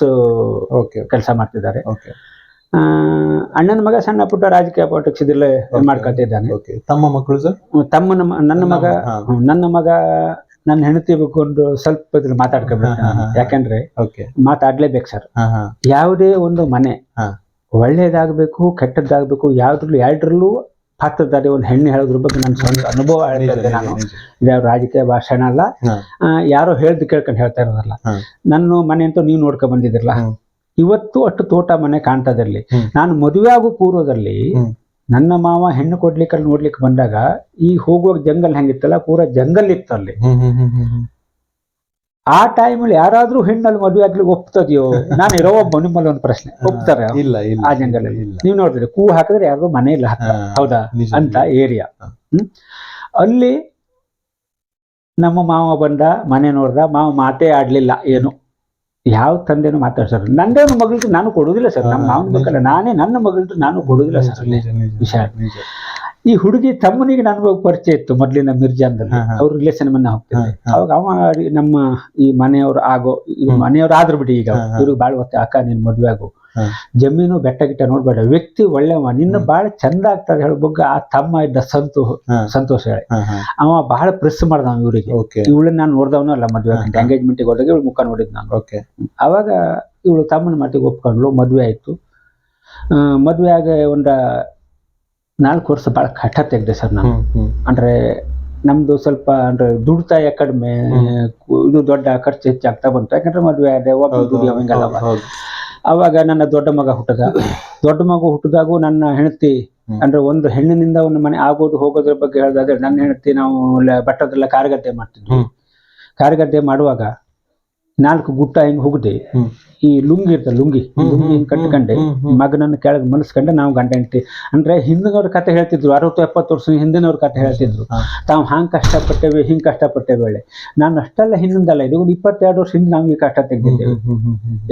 [SPEAKER 2] ಕೆಲಸ ಮಾಡ್ತಿದ್ದಾರೆ. ಅಣ್ಣನ ಮಗ ಸಣ್ಣ ಪುಟ್ಟ ರಾಜಕೀಯ ಪಾಲಿಟಿಕ್ಸ್ ಇದೆಲ್ಲ ಮಾಡ್ಕೊತಿದ್ದಾನೆ.
[SPEAKER 1] ತಮ್ಮ ಮಕ್ಕಳು ಸರ್?
[SPEAKER 2] ನನ್ನ ಮಗ ನನ್ನ ಹೆಂಡತಿ ಬಿಟ್ಕೊಂಡು ಸ್ವಲ್ಪ ಇದ್ರಲ್ಲಿ ಮಾತಾಡ್ಕೊಬೇಕು. ಯಾಕಂದ್ರೆ ಮಾತಾಡ್ಲೇಬೇಕು ಸರ್. ಯಾವುದೇ ಒಂದು ಮನೆ ಒಳ್ಳೇದಾಗ್ಬೇಕು ಕೆಟ್ಟದ್ದಾಗ್ಬೇಕು, ಎರಡರಲ್ಲೂ ಪಾತ್ರಧಾರಿ ಒಂದು ಹೆಣ್ಣು ಹೇಳೋದ್ರ ಬಗ್ಗೆ ನನ್ನ ಸ್ವಂತ ಅನುಭವ ಹೇಳ್ತಾ ನಾನು. ಇದ್ಯಾವ ರಾಜಕೀಯ ಭಾಷಣ ಅಲ್ಲ, ಯಾರೋ ಹೇಳ್ದು ಕೇಳ್ಕೊಂಡು ಹೇಳ್ತಾ ಇರೋದಲ್ಲ. ನನ್ನ ಮನೆ ಅಂತೂ ನೀವು ನೋಡ್ಕೊಂಡ್ ಬಂದಿದ್ರಲ್ಲ. ಇವತ್ತು ಅಷ್ಟು ತೋಟ ಮನೆ ಕಾಣ್ತದಲ್ಲಿ. ನಾನು ಮದುವೆ ಆಗೋ ಪೂರ್ವದಲ್ಲಿ ನನ್ನ ಮಾವ ಹೆಣ್ಣು ಕೊಡ್ಲಿಕ್ಕೆ ನೋಡ್ಲಿಕ್ಕೆ ಬಂದಾಗ ಈ ಹೋಗುವಾಗ ಜಂಗಲ್ ಹೆಂಗಿತ್ತಲ್ಲ, ಪೂರಾ ಜಂಗಲ್ ಇತ್ತು ಅಲ್ಲಿ. ಆ ಟೈಮಲ್ಲಿ ಯಾರಾದ್ರೂ ಹೆಣ್ಣಲ್ಲಿ ಮದುವೆ ಆಗ್ಲಿಕ್ಕೆ ಒಪ್ತದೆಯೋ? ನಾನು ಇರೋ ಒಬ್ಬ ನಿಮ್ಮಲ್ಲಿ ಒಂದು ಪ್ರಶ್ನೆ, ಒಪ್ತಾರೆ ಆ ಜಂಗಲಲ್ಲಿ? ನೀವು ನೋಡಿದ್ರೆ ಕೂ ಹಾಕಿದ್ರೆ ಯಾರು ಮನೆ ಇಲ್ಲ ಹೌದಾ ಅಂತ ಏರಿಯಾ. ಅಲ್ಲಿ ನಮ್ಮ ಮಾವ ಬಂದ, ಮನೆ ನೋಡ್ದ, ಮಾವ ಮಾತೇ ಆಡ್ಲಿಲ್ಲ ಏನು. ಯಾವ ತಂದೆನೂ ಮಾತಾಡ್ಸರ್ ನಂದೇನು ಮಗಳಿಟ್ಟು ನಾನು ಕೊಡುದಿಲ್ಲ ಸರ್. ನಮ್ಮ ಮಾವನ ಬೇಕಲ್ಲ, ನಾನೇ ನನ್ನ ಮಗಳಿಟ್ಟು ನಾನು ಕೊಡುದಿಲ್ಲ ಸರ್ ವಿಷಯ. ಈ ಹುಡುಗಿ ತಮ್ಮನಿಗೆ ನನಗೆ ಪರಿಚಯ ಇತ್ತು ಮೊದ್ಲಿನ ಮಿರ್ಜಾನ್ದಲ್ಲಿ, ಅವ್ರ ರಿಲೇಷನ್ ಮನೆ ಹೋಗ್ತಿದ್ದೆ. ಅವಾಗ ಅವ ನಮ್ಮ ಈ ಮನೆಯವ್ರು ಮನೆಯವ್ರು ಆದ್ರು ಬಿಡಿ, ಈಗ ಇವ್ರಿಗೆ ಬಾಳ್ ಗೊತ್ತೆ, ಅಕ್ಕ ನೀನ್ ಮದ್ವೆ ಆಗು, ಜಮೀನು ಬೆಟ್ಟ ಗಿಟ್ಟ ನೋಡ್ಬೇಡ, ವ್ಯಕ್ತಿ ಒಳ್ಳೆವ, ನಿನ್ನ ಬಾಳ ಚಂದ ಆಗ್ತದೆ ಹೇಳ್ಬುಗ್ಗ ಆ ತಮ್ಮ ಇದ್ದ ಸಂತೋಷ ಹೇಳಿ ಅವ ಬಹಳ ಪ್ರೆಸ್ ಮಾಡ್ದ ಇವ್ರಿಗೆ. ಇವಳನ್ನ ನಾನು ನೋಡ್ದವನು ಅಲ್ಲ, ಮದ್ವೆ ಎಂಗೇಜ್ಮೆಂಟ್ಗೆ ಹೋದಾಗ ಇವಳು ಮುಖ ನೋಡಿದ್ ನಾನು. ಅವಾಗ ಇವಳು ತಮ್ಮನ ಮಾತಿಗೆ ಒಪ್ಕೊಂಡ್ಲು, ಮದ್ವೆ ಆಯ್ತು. ಮದ್ವೆ ಆಗ ಒಂದ 4 ವರ್ಷ ಬಹಳ ಕಷ್ಟ ತೆಗ್ದೆ ಸರ್ ನಾನು. ಅಂದ್ರೆ ನಮ್ದು ಸ್ವಲ್ಪ ಅಂದ್ರೆ ದುಡ್ತಾಯ ಕಡಿಮೆ, ಇದು ದೊಡ್ಡ ಖರ್ಚು ಹೆಚ್ಚಾಗ್ತಾ ಬಂತು. ಯಾಕಂದ್ರೆ ಮದ್ವೆ ಆದ ಒಬ್ಬ ದುಡಿಯೋಂಗಲ್ಲ. ಅವಾಗ ನನ್ನ ದೊಡ್ಡ ಮಗ ಹುಟ್ಟಿದಾಗೂ ನನ್ನ ಹೆಂಡತಿ, ಅಂದ್ರೆ ಒಂದು ಹೆಣ್ಣಿನಿಂದ ಒಂದು ಮನೆ ಆಗೋದು ಹೋಗೋದ್ರ ಬಗ್ಗೆ ಹೇಳ್ದಾದ್ರೆ, ನನ್ನ ಹೆಂಡತಿ ನಾವು ಬೆಟ್ಟದಲ್ಲ ಕಾರಗದ್ದೆ ಮಾಡ್ತಿದ್ವಿ. ಕಾರಗದ್ದೆ ಮಾಡುವಾಗ 4 ಗುಟ್ಟ ಹಿಂಗ್ ಹೋಗದೆ ಈ ಲುಂಗಿ ಇರ್ತದೆ, ಲುಂಗಿ ಹಿಂಗ್ ಕಟ್ಕೊಂಡೆ ಮಗನನ್ನು ಕೆಳಗೆ ಮಲಸ್ಕೊಂಡೆ ನಾವು ಗಂಡ ಹೆಂಡತಿ. ಅಂದ್ರೆ ಹಿಂದಿನವ್ರ ಕತೆ ಹೇಳ್ತಿದ್ರು, 60-70 ವರ್ಷ ಹಿಂದಿನವ್ರ ಕತೆ ಹೇಳ್ತಿದ್ರು, ತಾವು ಹಂಗ್ ಕಷ್ಟಪಟ್ಟೇವೆ ಹಿಂಗ್ ಕಷ್ಟಪಟ್ಟೇವೆ ಹೇಳಿ. ನಾನು ಅಷ್ಟೆಲ್ಲ ಹಿಂದಿಂದಲ್ಲ, ಇದು 22 ವರ್ಷ ಹಿಂದೆ ನಾವು ಈ ಕಷ್ಟ ತೆಗೆದಿದ್ದೇವೆ.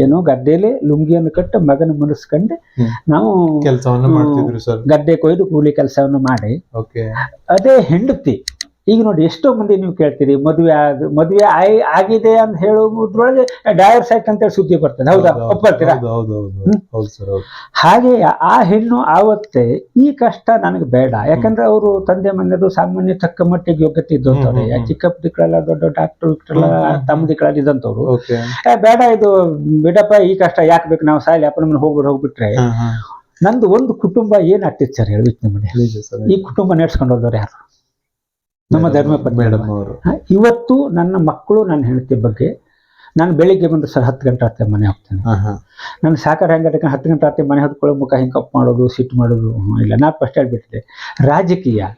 [SPEAKER 2] ಏನೋ ಗದ್ದೆಯಲ್ಲಿ ಲುಂಗಿಯನ್ನು ಕಟ್ಟು ಮಗನ ಮಲಸ್ಕೊಂಡೆ ನಾವು
[SPEAKER 1] ಕೆಲಸವನ್ನು ಮಾಡ್ತಿದ್ರು ಸರ್.
[SPEAKER 2] ಗದ್ದೆ ಕೊಯ್ದು ಕೂಲಿ ಕೆಲಸವನ್ನು ಮಾಡಿ. ಅದೇ ಹೆಂಡತಿ ಈಗ ನೋಡಿ, ಎಷ್ಟೋ ಮಂದಿ ನೀವು ಕೇಳ್ತೀರಿ ಮದುವೆ ಆಗಿದೆ ಅಂತ ಹೇಳೋದ್ರೊಳಗೆ ಡೈವರ್ಸ್ ಆಯ್ತು ಅಂತೇಳಿ ಸುದ್ದಿ ಬರ್ತದೆ. ಹೌದಾ, ಒಪ್ಕೊಳ್ತೀರಾ? ಹಾಗೆ ಆ ಹೆಣ್ಣು ಆವತ್ತೇ ಈ ಕಷ್ಟ ನನಗೆ ಬೇಡ, ಯಾಕಂದ್ರೆ ಅವರು ತಂದೆ ಮನೆಯದು ಸಾಮಾನ್ಯ ತಕ್ಕ ಮಟ್ಟಿಗೆ ಯೋಗ್ಯತೆ ಇದ್ದಂಥವ್ರೆ, ಚಿಕ್ಕ ದಿಕ್ಕಳೆಲ್ಲ ದೊಡ್ಡ ಡಾಕ್ಟರ್ ತಮ್ಮ ದಿಕ್ಕಳಲ್ಲಿ ಇದ್ದಂಥವ್ರು. ಬೇಡ, ಇದು ಬಿಡಪ್ಪ, ಈ ಕಷ್ಟ ಯಾಕೆ ಬೇಕು, ನಾವು ಸಾಯಿಲಿ ಅಪ್ಪನ ಮನೆ ಹೋಗ್ಬಿಟ್ರೆ ನಂದು ಒಂದು ಕುಟುಂಬ ಏನಾಗ್ತಿತ್ತು ಸರ್ ಹೇಳಿ. ಈ ಕುಟುಂಬ ನಡೆಸ್ಕೊಂಡು ಹೋದವ್ರು ಯಾರು? ನಮ್ಮ ಧರ್ಮಪತ್ನಿ ಮೇಡಮ್ ಅವರು. ಇವತ್ತು ನನ್ನ ಮಕ್ಕಳು, ನನ್ನ ಹೆಂಡತಿ ಬಗ್ಗೆ ನಾನು ಬೆಳಿಗ್ಗೆ ಬಂದು ಸರ್ 10 ಗಂಟೆ ಆಗ್ತದೆ ಮನೆ ಹೋಗ್ತೇನೆ. ನಾನು ಸಾಕಾರ ಹೆಂಗೆ 10 ಗಂಟೆ ಆಗ್ತದೆ ಮನೆ ಹೊತ್ಕೊಳ್ಳೋ ಮುಖ ಹಿಂಗೆ ಕಪ್ ಮಾಡೋದು, ಸಿಟ್ಟು ಮಾಡೋದು ಇಲ್ಲ. ನಾನು ಫಸ್ಟ್ ಹೇಳ್ಬಿಟ್ಟಿದ್ದೆ, ರಾಜಕೀಯ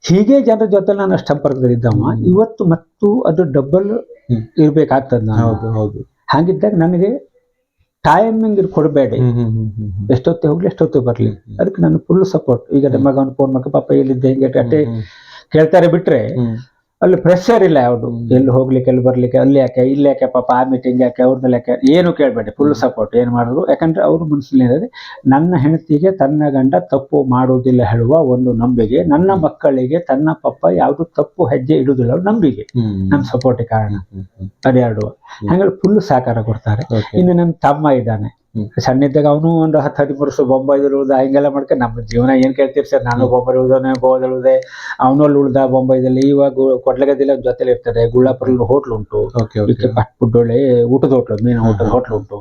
[SPEAKER 2] ಹೀಗೆ ಜನರ ಜೊತೆ ನಾನು ಅಷ್ಟು ಸಂಪರ್ಕದಲ್ಲಿದ್ದವ. ಇವತ್ತು ಮತ್ತು ಅದು ಡಬಲ್ ಇರ್ಬೇಕಾಗ್ತದೆ ನಾನು. ಹಾಗಿದ್ದಾಗ ನನಗೆ ಟೈಮಿಂಗ್ ಕೊಡಬೇಡಿ, ಎಷ್ಟೊತ್ತೆ ಹೋಗ್ಲಿ ಎಷ್ಟೊತ್ತೆ ಬರ್ಲಿ, ಅದಕ್ಕೆ ನಾನು ಫುಲ್ ಸಪೋರ್ಟ್. ಈಗ ಮಗ ಫೋನ್ ಮಗ ಪಾಪ ಎಲ್ಲಿದ್ದೆ ಹಿಂಗೆ ಅಟ್ಟೆ ಕೇಳ್ತಾರೆ ಬಿಟ್ರೆ ಅಲ್ಲಿ ಪ್ರೆಷರ್ ಇಲ್ಲ ಯಾವುದು, ಎಲ್ಲಿ ಹೋಗ್ಲಿಕ್ಕೆ ಎಲ್ಲಿ ಬರ್ಲಿಕ್ಕೆ, ಅಲ್ಲಿ ಯಾಕೆ ಇಲ್ಲಿ ಯಾಕೆ ಪಾಪ ಆ ಮೀಟಿಂಗ್ ಯಾಕೆ ಅವ್ರನ್ನೆಲ್ಲ ಯಾಕೆ ಏನು ಕೇಳಬೇಡಿ, ಫುಲ್ ಸಪೋರ್ಟ್. ಏನು ಮಾಡಿದ್ರು, ಯಾಕಂದ್ರೆ ಅವರು ಮನಸ್ಸಲ್ಲಿ ನನ್ನ ಹೆಂಡತಿಗೆ ತನ್ನ ಗಂಡ ತಪ್ಪು ಮಾಡುವುದಿಲ್ಲ ಹೇಳುವ ಒಂದು ನಂಬಿಕೆ, ನನ್ನ ಮಕ್ಕಳಿಗೆ ತನ್ನ ಪಪ್ಪ ಯಾವುದು ತಪ್ಪು ಹೆಜ್ಜೆ ಇಡುವುದಿಲ್ಲ ನಂಬಿಕೆ, ನನ್ನ ಸಪೋರ್ಟಿಗೆ ಕಾರಣ ಅದೆರಡು. ಹಾಗಾಗಿ ಫುಲ್ ಸಹಕಾರ ಕೊಡ್ತಾರೆ. ಇನ್ನು ನನ್ನ ತಮ್ಮ ಇದ್ದಾನೆ, ಸಣ್ಣಿದ್ದಾಗ ಅವನು ಒಂದು 10-13 ವರ್ಷ ಬೊಂಬೈದಲ್ಲಿ ಉಳ್ದ, ಹಿಂಗೆಲ್ಲ ಮಾಡ್ಕೊಂಡು ನಮ್ಮ ಜೀವನ ಏನ್ ಕೇಳ್ತೀರಿ ಸರ್. ನಾನು ಬೊಂಬೈ ಉಳ್ದಾನೆ, ಗೋವಾದಲ್ಲಿ ಉಳ್ದೆ, ಅವನು ಅಲ್ಲಿ ಉಳ್ದ ಬೊಂಬೈದಲ್ಲಿ. ಇವಾಗ ಕೊಡ್ಲಗದಿಲ್ಲ ಜೊತೆಲಿ ಇರ್ತದೆ, ಗುಳ್ಳಾಪುರಲ್ಲಿ ಹೋಟ್ಲ್ ಉಂಟು, ಪುಡ್ಡೊಳ್ಳೆ ಊಟದ ಹೋಟ್ಲು, ಮೀನು ಊಟದ ಹೋಟ್ಲ್ ಉಂಟು,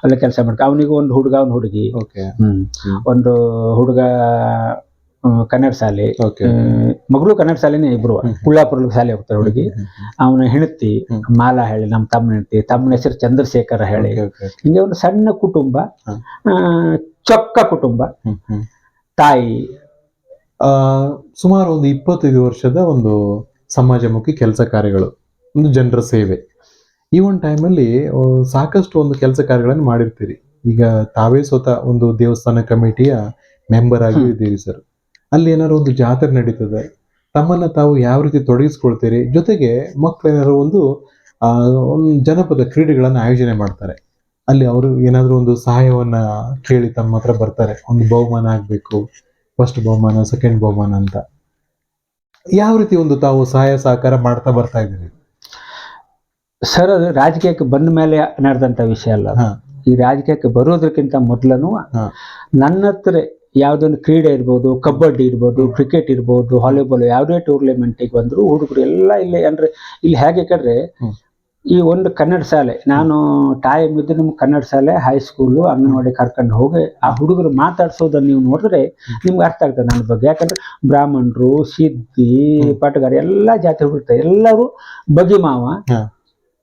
[SPEAKER 2] ಅಲ್ಲಿ ಕೆಲಸ ಮಾಡ್ತಾರೆ. ಅವನಿಗೂ ಒಂದು ಹುಡುಗ, ಒಂದು ಹುಡುಗಿ, ಒಂದು ಹುಡುಗ ಕನ್ನಡ ಶಾಲೆ, ಮಗಳು ಕನ್ನಡ ಶಾಲೆನೇ, ಇಬ್ರು ಕುಳ್ಳಾಪುರ ಶಾಲೆ ಹೋಗ್ತಾರೆ ಹುಡುಗಿ. ಅವನ ಹೆಂಡತಿ ಮಾಲಾ ಹೇಳಿ, ನಮ್ಮ ತಮ್ಮನ ಹೆಂಡತಿ, ತಮ್ಮನ ಹೆಸರು ಚಂದ್ರಶೇಖರ ಹೇಳಿ. ಹಿಂಗೆ ಒಂದು ಸಣ್ಣ ಕುಟುಂಬ, ಚೊಕ್ಕ ಕುಟುಂಬ. ತಾಯಿ
[SPEAKER 1] ಸುಮಾರು ಒಂದು 25 ವರ್ಷದ ಒಂದು ಸಮಾಜಮುಖಿ ಕೆಲಸ ಕಾರ್ಯಗಳು, ಒಂದು ಜನರ ಸೇವೆ. ಈ ಒಂದು ಟೈಮಲ್ಲಿ ಸಾಕಷ್ಟು ಒಂದು ಕೆಲಸ ಕಾರ್ಯಗಳನ್ನು ಮಾಡಿರ್ತೀರಿ. ಈಗ ತಾವೇ ಸ್ವತಃ ಒಂದು ದೇವಸ್ಥಾನ ಕಮಿಟಿಯ ಮೆಂಬರ್ ಆಗಿ ಇದ್ದೀರಿ ಸರ್. ಅಲ್ಲಿ ಏನಾದ್ರು ಒಂದು ಜಾತ್ರೆ ನಡೀತದೆ, ತಮ್ಮನ್ನ ತಾವು ಯಾವ ರೀತಿ ತೊಡಗಿಸ್ಕೊಳ್ತೀರಿ? ಜೊತೆಗೆ ಮಕ್ಕಳು ಏನಾದ್ರು ಒಂದು ಜನಪದ ಕ್ರೀಡೆಗಳನ್ನ ಆಯೋಜನೆ ಮಾಡ್ತಾರೆ, ಅಲ್ಲಿ ಅವರು ಏನಾದ್ರು ಒಂದು ಸಹಾಯವನ್ನ ಕೇಳಿ ತಮ್ಮ ಹತ್ರ ಬರ್ತಾರೆ, ಒಂದು ಬಹುಮಾನ ಆಗ್ಬೇಕು, ಫಸ್ಟ್ ಬಹುಮಾನ, ಸೆಕೆಂಡ್ ಬಹುಮಾನ ಅಂತ. ಯಾವ ರೀತಿ ಒಂದು ತಾವು ಸಹಾಯ ಸಹಕಾರ ಮಾಡ್ತಾ ಬರ್ತಾ ಇದ್ದೀರಿ
[SPEAKER 2] ಸರ್? ಅದು ರಾಜಕೀಯಕ್ಕೆ ಬಂದ ಮೇಲೆ ನಡೆದಂತ ವಿಷಯ ಅಲ್ಲ. ಈ ರಾಜಕೀಯಕ್ಕೆ ಬರೋದಕ್ಕಿಂತ ಮೊದಲನು ನನ್ನ ಹತ್ರ ಯಾವುದೊಂದು ಕ್ರೀಡೆ ಇರ್ಬೋದು, ಕಬಡ್ಡಿ ಇರ್ಬೋದು, ಕ್ರಿಕೆಟ್ ಇರ್ಬೋದು, ವಾಲಿಬಾಲ್, ಯಾವುದೇ ಟೂರ್ನಮೆಂಟಿಗೆ ಬಂದ್ರು ಹುಡುಗರು ಎಲ್ಲ ಇಲ್ಲೇ. ಅಂದ್ರೆ ಇಲ್ಲಿ ಹೇಗೆ ಕಡ್ರೆ, ಈ ಒಂದು ಕನ್ನಡ ಶಾಲೆ, ನಾನು ಟೈಮ್ ಇದ್ದು ನಿಮ್ಗೆ ಕನ್ನಡ ಶಾಲೆ, ಹೈಸ್ಕೂಲು, ಅಂಗನವಾಡಿ ಕರ್ಕೊಂಡು ಹೋಗಿ ಆ ಹುಡುಗರು ಮಾತಾಡ್ಸೋದನ್ನ ನೀವು ನೋಡಿದ್ರೆ ನಿಮ್ಗೆ ಅರ್ಥ ಆಗ್ತದೆ ನನ್ನ ಬಗ್ಗೆ. ಯಾಕಂದ್ರೆ ಬ್ರಾಹ್ಮಣರು, ಸಿದ್ಧಿ, ಪಟಗಾರ ಎಲ್ಲ ಜಾತಿ ಹುಡುಕ್ತಾರೆ, ಎಲ್ಲರೂ ಬಗಿ ಮಾವ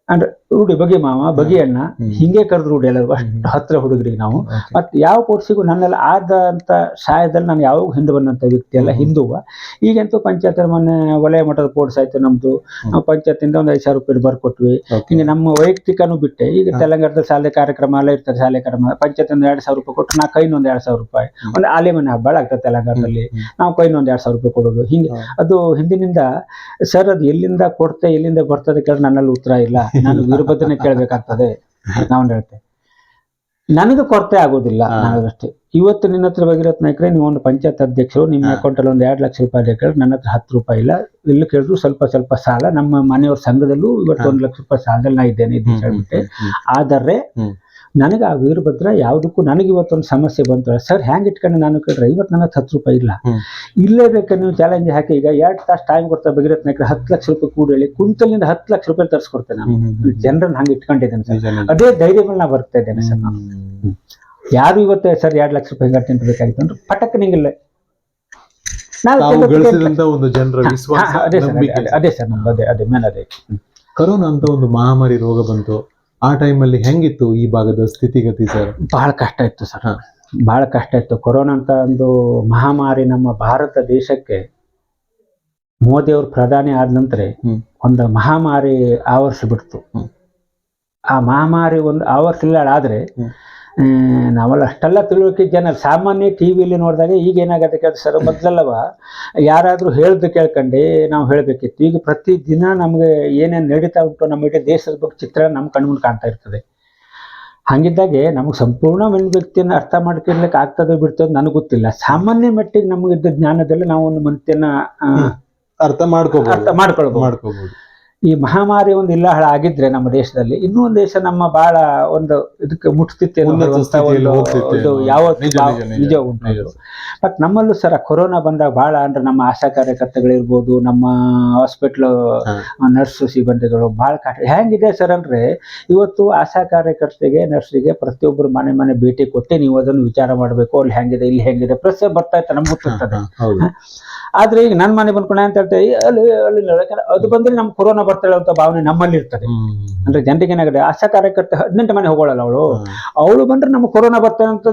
[SPEAKER 2] ಅಂದ್ರೆ ರೂಢಿ, ಬಗೆ ಮಾವ, ಬಗೆ ಅಣ್ಣ, ಹಿಂಗೆ ಕರೆದು ರೂಢಿ ಎಲ್ಲರೂ. ಅಷ್ಟು ಹತ್ರ ಹುಡುಗರಿಗೆ ನಾವು. ಮತ್ತೆ ಯಾವ ಕೋರ್ಸಿಗೂ ನನ್ನೆಲ್ಲ ಆದಂತ ಸಹಾಯದಲ್ಲಿ ನಾನು ಯಾವಾಗ ಹಿಂದೆ ಬಂದಂತ ವ್ಯಕ್ತಿ ಅಲ್ಲ, ಹಿಂದುವ. ಈಗಂತೂ ಪಂಚಾಯತ್ ಮೊನ್ನೆ ವಲಯ ಮಟ್ಟದ ಕೋರ್ಸ್ ಆಯ್ತು ನಮ್ದು, ನಾವು ಪಂಚಾಯತಿಂದ ಒಂದು 5,000 ರೂಪಾಯಿ ಬರ್ಕೊಟ್ವಿ. ಹಿಂಗೆ ನಮ್ಮ ವೈಯಕ್ತಿಕನೂ ಬಿಟ್ಟೆ. ಈಗ ತೆಲಂಗಾಣದಲ್ಲಿ ಶಾಲೆ ಕಾರ್ಯಕ್ರಮ ಎಲ್ಲ ಇರ್ತದೆ, ಶಾಲೆ ಕಾರ್ಯಕ್ರಮ ಪಂಚಾಯತಿಂದ 2,000 ರೂಪಾಯಿ ಕೊಟ್ಟು ನಾ ಕೈನ ಒಂದು 2,000 ರೂಪಾಯಿ, ಒಂದು ಆಲೆ ಮನೆ ಹಬ್ಬ ಆಗ್ತದೆ ತೆಲಂಗಾಣದಲ್ಲಿ, ನಾವು ಕೈನ ಒಂದು 2,000 ರೂಪಾಯಿ ಕೊಡೋದು. ಹಿಂಗೆ ಅದು ಹಿಂದಿನಿಂದ ಸರ್. ಅದು ಎಲ್ಲಿಂದ ಕೊಡ್ತೆ ಎಲ್ಲಿಂದ ಬರ್ತದೆ ಕೇಳಿ ನನ್ನಲ್ಲಿ ಉತ್ತರ ಇಲ್ಲ, ನಾನು ವೀರಭದ್ರನೇ ಕೇಳ್ಬೇಕಾಗ್ತದೆ. ನಾವು ಹೇಳ್ತೇವೆ ನನಗೆ ಕೊರತೆ ಆಗೋದಿಲ್ಲ, ನನಗಷ್ಟೇ. ಇವತ್ತು ನಿನ್ನ ಹತ್ರ ಭಗೀರಥ್ ನಾಯ್ಕರೇ, ನೀವು ಒಂದು ಪಂಚಾಯತ್ ಅಧ್ಯಕ್ಷರು, ನಿಮ್ಮ ಅಕೌಂಟ್ ಅಲ್ಲಿ ಒಂದು 2 ಲಕ್ಷ ರೂಪಾಯಿ ಕೇಳಿ, ನನ್ನ ಹತ್ರ 10 ರೂಪಾಯಿ ಇಲ್ಲ, ಇಲ್ಲಿ ಕೇಳಿದ್ರು ಸ್ವಲ್ಪ ಸಾಲ, ನಮ್ಮ ಮನೆಯವ್ರ ಸಂಘದಲ್ಲೂ ಇವತ್ತು 1 ಲಕ್ಷ ರೂಪಾಯಿ ಸಾಲದಲ್ಲಿ ನಾ ಇದ್ದೇನೆ ಇದು ಹೇಳ್ಬಿಟ್ಟೆ. ಆದರೆ ನನಗೆ ಆ ವೀರಭದ್ರ ಯಾವುದಕ್ಕೂ, ನನಗೆ ಇವತ್ತೊಂದು ಸಮಸ್ಯೆ ಬಂತು ಸರ್, ಹ್ಯಾಂಗ್ ಇಟ್ಕೊಂಡು ನಾನು ಕೇಳಿದ್ರೆ ಇವತ್ತು ನನ್ನ 10 ರೂಪಾಯಿ ಇಲ್ಲ, ಇಲ್ಲೇ ಬೇಕಾದ್ರೆ ನೀವು ಚಾಲೆಂಜ್ ಹಾಕಿ, ಈಗ 2 ತಾಸು ಟೈಮ್ ಕೊಡ್ತಾ ಭಗೀರಥ್ ನಾಯ್ಕರು 10 ಲಕ್ಷ ರೂಪಾಯಿ ಕೂಡ ಹೇಳಿ ಕುಂತಲಿಂದ 10 ಲಕ್ಷ ರೂಪಾಯಿ ತರಿಸ್ಕೊಡ್ತೇನೆ. ನಾನು ಜನರನ್ನ ಹಂಗೆ ಇಟ್ಕೊಂಡಿದ್ದೇನೆ ಸರ್, ಅದೇ ಧೈರ್ಯ ಮೇಲೆ ನಾ ಬರ್ತಾ ಇದ್ದೇನೆ ಸರ್. ನಾನು ಯಾರು ಇವತ್ತು ಸರ್ 2 ಲಕ್ಷ ರೂಪಾಯಿ ಹಿಂಗೆ ತಿಂಟಬೇಕಾಗಿತ್ತು ಅಂದ್ರೆ ಪಟಕ್ ನಿಂಗಿಲ್ಲ. ಅದೇ ಸರ್ ನಮ್ದು ಅದೇ ಮೇನ್ ಅದೇ.
[SPEAKER 1] ಕರೋನಾ ಅಂತ ಒಂದು ಮಹಾಮಾರಿ ರೋಗ ಬಂತು, ಆ ಟೈಮಲ್ಲಿ ಹೆಂಗಿತ್ತು ಈ ಭಾಗದ ಸ್ಥಿತಿಗತಿ ಸರ್?
[SPEAKER 2] ಬಹಳ ಕಷ್ಟ ಇತ್ತು ಸರ್, ಬಹಳ ಕಷ್ಟ ಇತ್ತು. ಕೊರೋನಾ ಅಂತ ಒಂದು ಮಹಾಮಾರಿ ನಮ್ಮ ಭಾರತ ದೇಶಕ್ಕೆ ಮೋದಿ ಅವರು ಪ್ರಧಾನಿ ಆದ ನಂತರ ಒಂದು ಮಹಾಮಾರಿ ಆವರಿಸಿಬಿಡ್ತು. ಆ ಮಹಾಮಾರಿ ಒಂದು ಆವರಿಸಲಿಲ್ಲ ಆದ್ರೆ ನಾವೆಲ್ಲ ಅಷ್ಟೆಲ್ಲ ತಿಳುವಳಿಕೆ ಜನ ಸಾಮಾನ್ಯ ಟಿವಿಯಲ್ಲಿ ನೋಡಿದಾಗ ಈಗ ಏನಾಗತ್ತೆ ಕೇಳಿ ಸರ್, ಮೊದಲೆಲ್ಲವ ಯಾರಾದ್ರೂ ಹೇಳ್ದು ಕೇಳ್ಕೊಂಡೆ ನಾವು ಹೇಳ್ಬೇಕಿತ್ತು. ಈಗ ಪ್ರತಿ ದಿನ ನಮ್ಗೆ ಏನೇನು ನಡೀತಾ ಉಂಟು ನಮ್ಮ ಇಡೀ ದೇಶದ ಬಗ್ಗೆ ಚಿತ್ರ ನಮ್ಮ ಕಣ್ಮುಂದೆ ಕಾಣ್ತಾ ಇರ್ತದೆ. ಹಂಗಿದ್ದಾಗೆ ನಮಗೆ ಸಂಪೂರ್ಣ ಒಂದು ವ್ಯಕ್ತಿಯನ್ನು ಅರ್ಥ ಮಾಡ್ಕೊಳ್ಲಿಕ್ಕೆ ಆಗ್ತದೆ ಬಿಡ್ತದೆ ನನಗೆ ಗೊತ್ತಿಲ್ಲ. ಸಾಮಾನ್ಯ ಮಟ್ಟಿಗೆ ನಮಗಿದ್ದ ಜ್ಞಾನದಲ್ಲಿ ನಾವು ಒಂದು ಮನುಷ್ಯನ
[SPEAKER 1] ಅರ್ಥ ಮಾಡ್ಕೊಳ್ಬಹುದು.
[SPEAKER 2] ಈ ಮಹಾಮಾರಿ ಒಂದು ಇಲ್ಲ ಆಗಿದ್ರೆ ನಮ್ಮ ದೇಶದಲ್ಲಿ ಇನ್ನೂ ಒಂದು ದೇಶ ನಮ್ಮ ಬಹಳ ಒಂದು ಇದಕ್ಕೆ ಮುಟ್ತಿತ್ತೆ ನಿಜ ಉಂಟು. ಬಟ್ ನಮ್ಮಲ್ಲೂ ಸರ ಕೊರೋನಾ ಬಂದಾಗ ಬಹಳ ಅಂದ್ರೆ ನಮ್ಮ ಆಶಾ ಕಾರ್ಯಕರ್ತಗಳಿರ್ಬೋದು, ನಮ್ಮ ಹಾಸ್ಪಿಟ್ಲ್ ನರ್ಸ್ ಸಿಬ್ಬಂದಿಗಳು ಬಹಳ ಹೆಂಗಿದೆ ಸರ್ ಅಂದ್ರೆ, ಇವತ್ತು ಆಶಾ ಕಾರ್ಯಕರ್ತೆಗೆ ನರ್ಸಿಗೆ ಪ್ರತಿಯೊಬ್ಬರು ಮನೆ ಭೇಟಿ ಕೊಟ್ಟು ನೀವು ಅದನ್ನು ವಿಚಾರ ಮಾಡಬೇಕು, ಅಲ್ಲಿ ಹೆಂಗಿದೆ ಇಲ್ಲಿ ಹೆಂಗಿದೆ ಪ್ರಶ್ನೆ ಬರ್ತಾ ಇತ್ತು, ನಮ್ಗೆ ಗೊತ್ತಿರ್ತದೆ. ಆದ್ರೆ ಈಗ ನನ್ನ ಮನೆ ಬಂದ್ಕೊಂಡೆ ಅಂತ ಹೇಳ್ತೇವೆ, ಅಲ್ಲಿ ಅದು ಬಂದ್ರೆ ನಮ್ ಕೊರೋನಾ ಬರ್ತಾಳೆ ಅಂತ ಭಾವನೆ ನಮ್ಮಲ್ಲಿ ಇರ್ತದೆ. ಅಂದ್ರೆ ಜನರಿಗೆ ಏನಾಗಿದೆ, ಆಶಾ ಕಾರ್ಯಕರ್ತೆ 18 ಮನೆ ಹೋಗೋಳಲ್ಲ, ಅವಳು ಬಂದ್ರೆ ನಮ್ಗೆ ಕೊರೋನಾ ಬರ್ತಾಳೆ ಅಂತ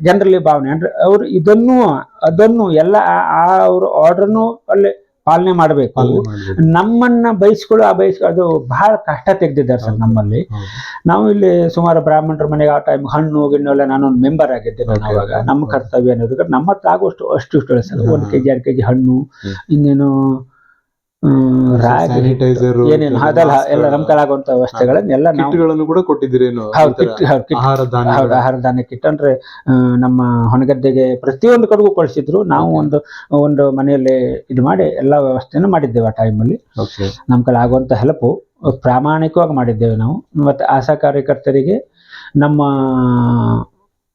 [SPEAKER 2] ಜನರಲ್ಲಿ ಭಾವನೆ. ಅಂದ್ರೆ ಅವ್ರು ಅದನ್ನು ಎಲ್ಲ ಅವ್ರ ಆರ್ಡರ್ನು ಅಲ್ಲಿ ಪಾಲನೆ ಮಾಡಬೇಕು. ನಮ್ಮನ್ನ ಬಯಸ್ಕೊಳ್ಳೋ ಅದು ಬಹಳ ಕಷ್ಟ ತೆಗೆದಿದ್ದಾರೆ ಸರ್ ನಮ್ಮಲ್ಲಿ. ನಾವು ಇಲ್ಲಿ ಸುಮಾರು ಬ್ರಾಹ್ಮಣರ ಮನೆಗೆ ಆ ಟೈಮ್ ಹಣ್ಣು ಗಿಣ್ಣು ಎಲ್ಲ ನಾನೊಂದು ಮೆಂಬರ್ ಆಗಿದ್ದೆ. ನಾನು ಅವಾಗ ನಮ್ಮ ಕರ್ತವ್ಯ ಅನ್ನೋದು ನಮ್ಮ ಹತ್ರ ಆಗುವಷ್ಟು ಅಷ್ಟು ಸರ್ 1 kg 2 kg ಹಣ್ಣು, ಇನ್ನೇನು ಏನೇನು ಅದೆಲ್ಲ ಎಲ್ಲ ನಮ್ ಕಲಾಗುವಂತ ವ್ಯವಸ್ಥೆಗಳನ್ನೆಲ್ಲ
[SPEAKER 1] ನಾವು ಕೂಡ ಕೊಟ್ಟಿದ್ದೀರಿ.
[SPEAKER 2] ಆಹಾರ ಧಾನ್ಯ ಕಿಟ್ ಅಂದ್ರೆ ನಮ್ಮ ಹೊನಗದ್ದೆಗೆ ಪ್ರತಿಯೊಂದು ಕಡೆಗೂ ಕಳಿಸಿದ್ರು. ನಾವು ಒಂದು ಮನೆಯಲ್ಲಿ ಇದು ಮಾಡಿ ಎಲ್ಲಾ ವ್ಯವಸ್ಥೆಯನ್ನು ಮಾಡಿದ್ದೇವೆ ಆ ಟೈಮಲ್ಲಿ. ನಮ್ ಕಲಾಗುವಂತ ಹೆಲ್ಪ್ ಪ್ರಾಮಾಣಿಕವಾಗಿ ಮಾಡಿದ್ದೇವೆ ನಾವು. ಮತ್ತೆ ಆಶಾ ಕಾರ್ಯಕರ್ತರಿಗೆ, ನಮ್ಮ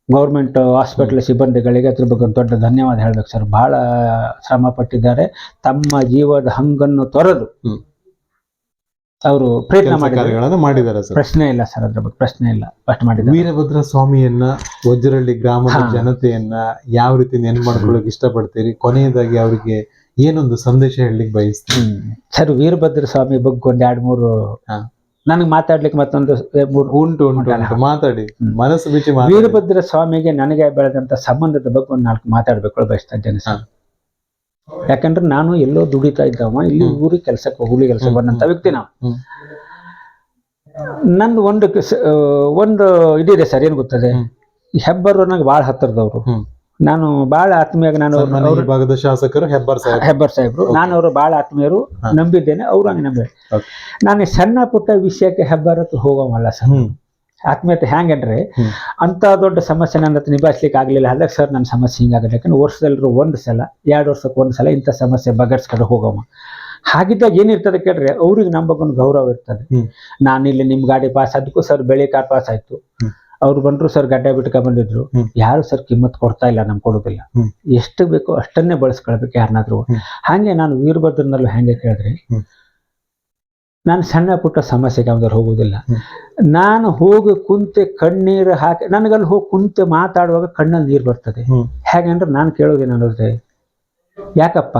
[SPEAKER 2] ಗೌರ್ಮೆಂಟ್ ಹಾಸ್ಪಿಟಲ್ ಸಿಬ್ಬಂದಿಗಳಿಗೆ ಅದ್ರ ಬಗ್ಗೆ ದೊಡ್ಡ ಧನ್ಯವಾದ ಹೇಳ್ಬೇಕು ಸರ್. ಬಹಳ ಶ್ರಮ ಪಟ್ಟಿದ್ದಾರೆ. ತಮ್ಮ ಜೀವದ ಹಂಗನ್ನು ತೊರೆದು ಅವರು ಪ್ರಯತ್ನ ಮಾಡಿದ್ದಾರೆ. ಪ್ರಶ್ನೆ ಇಲ್ಲ ಸರ್, ಅದ್ರ ಬಗ್ಗೆ ಪ್ರಶ್ನೆ ಇಲ್ಲ, ಅಷ್ಟು ಮಾಡಿದ್ದಾರೆ.
[SPEAKER 1] ವೀರಭದ್ರ ಸ್ವಾಮಿಯನ್ನ, ವಜ್ರಹಳ್ಳಿ ಗ್ರಾಮದ ಜನತೆಯನ್ನ ಯಾವ ರೀತಿ ನೆನಪು ಮಾಡ್ಕೊಳ್ಳೋಕೆ ಇಷ್ಟಪಡ್ತೀರಿ? ಕೊನೆಯದಾಗಿ ಅವರಿಗೆ ಏನೊಂದು ಸಂದೇಶ ಹೇಳಲಿಕ್ಕೆ ಬಯಸ್ತೀನಿ
[SPEAKER 2] ಸರ್? ವೀರಭದ್ರ ಸ್ವಾಮಿ ಬಗ್ಗೆ ಒಂದ್ 2-3 ನನಗೆ ಮಾತಾಡ್ಲಿಕ್ಕೆ ಮತ್ತೊಂದು
[SPEAKER 1] ಉಂಟು ಮಾತಾಡಿ, ಮನಸ್ಸು ಬಿಚ್ಚಿ.
[SPEAKER 2] ವೀರಭದ್ರ ಸ್ವಾಮಿಗೆ ನನಗೆ ಬೆಳೆದಂತ ಸಂಬಂಧದ ಬಗ್ಗೆ ಒಂದು 4 ಮಾತಾಡ್ಬೇಕು ಬಯಸ್ತಾ ಇದ್ದೇನೆ ಸರ್. ಯಾಕಂದ್ರೆ ನಾನು ಎಲ್ಲೋ ದುಡಿತಾ ಇದ್ದವ, ಇಲ್ಲಿ ಊರಿಗೆ ಕೂಲಿ ಕೆಲಸಕ್ಕೆ ಬಂದಂತ ವ್ಯಕ್ತಿ. ನಾವು ನಂದು ಒಂದು ಇದಿದೆ ಸರ್, ಏನ್ ಗೊತ್ತದೆ, ಹೆಬ್ಬರು ನಂಗೆ ಬಹಳ ಹತ್ತಿರದವ್ರು. ನಾನು ಬಹಳ ಆತ್ಮೀಯಾಗಿ, ನಾನು
[SPEAKER 1] ಭಾಗದ ಶಾಸಕರು
[SPEAKER 2] ಹೆಬ್ಬರ್ ಸಾಹೇಬ್ರು, ನಾನು ಅವರು ಬಹಳ ಆತ್ಮೀಯರು, ನಂಬಿದ್ದೇನೆ, ಅವ್ರು ಹಂಗೆ ನಂಬಿದ್ದಾರೆ. ನಾನು ಸಣ್ಣ ಪುಟ್ಟ ವಿಷಯಕ್ಕೆ ಹೆಬ್ಬರ್ ಹತ್ರ ಹೋಗೋವಲ್ಲ ಸರ್. ಆತ್ಮೀಯತೆ ಹೆಂಗಂದ್ರೆ, ಅಂತ ದೊಡ್ಡ ಸಮಸ್ಯೆ ನನ್ನ ಹತ್ರ ನಿಭಾಯಿಸ್ಲಿಕ್ಕೆ ಆಗ್ಲಿಲ್ಲ ಅಲ್ಲ ಸರ್, ನನ್ನ ಸಮಸ್ಯೆ ಹಿಂಗಾಗಲ್ಲ. ಯಾಕಂದ್ರೆ ವರ್ಷದಲ್ಲರೂ 1 ಸಲ 2 ವರ್ಷಕ್ಕೆ 1 ಸಲ ಇಂಥ ಸಮಸ್ಯೆ ಬಗೆಹರಿಸ್ಕೊಂಡು ಹೋಗಮ್ಮ. ಹಾಗಿದ್ದಾಗ ಏನಿರ್ತದೆ ಕೇಳ್ರೆ, ಅವ್ರಿಗೆ ನಮ್ಮ ಬಗ್ಗೆ ಒಂದು ಗೌರವ ಇರ್ತದೆ. ನಾನಿಲ್ಲಿ ನಿಮ್ ಗಾಡಿ ಪಾಸ್ ಆದಕ್ಕೂ ಸರ್ ಬೆಳೆ ಕಾರ್ ಪಾಸ್ ಆಯ್ತು, ಅವ್ರು ಬಂದ್ರು ಸರ್ ಗಡ್ಡೆ ಬಿಟ್ಕ ಬಂದಿದ್ರು, ಯಾರು ಸರ್ ಕಿಮ್ಮತ್ ಕೊಡ್ತಾ ಇಲ್ಲ, ನಮ್ಗೆ ಕೊಡೋದಿಲ್ಲ. ಎಷ್ಟು ಬೇಕೋ ಅಷ್ಟನ್ನೇ ಬಳಸ್ಕೊಳ್ಬೇಕು ಯಾರನ್ನಾದ್ರು. ಹಾಗೆ ನಾನು ವೀರಭದ್ರನಲ್ಲೂ ಹೆಂಗೆ ಕೇಳಿದ್ರೆ, ನಾನು ಸಣ್ಣ ಪುಟ್ಟ ಸಮಸ್ಯೆಗೆ ಯಾವ್ದಾರು ಹೋಗುದಿಲ್ಲ. ನಾನು ಹೋಗಿ ಕುಂತೆ ಕಣ್ಣೀರು ಹಾಕಿ, ನನಗಲ್ಲಿ ಹೋಗಿ ಕುಂತೆ ಮಾತಾಡುವಾಗ ಕಣ್ಣಲ್ಲಿ ನೀರು ಬರ್ತದೆ. ಹೇಗಂದ್ರೆ ನಾನು ಕೇಳೋದೇನಂದ್ರೆ, ಯಾಕಪ್ಪ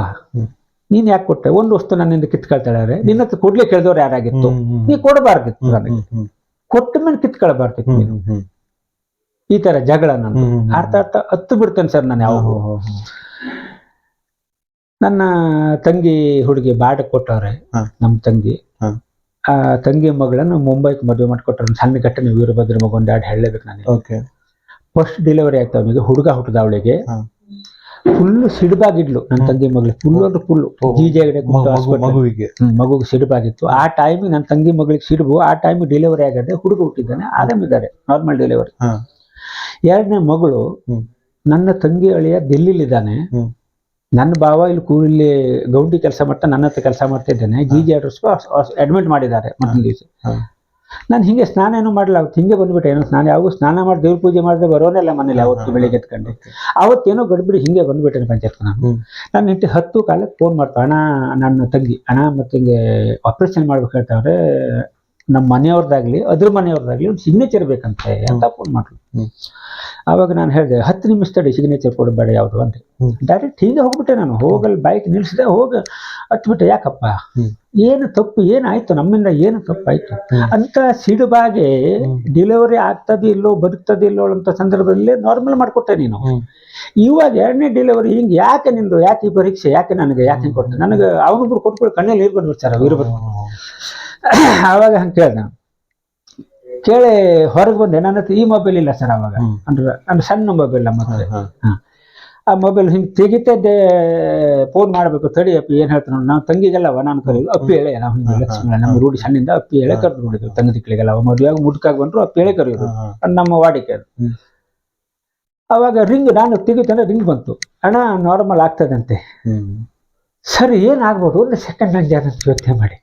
[SPEAKER 2] ನೀನ್ ಯಾಕೆ ಕೊಟ್ಟೆ? ಒಂದು ವಸ್ತು ನನ್ನಿಂದ ಕಿತ್ಕೊಳ್ತಾಳೆ, ನಿನ್ನ ಹತ್ರ ಕೊಡ್ಲಿ ಕೇಳಿದವ್ರು ಯಾರಾಗಿತ್ತು? ನೀ ಕೊಡಬಾರ್ದಿತ್ತು, ನನಗೆ ಕೊಟ್ಟ ಮೇಲೆ ಕಿತ್ಕೊಳ್ಬಾರ್ದಿತ್ತು ನೀನು. ಈ ತರ ಜಗಳ ನಾನು ಅರ್ಥ ಹತ್ತು ಬಿಡ್ತೇನೆ ಸರ್. ನಾನು ಯಾವ ನನ್ನ ತಂಗಿ ಹುಡುಗಿ ಬಾಡ ಕೊಟ್ಟವ್ರೆ, ನಮ್ಮ ತಂಗಿ, ಆ ತಂಗಿ ಮಗಳನ್ನು ಮುಂಬೈಗೆ ಮದುವೆ ಮಾಡಿಕೊಟ್ರೆ. ಸಣ್ಣ ಘಟನೆ, ವೀರಭದ್ರ ಮಗ ಒಂದು 2 ಹೇಳಲೇಬೇಕು ನನಗೆ. ಫಸ್ಟ್ ಡೆಲಿವರಿ ಆಯ್ತು ಅವನಿಗೆ, ಹುಡುಗ ಹುಟ್ಟದ ಅವಳಿಗೆ. ಫುಲ್ ಸಿಡ್ಬಾಗಿದ್ಲು ನನ್ನ ತಂಗಿ ಮಗಳು, ಫುಲ್ ಅಂದ್ರೆ ಫುಲ್ ಮಗುಗೆ ಸಿಡ್ಬಾಗಿತ್ತು. ಆ ಟೈಮಿಗೆ ನನ್ನ ತಂಗಿ ಮಗಳಿಗೆ ಸಿಡ್ಬು, ಆ ಟೈಮಿಗೆ ಡೆಲಿವರಿ ಆಗದೆ, ಹುಡುಗ ಹುಟ್ಟಿದ್ದಾನೆ, ಆರಾಮಿದ್ದಾರೆ, ನಾರ್ಮಲ್ ಡೆಲಿವರಿ. 2ನೇ ಮಗಳು ನನ್ನ ತಂಗಿ ಅಳಿಯ ಡೆಲ್ಲಿಲಿದ್ದಾನೆ, ನನ್ನ ಭಾವ ಇಲ್ಲಿ ಗೌಂಡಿ ಕೆಲಸ ಮಾಡ್ತಾ ನನ್ನ ಹತ್ರ ಕೆಲಸ ಮಾಡ್ತಾ ಇದ್ದೇನೆ. GG ಅಡ್ಮಿಟ್ ಮಾಡಿದ್ದಾರೆ ಮೊದಲ ದಿವಸ. ನಾನು ಹಿಂಗೆ ಸ್ನಾನ ಏನೋ ಮಾಡಲ್ಲ, ಅವತ್ತು ಹಿಂಗೆ ಬಂದ್ಬಿಟ್ಟೆ. ಏನೋ ಸ್ನಾನ ಯಾವಾಗ ಸ್ನಾನ ಮಾಡಿ ದೇವ್ರ ಪೂಜೆ ಮಾಡಿದ್ರೆ ಬರೋನೆಲ್ಲ ಮನೇಲಿ ಅವತ್ತು ಬೆಳಿಗ್ಗೆ ಎತ್ಕೊಂಡು. ಅವತ್ತೇನೋ ಗಡ್ಬಿಡಿ ಹಿಂಗೆ ಬಂದ್ಬಿಟ್ಟೆ ಪಂಚಾಯತ್. ನಾನು ಇಂಟಿ 10 ಕಾಲಕ್ಕೆ ಫೋನ್ ಮಾಡ್ತಾ, ಅಣ್ಣ ನನ್ನ ತಂಗಿ ಅಣ್ಣ ಮತ್ತೆ ಹಿಂಗೆ ಆಪರೇಷನ್ ಮಾಡ್ಬೇಕು ಹೇಳ್ತಾವ್ರೆ, ನಮ್ಮ ಮನೆಯವ್ರದ್ದಾಗ್ಲಿ ಅದ್ರ ಮನೆಯವ್ರದ್ದಾಗ್ಲಿ ಒಂದು ಸಿಗ್ನೇಚರ್ ಬೇಕಂತೆ ಅಂತ ಫೋನ್ ಮಾಡ್ರು. ಆವಾಗ ನಾನು ಹೇಳಿದೆ 10 ನಿಮಿಷ ತಡಿ, ಸಿಗ್ನೇಚರ್ ಕೊಡಬೇಡ ಯಾವುದು ಅಂತ. ಡೈರೆಕ್ಟ್ ಹೀಗೆ ಹೋಗ್ಬಿಟ್ಟೆ ನಾನು. ಹೋಗಲ್ಲಿ ಬೈಕ್ ನಿಲ್ಸಿದೆ, ಹೋಗಿ ಹತ್ಬಿಟ್ಟೆ. ಯಾಕಪ್ಪ, ಏನು ತಪ್ಪು ಏನಾಯ್ತು ನಮ್ಮಿಂದ, ಏನು ತಪ್ಪಾಯ್ತು ಅಂತ ಸಿಡುಬಾಗೆ ಡೆಲಿವರಿ ಆಗ್ತದಿಲ್ಲೋ ಬದುಕ್ತದಿಲ್ಲೋ ಅಂತ ಸಂದರ್ಭದಲ್ಲಿ ನಾರ್ಮಲ್ ಮಾಡ್ಕೊಟ್ಟೆ ನೀನು. ಇವಾಗ 2ನೇ ಡೆಲಿವರಿ ಹಿಂಗೆ ಯಾಕೆ ನಿಂದು, ಯಾಕೆ ಈ ಪರೀಕ್ಷೆ, ಯಾಕೆ ನನಗೆ ಯಾಕೆ ಕೊಟ್ಟೆ ನನಗೆ? ಅವನೊಬ್ರು ಕೊಟ್ಬಿಟ್ಟು ಕಣ್ಣಲ್ಲಿ ನೀರು ಬಂದ್ಬಿಡ್ತಾರ ವೀರಭದ್ರ. ಆವಾಗ ಹಂಗೆ ಕೇಳ್ದೆ, ಕೇಳಿ ಹೊರಗೆ ಬಂದೆ. ನನ್ನ ಹತ್ರ ಈ ಮೊಬೈಲ್ ಇಲ್ಲ ಸರ್ ಅವಾಗ, ಅಂದ್ರೆ ನನ್ನ ಸಣ್ಣ ಮೊಬೈಲ್ ಮತ್ತೆ. ಆ ಮೊಬೈಲ್ ಹಿಂಗೆ ತೆಗಿತಿದ್ದೆ, ಫೋನ್ ಮಾಡ್ಬೇಕು ತಡಿ ಅಪ್ಪಿ ಏನ್ ಹೇಳ್ತಾನ. ನಾವು ತಂಗಿಗೆಲ್ಲವ ನಾನು ಕರೀದು ಅಪ್ಪಿ ಹೇಳೆ, ನಾವು ಹಿಂಗೆ ಲಕ್ಷ್ಮಿ ನಮ್ಮ ರೂಢಿ ಸಣ್ಣಿಂದ ಅಪ್ಪಿ ಹೇಳೆ ಕರೆದು ನೋಡಿದ್ವಿ. ತಂಗಿ ತಿಕ್ಳಿಗೆಲ್ಲ ಮದುವೆಯಾಗ ಮುಡ್ಕಾಗಿ ಬಂದ್ರು ಅಪ್ಪಿ ಹೇಳೆ ಕರೆಯೋದು ನಮ್ಮ ವಾಡಿಕೆ ಅದು. ಅವಾಗ ರಿಂಗ್ ನಾನು ತೆಗಿತಂದ್ರೆ ರಿಂಗ್ ಬಂತು. ಅಣ್ಣ ನಾರ್ಮಲ್ ಆಗ್ತದಂತೆ. ಸರಿ ಏನಾಗ್ಬೋದು, ಒಂದು ಸೆಕೆಂಡ್ ನಂಗೆ ಯೋಚನೆ ಮಾಡಿ.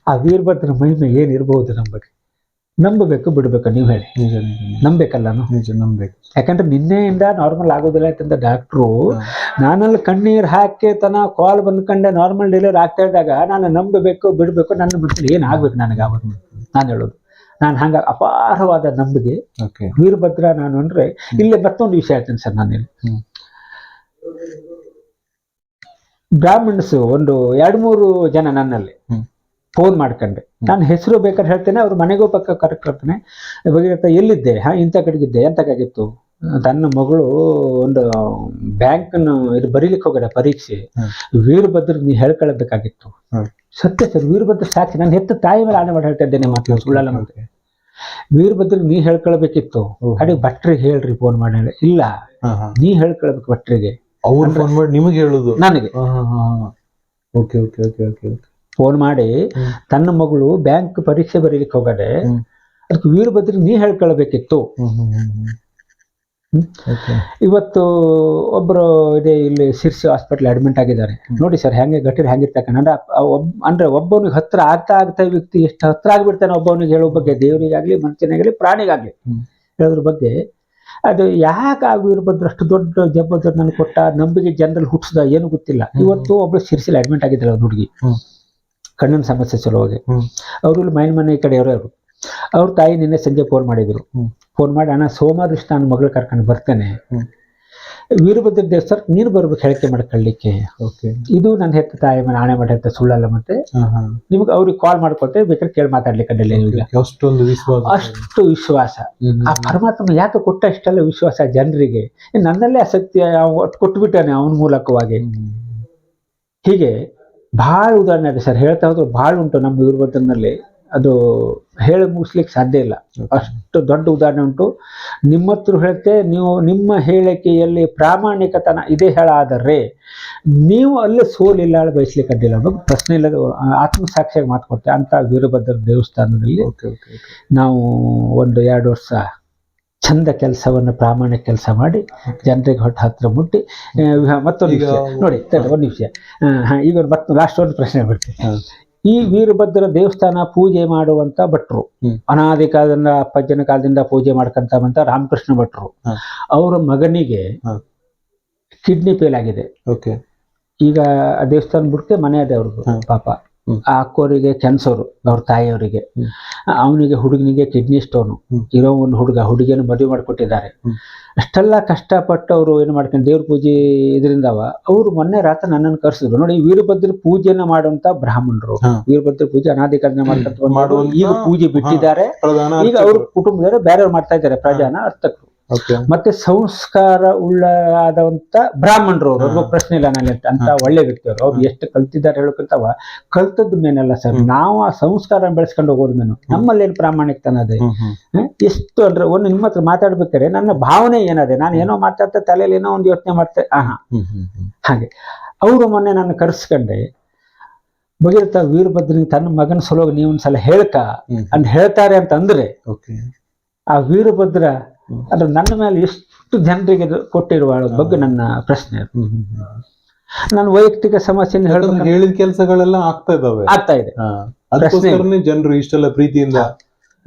[SPEAKER 2] ಆ ವೀರಭದ್ರ ಮಹಿಮೆ ಏನಿರ್ಬೋದು ನಮ್ಮ ಬಗ್ಗೆ. ನಂಬಬೇಕು ಬಿಡ್ಬೇಕು, ನೀವು ಹೇಳಿ. ನಂಬೇಕಲ್ಲ ನಂಬೇಕು. ಯಾಕಂದ್ರೆ ನಿನ್ನೆಯಿಂದ ನಾರ್ಮಲ್ ಆಗೋದಿಲ್ಲ ಅಂತಂದ ಡಾಕ್ಟ್ರು. ನಾನಲ್ಲಿ ಕಣ್ಣೀರ್ ಹಾಕಿ ತನ ಕಾಲ್ ಬಂದ್ಕಂಡೆ ನಾರ್ಮಲ್ ಡೆಲಿವರಿ ಆಗ್ತಾ ಇದ್ದಾಗ ನಾನು ನಂಬಬೇಕು ಬಿಡ್ಬೇಕು, ನನ್ನ ಮನಸ್ಸಲ್ಲಿ ಏನಾಗ್ಬೇಕು ನನಗೆ ಅವತ್ತು. ನಾನು ಹೇಳೋದು, ನಾನು ಹಂಗ ಅಪಾರವಾದ ನಂಬಿಕೆ ವೀರಭದ್ರ ನಾನು ಅಂದ್ರೆ. ಇಲ್ಲೇ ಮತ್ತೊಂದು ವಿಷಯ ಹೇಳ್ತೀನಿ ಸರ್. ನಾನಿಲ್ಲಿ ಬ್ರಾಹ್ಮಣ್ಸು ಒಂದು 2-3 ಜನ ನನ್ನಲ್ಲಿ ಫೋನ್ ಮಾಡ್ಕೊಂಡೆ. ನಾನು ಹೆಸರು ಬೇಕಾದ್ರೆ ಹೇಳ್ತೇನೆ, ಅವ್ರ ಮನೆಗೂ ಪಕ್ಕ ಕರ್ಕೊಳ್ತೇನೆ. ಎಲ್ಲಿದ್ದೆ, ಇಂಥ ಕಡೆಗಿದ್ದೆ, ಎಂತಕ್ಕಾಗಿತ್ತು. ತನ್ನ ಮಗಳು ಒಂದು ಬ್ಯಾಂಕ್ನ ಇದು ಬರೀಲಿಕ್ಕೆ ಹೋಗಡೆ ಪರೀಕ್ಷೆ. ವೀರಭದ್ರ ನೀ ಹೇಳ್ಕೊಳ್ಬೇಕಾಗಿತ್ತು. ಸತ್ಯ ಸರ್, ವೀರಭದ್ರ ಸಾಕ್ಷಿ. ನಾನು ಹೆತ್ತ ತಾಯಿ ಮೇಲೆ ಆಣೆ ಮಾಡಿ ಹೇಳ್ತಾ ಇದ್ದೇನೆ, ಮಾತು ಸುಳ್ಳಲ್ಲ. ಮತ್ತೆ ವೀರಭದ್ರ ನೀ ಹೇಳ್ಕೊಳ್ಬೇಕಿತ್ತು. ಕಡೆಗೆ ಭಟ್ರಿಗೆ ಹೇಳ್ರಿ ಫೋನ್ ಮಾಡಿ. ಇಲ್ಲ, ನೀ ಹೇಳ್ಕೊಳ್ಬೇಕು ಭಟ್ರಿಗೆ.
[SPEAKER 1] ಅವ್ರು ಫೋನ್ ಮಾಡಿ ನಿಮಗೆ ಹೇಳುದು
[SPEAKER 2] ನನಗೆ ಫೋನ್ ಮಾಡಿ, ತನ್ನ ಮಗಳು ಬ್ಯಾಂಕ್ ಪರೀಕ್ಷೆ ಬರೀಲಿಕ್ಕೆ ಹೋಗದೆ, ಅದಕ್ಕೆ ವೀರಭದ್ರ ನೀ ಹೇಳ್ಕೊಳ್ಬೇಕಿತ್ತು. ಇವತ್ತು ಒಬ್ರು ಇದೆ ಇಲ್ಲಿ ಶಿರ್ಸಿ ಹಾಸ್ಪಿಟಲ್ ಅಡ್ಮಿಟ್ ಆಗಿದ್ದಾರೆ. ನೋಡಿ ಸರ್ ಹೆಂಗೆ ಗಟ್ಟಿರ್ ಹೆಂಗಿರ್ತಕ್ಕಂದ್ರೆ, ಅಂದ್ರೆ ಒಬ್ಬನಿಗೆ ಹತ್ರ ಆಗ್ತಾ ವ್ಯಕ್ತಿ ಎಷ್ಟು ಹತ್ರ ಆಗ್ಬಿಡ್ತಾನೆ ಒಬ್ಬವನಿಗೆ ಹೇಳೋ ಬಗ್ಗೆ, ದೇವರಿಗಾಗ್ಲಿ ಮನುಷ್ಯನಿಗಾಗ್ಲಿ ಪ್ರಾಣಿಗಾಗ್ಲಿ ಹೇಳೋದ್ರ ಬಗ್ಗೆ. ಅದು ಯಾಕೆ ಆ ವೀರಭದ್ರ ಅಷ್ಟು ದೊಡ್ಡ ಜಬ್ಬದ್ರ ನನ್ಗೆ ಕೊಟ್ಟ ನಂಬಿಕೆ ಜನರಲ್ಲಿ ಹುಟ್ಟಿಸ್ದ ಏನು ಗೊತ್ತಿಲ್ಲ. ಇವತ್ತು ಒಬ್ಳು ಶಿರ್ಸಿಲಿ ಅಡ್ಮಿಟ್ ಆಗಿದ್ದಾರೆ, ಅವ್ರ ಹುಡುಗಿ ಕಣ್ಣಿನ ಸಮಸ್ಯೆ ಸಲುವಾಗಿ. ಅವರು ಮನೆ ಈ ಕಡೆಯವರು. ಅವ್ರ ತಾಯಿ ನಿನ್ನೆ ಸಂಜೆ ಫೋನ್ ಮಾಡಿದ್ರು. ಫೋನ್ ಮಾಡಿ, ಅಣ್ಣ ಸೋಮವಾರ ದಿವಸ ನಾನು ಮಗಳು ಕರ್ಕೊಂಡು ಬರ್ತೇನೆ, ವೀರಭದ್ರ ದೇವಸ್ಥಾನ ನೀನು ಬರ್ಬೇಕು ಹೇಳಿಕೆ ಮಾಡ್ಕೊಳ್ಳಿಕ್ಕೆ. ಇದು ನನ್ನ ಹೆತ್ತ ತಾಯಿ ಮೇಲೆ ಆಣೆ ಮಾಡಿ ಹೇಳ್ತಾ, ಸುಳ್ಳಲ್ಲ. ಮತ್ತೆ ನಿಮ್ಗೆ ಅವ್ರಿಗೆ ಕಾಲ್ ಮಾಡ್ಕೊಳ್ತೇವೆ, ಬೇಕಾದ್ರೆ ಕೇಳಿ ಮಾತಾಡ್ಲಿಕ್ಕೆ. ಅಷ್ಟು ವಿಶ್ವಾಸ ಆ ಪರಮಾತ್ಮ ಯಾಕೆ ಕೊಟ್ಟ ಇಷ್ಟೆಲ್ಲ ವಿಶ್ವಾಸ ಜನರಿಗೆ. ನನ್ನಲ್ಲೇ ಆಸಕ್ತಿ ಕೊಟ್ಬಿಟ್ಟಾನೆ ಅವನ ಮೂಲಕವಾಗಿ. ಹೀಗೆ ಭಾಳ ಉದಾಹರಣೆ ಇದೆ ಸರ್, ಹೇಳ್ತಾ ಹೋದ್ರೆ ಭಾಳ ಉಂಟು ನಮ್ಮ ವೀರಭದ್ರನಲ್ಲಿ. ಅದು ಹೇಳಿ ಮುಗಿಸ್ಲಿಕ್ಕೆ ಸಾಧ್ಯ ಇಲ್ಲ, ಅಷ್ಟು ದೊಡ್ಡ ಉದಾಹರಣೆ ಉಂಟು. ನಿಮ್ಮ ಹತ್ರ ಹೇಳ್ತೆ, ನೀವು ನಿಮ್ಮ ಹೇಳಿಕೆಯಲ್ಲಿ ಪ್ರಾಮಾಣಿಕತನ ಇದೆ ಹೇಳಾದರೆ ನೀವು ಅಲ್ಲಿ ಸೋಲಿಲ್ಲ ಬಯಸ್ಲಿಕ್ಕೆ ಅಡ್ಡಿಲ್ಲ ಅನ್ನೋದು ಪ್ರಶ್ನೆ ಇಲ್ಲದ ಆತ್ಮಸಾಕ್ಷಿಯಾಗಿ ಮಾತು ಕೊಡ್ತೇವೆ. ಅಂತ ವೀರಭದ್ರ ದೇವಸ್ಥಾನದಲ್ಲಿ ನಾವು 1-2 ವರ್ಷ ಚಂದ ಕೆಲಸವನ್ನು ಪ್ರಾಮಾಣಿಕ ಕೆಲಸ ಮಾಡಿ ಜನರಿಗೆ ಹತ್ರ ಮುಟ್ಟಿ. ಮತ್ತೊಂದು ವಿಷಯ ನೋಡಿ, ಒಂದು ವಿಷಯ ಈಗ ಮತ್ತೆ ಲಾಸ್ಟ್ ಒಂದು ಪ್ರಶ್ನೆ ಬರ್ತೀನಿ. ಈ ವೀರಭದ್ರ ದೇವಸ್ಥಾನ ಪೂಜೆ ಮಾಡುವಂತ ಭಟ್ರು, ಅನಾದಿ ಕಾಲದಿಂದ ಅಪ್ಪಜ್ಜನ ಕಾಲದಿಂದ ಪೂಜೆ ಮಾಡ್ಕೊಂತ ಬಂತ ರಾಮಕೃಷ್ಣ ಭಟ್ರು, ಅವರ ಮಗನಿಗೆ ಕಿಡ್ನಿ ಫೇಲ್ ಆಗಿದೆ. ಈಗ ಆ ದೇವಸ್ಥಾನ ಬಿಡ್ಕೆ ಮನೆ ಅದೇ ಅವ್ರದ್ದು ಪಾಪ. ಆ ಅಕ್ಕೋರಿಗೆ ಕ್ಯಾನ್ಸರ್, ಅವ್ರ ತಾಯಿಯವರಿಗೆ. ಅವನಿಗೆ ಹುಡುಗನಿಗೆ ಕಿಡ್ನಿ ಸ್ಟೋನು. ಇರೋ ಒಂದು ಹುಡುಗಿಯನ್ನು ಮದುವೆ ಮಾಡಿಕೊಟ್ಟಿದ್ದಾರೆ. ಅಷ್ಟೆಲ್ಲ ಕಷ್ಟಪಟ್ಟು ಅವರು ಏನು ಮಾಡ್ಕೊಂಡು ದೇವ್ರ ಪೂಜೆ ಇದರಿಂದವ ಅವರು ಮೊನ್ನೆ ರಾತ್ರಿ ನನ್ನನ್ನು ಕರೆಸಿದ್ರು. ನೋಡಿ, ವೀರಭದ್ರ ಪೂಜೆನ ಮಾಡುವಂತ ಬ್ರಾಹ್ಮಣರು, ವೀರಭದ್ರ ಪೂಜೆ ಅನಾದಿ ಕಾಲದಿಂದ ಮಾಡ್ಕೊಂತ ಈಗ ಪೂಜೆ ಬಿಟ್ಟಿದ್ದಾರೆ. ಈಗ ಅವ್ರ ಕುಟುಂಬದವರು ಬೇರೆಯವ್ರು ಮಾಡ್ತಾ ಇದ್ದಾರೆ, ಪ್ರಜಾನ ಅರ್ಥಕರು. ಮತ್ತೆ ಸಂಸ್ಕಾರ ಉಳ್ಳಾದಂತ ಬ್ರಾಹ್ಮಣರು ಅವ್ರಿಗೂ ಪ್ರಶ್ನೆ ಇಲ್ಲ. ನನ್ನ ಅಂತ ಒಳ್ಳೆ ವ್ಯಕ್ತಿಯವರು, ಅವ್ರು ಎಷ್ಟು ಕಲ್ತಿದ್ದಾರೆ ಹೇಳೋಕ್ಕಂತವ ಕಲ್ತದ್ದು ಮೇನಲ್ಲ ಸರ್. ನಾವು ಆ ಸಂಸ್ಕಾರ ಬೆಳೆಸ್ಕೊಂಡು ಹೋಗೋದು ಮೇನು. ನಮ್ಮಲ್ಲಿ ಏನು ಪ್ರಾಮಾಣಿಕತನ ಅದೇ ಎಷ್ಟು ಅಂದ್ರೆ, ಒಂದು ನಿಮ್ಮ ಹತ್ರ ಮಾತಾಡ್ಬೇಕಾದ್ರೆ ನನ್ನ ಭಾವನೆ ಏನದೆ, ನಾನು ಏನೋ ಮಾತಾಡ್ತಾ ತಲೆಯಲ್ಲಿ ಏನೋ ಒಂದು ಯೋಚನೆ ಮಾಡ್ತೆ. ಹಾಗೆ ಅವರು ಮೊನ್ನೆ ನಾನು ಕರೆಸ್ಕೊಂಡೆ, ಭಗೀರಥ ವೀರಭದ್ರನಿಗೆ ತನ್ನ ಮಗನ ಸಲುವಾಗಿ ನೀವು ಒಂದ್ಸಲ ಹೇಳ್ತಾ ಅಂತ ಹೇಳ್ತಾರೆ ಅಂತಂದ್ರೆ, ಆ ವೀರಭದ್ರ ಅದು ನನ್ನ ಮೇಲೆ ಎಷ್ಟು ಜನರಿಗೆ ಇದು ಕೊಟ್ಟಿರುವ ಬಗ್ಗೆ ನನ್ನ ಪ್ರಶ್ನೆ ಅದು. ನಾನು ವೈಯಕ್ತಿಕ ಸಮಸ್ಯೆಯನ್ನು ಹೇಳೋದು
[SPEAKER 1] ಹೇಳಿದ ಕೆಲಸಗಳೆಲ್ಲ ಆಗ್ತಾ ಇದಾವೆ,
[SPEAKER 2] ಆಗ್ತಾ ಇದೆ.
[SPEAKER 1] ಅದಕ್ಕೋಸ್ಕರನೇ ಜನರು ಇಷ್ಟೆಲ್ಲ ಪ್ರೀತಿಯಿಂದ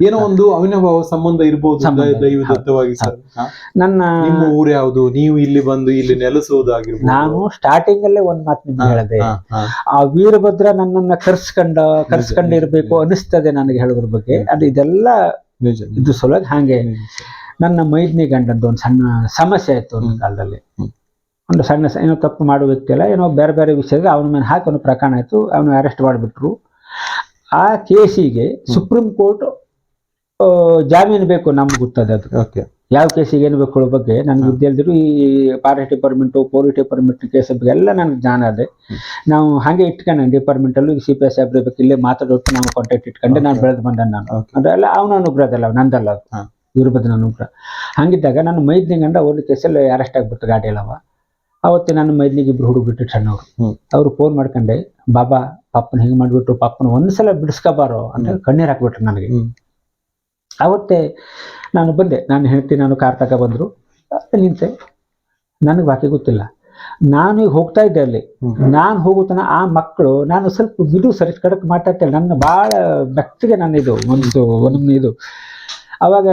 [SPEAKER 1] ಏನೋ ಒಂದು ಅವಿನಾಭಾವ ಸಂಬಂಧ ಇರ್ಬೋದು ದೈವದತ್ತವಾಗಿ ಸರ್.
[SPEAKER 2] ನನ್ನ
[SPEAKER 1] ನಿಮ್ಮ ಊರು ಯಾವುದು, ನೀವು ಇಲ್ಲಿ ಬಂದು ಇಲ್ಲಿ ನೆಲೆಸುವುದಾಗಿರ್ಬೋದು.
[SPEAKER 2] ನಾನು ಸ್ಟಾರ್ಟಿಂಗ್ ಅಲ್ಲೇ ಒಂದ್ ಮಾತು ನಿಮ್ಗೆ ಹೇಳಿದೆ, ಆ ವೀರಭದ್ರ ನನ್ನನ್ನ ಕರ್ಸ್ಕೊಂಡಿರ್ಬೇಕು ಅನಿಸ್ತದೆ ನನಗೆ ಹೇಳೋದ್ರ ಬಗ್ಗೆ. ಅದು ಇದೆಲ್ಲ ಇದು ಸಲುವಾಗಿ ಹಾಗೆ ನನ್ನ ಮೈದ್ನಿ ಗಂಡಂದು ಒಂದು ಸಣ್ಣ ಸಮಸ್ಯೆ ಆಯ್ತು ಒಂದು ಕಾಲದಲ್ಲಿ. ಒಂದು ಸಣ್ಣ ಏನೋ ತಪ್ಪು ಮಾಡುವ ವ್ಯಕ್ತಿ ಅಲ್ಲ, ಏನೋ ಬೇರೆ ಬೇರೆ ವಿಷಯದಲ್ಲಿ ಅವನ ಮೇಲೆ ಹಾಕಿ ಒಂದು ಪ್ರಕರಣ ಆಯ್ತು, ಅವನು ಅರೆಸ್ಟ್ ಮಾಡಿಬಿಟ್ರು. ಆ ಕೇಸಿಗೆ ಸುಪ್ರೀಂ ಕೋರ್ಟ್ ಜಾಮೀನು ಬೇಕು, ನಮ್ಗೆ ಗೊತ್ತದೆ ಅದು ಯಾವ ಕೇಸಿಗೆ ಏನು ಬೇಕು ಬಗ್ಗೆ ನನಗೆ ವಿದ್ಯಾರ್ಥಿಗಳು ಈ forest department police department case ಬಗ್ಗೆ ಎಲ್ಲ ನನಗೆ ಜ್ಞಾನ ಇದೆ. ನಾವು ಹಾಗೆ ಇಟ್ಕೊಂಡು ಡಿಪಾರ್ಟ್ಮೆಂಟಲ್ಲೂ CPS ಸಾಹೇಬ್ರ ಬಗ್ಗೆ ಇಲ್ಲೇ ಮಾತಾಡೋಟ್ಟು ನಾವು ಕಾಂಟ್ಯಾಕ್ಟ್ ಇಟ್ಕೊಂಡು ನಾನು ಬೆಳೆದು ಬಂದ ನಾನು. ಅದೆಲ್ಲ ಅವನ ಅನುಗ್ರಹದಲ್ಲ, ನಂದಲ್ಲ ಅದು, ವೀರಭದ್ರನ ಅನುಗ್ರಹ. ಹಂಗಿದ್ದಾಗ ನನ್ನ ಮೈದ್ನಿ ಗಂಡ ಒಂದು ಕೇಸಲ್ಲಿ ಅರೆಸ್ಟ್ ಆಗಿಬಿಟ್ಟು ಗಾಡಿ ಎಲ್ಲವ. ಅವತ್ತು ನನ್ನ ಮೈದ್ನಿಗೆ ಇಬ್ರು ಹುಡುಗ ಬಿಟ್ಟು ಸಣ್ಣವರು, ಅವ್ರು ಫೋನ್ ಮಾಡ್ಕೊಂಡೆ, ಬಾಬಾ ಪಾಪನ ಹಿಂಗೆ ಮಾಡಿಬಿಟ್ರು, ಪಾಪನ ಒಂದ್ಸಲ ಬಿಡಿಸ್ಕೋಬಾರೋ ಅಂತ ಕಣ್ಣೀರು ಹಾಕ್ಬಿಟ್ರು ನನಗೆ. ಅವತ್ತೇ ನಾನು ಬಂದೆ, ನಾನು ಹೆಂಡತಿ ನಾನು ಕಾರ್ ತಗ ಬಂದರು, ನಿಂತೆ. ನನಗೆ ಬಾಕಿ ಗೊತ್ತಿಲ್ಲ, ನಾನು ಈಗ ಹೋಗ್ತಾ ಇದ್ದೆ ಅಲ್ಲಿ. ನಾನು ಹೋಗುತ್ತಾನ ಆ ಮಕ್ಕಳು, ನಾನು ಸ್ವಲ್ಪ ಬಿಡು ಸರಿ ಕಡಕ್ ಮಾತಾಡ್ತೇನೆ, ನನ್ನ ಭಾಳ ಬೆಚ್ಚಗೆ ನಾನು ಇದು ಒಂದು ಇದು. ಅವಾಗ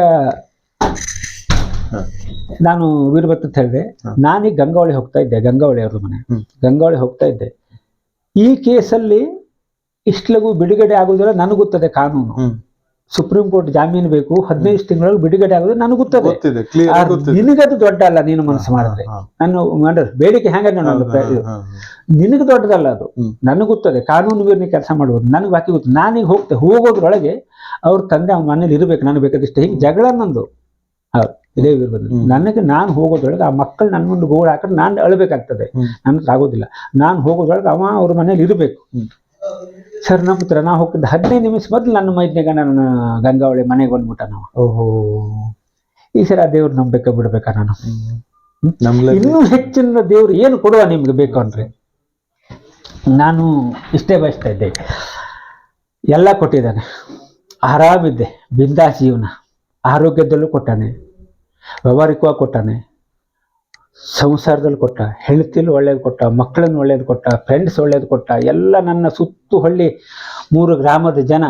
[SPEAKER 2] ನಾನು ವೀರಭದ್ರ ಅಂತ ಹೇಳಿದೆ, ನಾನೀಗ ಗಂಗಾವಳಿ ಹೋಗ್ತಾ ಇದ್ದೆ, ಗಂಗಾವಳಿ ಅವ್ರ ಮನೆ ಗಂಗಾವಳಿ ಹೋಗ್ತಾ ಇದ್ದೆ. ಈ ಕೇಸಲ್ಲಿ ಇಷ್ಟಲಗೂ ಬಿಡುಗಡೆ ಆಗುವುದಿಲ್ಲ, ನನಗೆ ಗೊತ್ತದೆ ಕಾನೂನು. ಸುಪ್ರೀಂ ಕೋರ್ಟ್ ಜಾಮೀನು ಬೇಕು, 15 ತಿಂಗಳಲ್ಲಿ ಬಿಡುಗಡೆ ಆಗೋದು ನನಗೆ ಗೊತ್ತದೆ. ನಿನಗದು ದೊಡ್ಡ ಅಲ್ಲ, ನೀನು ಮನಸ್ಸು ಮಾಡಿದ್ರೆ. ನಾನು ಬೇಡಿಕೆ ಹೆಂಗ ನಿನಗೆ ದೊಡ್ಡದಲ್ಲ ಅದು, ನನಗೆ ಗೊತ್ತದೆ. ಕಾನೂನು ಮೀರಿ ಕೆಲಸ ಮಾಡುವುದು ನನಗೆ ಬಾಕಿ ಗೊತ್ತು. ನಾನೀಗ ಹೋಗೋದ್ರೊಳಗೆ ಅವ್ರ ತಂದೆ ಅವ್ನ ಮನೇಲಿ ಇರ್ಬೇಕು, ನನಗೆ ಬೇಕಾದಷ್ಟೇ. ಹಿಂಗೆ ಜಗಳ ನಂದು ಇದೇ ಇರ್ಬೋದು. ನನಗೆ ನಾನು ಹೋಗೋದ್ರೊಳಗೆ ಆ ಮಕ್ಕಳು ನನ್ನ ಮುಂದೆ ಗೋಳು ಹಾಕಿದ್ರೆ ನಾನು ಅಳ್ಬೇಕಾಗ್ತದೆ, ನನಗೆ ಆಗೋದಿಲ್ಲ. ನಾನು ಹೋಗೋದ್ರೊಳಗೆ ಅವ ಅವ್ರ ಮನೇಲಿ ಇರಬೇಕು. ಸರ್ ನಂಬ್ತೀರ, ನಾ ಹೋಗ್ತಿದ್ದ 15 ನಿಮಿಷ ಮೊದಲು ನನ್ನ ಮೈದ್ನಿಗ ನನ್ನ ಗಂಗಾವಳಿ ಮನೆಗೆ ಬಂದ್ಬಿಟ್ಟ. ನಾವು ಈ ಸರಿ ಆ ದೇವ್ರು ನಂಬೇಕಾ ಬಿಡ್ಬೇಕಾ? ನಾನು ಇನ್ನೂ ಹೆಚ್ಚಿನ ದೇವ್ರು ಏನು ಕೊಡುವ ನಿಮ್ಗೆ ಬೇಕು ಅಂದ್ರೆ ನಾನು ಇಷ್ಟೇ ಬಯಸ್ತಾ ಇದ್ದೆ. ಎಲ್ಲ ಕೊಟ್ಟಿದ್ದಾನೆ, ಆರಾಮಿದ್ದೆ, ಬಿಂದಾಸ್ ಜೀವನ, ಆರೋಗ್ಯದಲ್ಲೂ ಕೊಟ್ಟಾನೆ, ವ್ಯವಹಾರಿಕವಾಗಿ ಕೊಟ್ಟಾನೆ, ಸಂಸಾರದಲ್ಲಿ ಕೊಟ್ಟ, ಹೆಂಡತಿಲಿ ಒಳ್ಳೇದು ಕೊಟ್ಟ, ಮಕ್ಕಳನ್ನು ಒಳ್ಳೇದು ಕೊಟ್ಟ, ಫ್ರೆಂಡ್ಸ್ ಒಳ್ಳೇದು ಕೊಟ್ಟ. ಎಲ್ಲ ನನ್ನ ಸುತ್ತು ಹಳ್ಳಿ 3 ಗ್ರಾಮದ ಜನ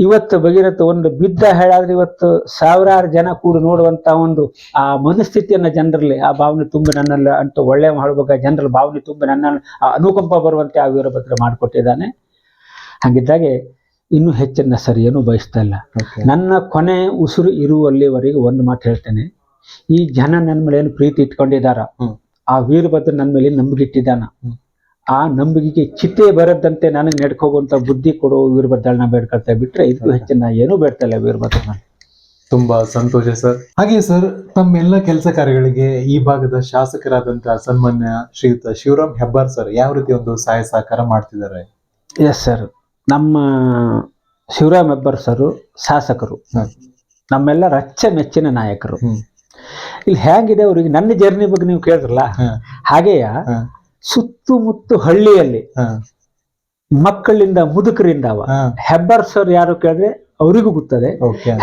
[SPEAKER 2] ಇವತ್ತು ಭಗೀರಥ ಒಂದು ಬಿದ್ದ ಹೇಳಾದ್ರೆ ಇವತ್ತು ಸಾವಿರಾರು ಜನ ಕೂಡ ನೋಡುವಂತ ಒಂದು ಆ ಮನಸ್ಥಿತಿಯನ್ನ ಜನರಲ್ಲಿ ಆ ಭಾವನೆ ತುಂಬಿ ನನ್ನಲ್ಲಿ ಅಂತ ಒಳ್ಳೆ ಮಾಡುವಾಗ ಜನರ ಭಾವನೆ ತುಂಬಿ ನನ್ನ ಅನುಕಂಪ ಬರುವಂತೆ ಆ ವೀರಭದ್ರ ಮಾಡಿಕೊಟ್ಟಿದ್ದಾನೆ. ಹಾಗಿದ್ದಾಗೆ ಇನ್ನೂ ಹೆಚ್ಚಿನ ಸರಿ ಏನು ಬಯಸ್ತಾ ಇಲ್ಲ. ನನ್ನ ಕೊನೆ ಉಸಿರು ಇರುವಲ್ಲಿವರೆಗೆ ಒಂದು ಮಾತು ಹೇಳ್ತೇನೆ, ಈ ಜನ ನನ್ನ ಮೇಲೆ ಏನು ಪ್ರೀತಿ ಇಟ್ಕೊಂಡಿದಾರ, ಆ ವೀರಭದ್ರ ನನ್ನ ಮೇಲೆ ನಂಬಿಕೆ ಇಟ್ಟಿದ್ದಾನ. ಆ ನಂಬಿಕೆಗೆ ಚಿತೆ ಬರದಂತೆ ನನಗೆ ನಡ್ಕೋಗುವಂತ ಬುದ್ಧಿ ಕೊಡೋ ವೀರಭದ್ರನ ಬೇಡ್ಕೊಳ್ತಾ ಬಿಟ್ರೆ ಇದಕ್ಕೂ ಹೆಚ್ಚಿನ ಏನೂ ಬೇಡ್ತಾ ಇಲ್ಲ ವೀರಭದ್ರನ.
[SPEAKER 1] ತುಂಬಾ ಸಂತೋಷ ಸರ್. ಹಾಗೆ ಸರ್, ತಮ್ಮೆಲ್ಲ ಕೆಲಸ ಕಾರ್ಯಗಳಿಗೆ ಈ ಭಾಗದ ಶಾಸಕರಾದಂತಹ ಸನ್ಮಾನ್ಯ ಶ್ರೀಯುತ ಶಿವರಾಮ್ ಹೆಬ್ಬಾರ್ ಸರ್ ಯಾವ ರೀತಿ ಒಂದು ಸಹಾಯ ಸಹಕಾರ ಮಾಡ್ತಿದ್ದಾರೆ?
[SPEAKER 2] ಎಸ್ ಸರ್, ನಮ್ಮ ಶಿವರಾಮ್ ಹೆಬ್ಬಾರ್ ಸರ್ ಶಾಸಕರು, ನಮ್ಮೆಲ್ಲರ ಅಚ್ಚಮೆಚ್ಚಿನ ನಾಯಕರು. ಇಲ್ಲಿ ಹೇಗಿದೆ ಅವ್ರಿಗೆ ನನ್ನ ಜರ್ನಿ ಬಗ್ಗೆ ನೀವು ಕೇಳಿದ್ರಲ್ಲ, ಹಾಗೆಯ ಸುತ್ತಮುತ್ತ ಹಳ್ಳಿಯಲ್ಲಿ ಮಕ್ಕಳಿಂದ ಮುದುಕರಿಂದ ಹೆಬ್ಬಾರ್ ಸರ್ ಯಾರು ಕೇಳಿದ್ರೆ ಅವರಿಗೂ ಗೊತ್ತದೆ.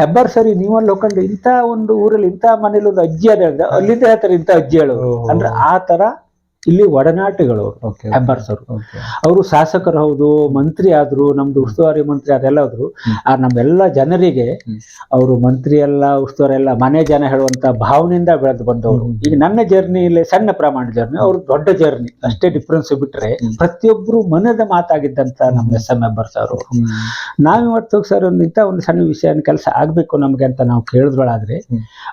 [SPEAKER 2] ಹೆಬ್ಬಾರ್ ಸರ್ ನೀವಲ್ಲಿ ಹೋಗ್ಕೊಂಡು ಇಂಥ ಒಂದು ಊರಲ್ಲಿ ಇಂಥ ಮನೇಲಿ ಒಂದು ಅಜ್ಜಿ ಅದ ಅಲ್ಲಿಂದ ಹೇಳ್ತಾರೆ ಇಂಥ ಅಜ್ಜಿ ಹೇಳೋರು ಅಂದ್ರೆ ಆ ತರ ಇಲ್ಲಿ ಒಡನಾಟಗಳು. ಹೆಬ್ಬಾರ್ ಸರ್ ಅವರು ಶಾಸಕರು ಹೌದು, ಮಂತ್ರಿ ಆದ್ರು, ನಮ್ದು ಉಸ್ತುವಾರಿ ಮಂತ್ರಿ ಅದೆಲ್ಲ ಆದ್ರು. ನಮ್ಮೆಲ್ಲ ಜನರಿಗೆ ಅವರು ಮಂತ್ರಿ ಎಲ್ಲ ಉಸ್ತುವಾರಿ ಎಲ್ಲ ಮನೆ ಜನ ಹೇಳುವಂತ ಭಾವನೆಯಿಂದ ಬೆಳೆದು ಬಂದವರು. ಈಗ ನನ್ನ ಜರ್ನಿಯಲ್ಲಿ ಸಣ್ಣ ಪ್ರಮಾಣ ಜರ್ನಿ, ಅವ್ರು ದೊಡ್ಡ ಜರ್ನಿ, ಅಷ್ಟೇ ಡಿಫ್ರೆನ್ಸ್ ಬಿಟ್ರೆ ಪ್ರತಿಯೊಬ್ರು ಮನದ ಮಾತಾಗಿದ್ದಂತ ನಮ್ಮ SM ಹೆಬ್ಬಾರ್ ಸರ್. ನಾವಿವತ್ತು ಸರ್ ಇಂಥ ಒಂದು ಸಣ್ಣ ವಿಷಯ ಕೆಲಸ ಆಗ್ಬೇಕು ನಮ್ಗೆ ಅಂತ ನಾವು ಕೇಳಿದ್ರೊಳಾದ್ರೆ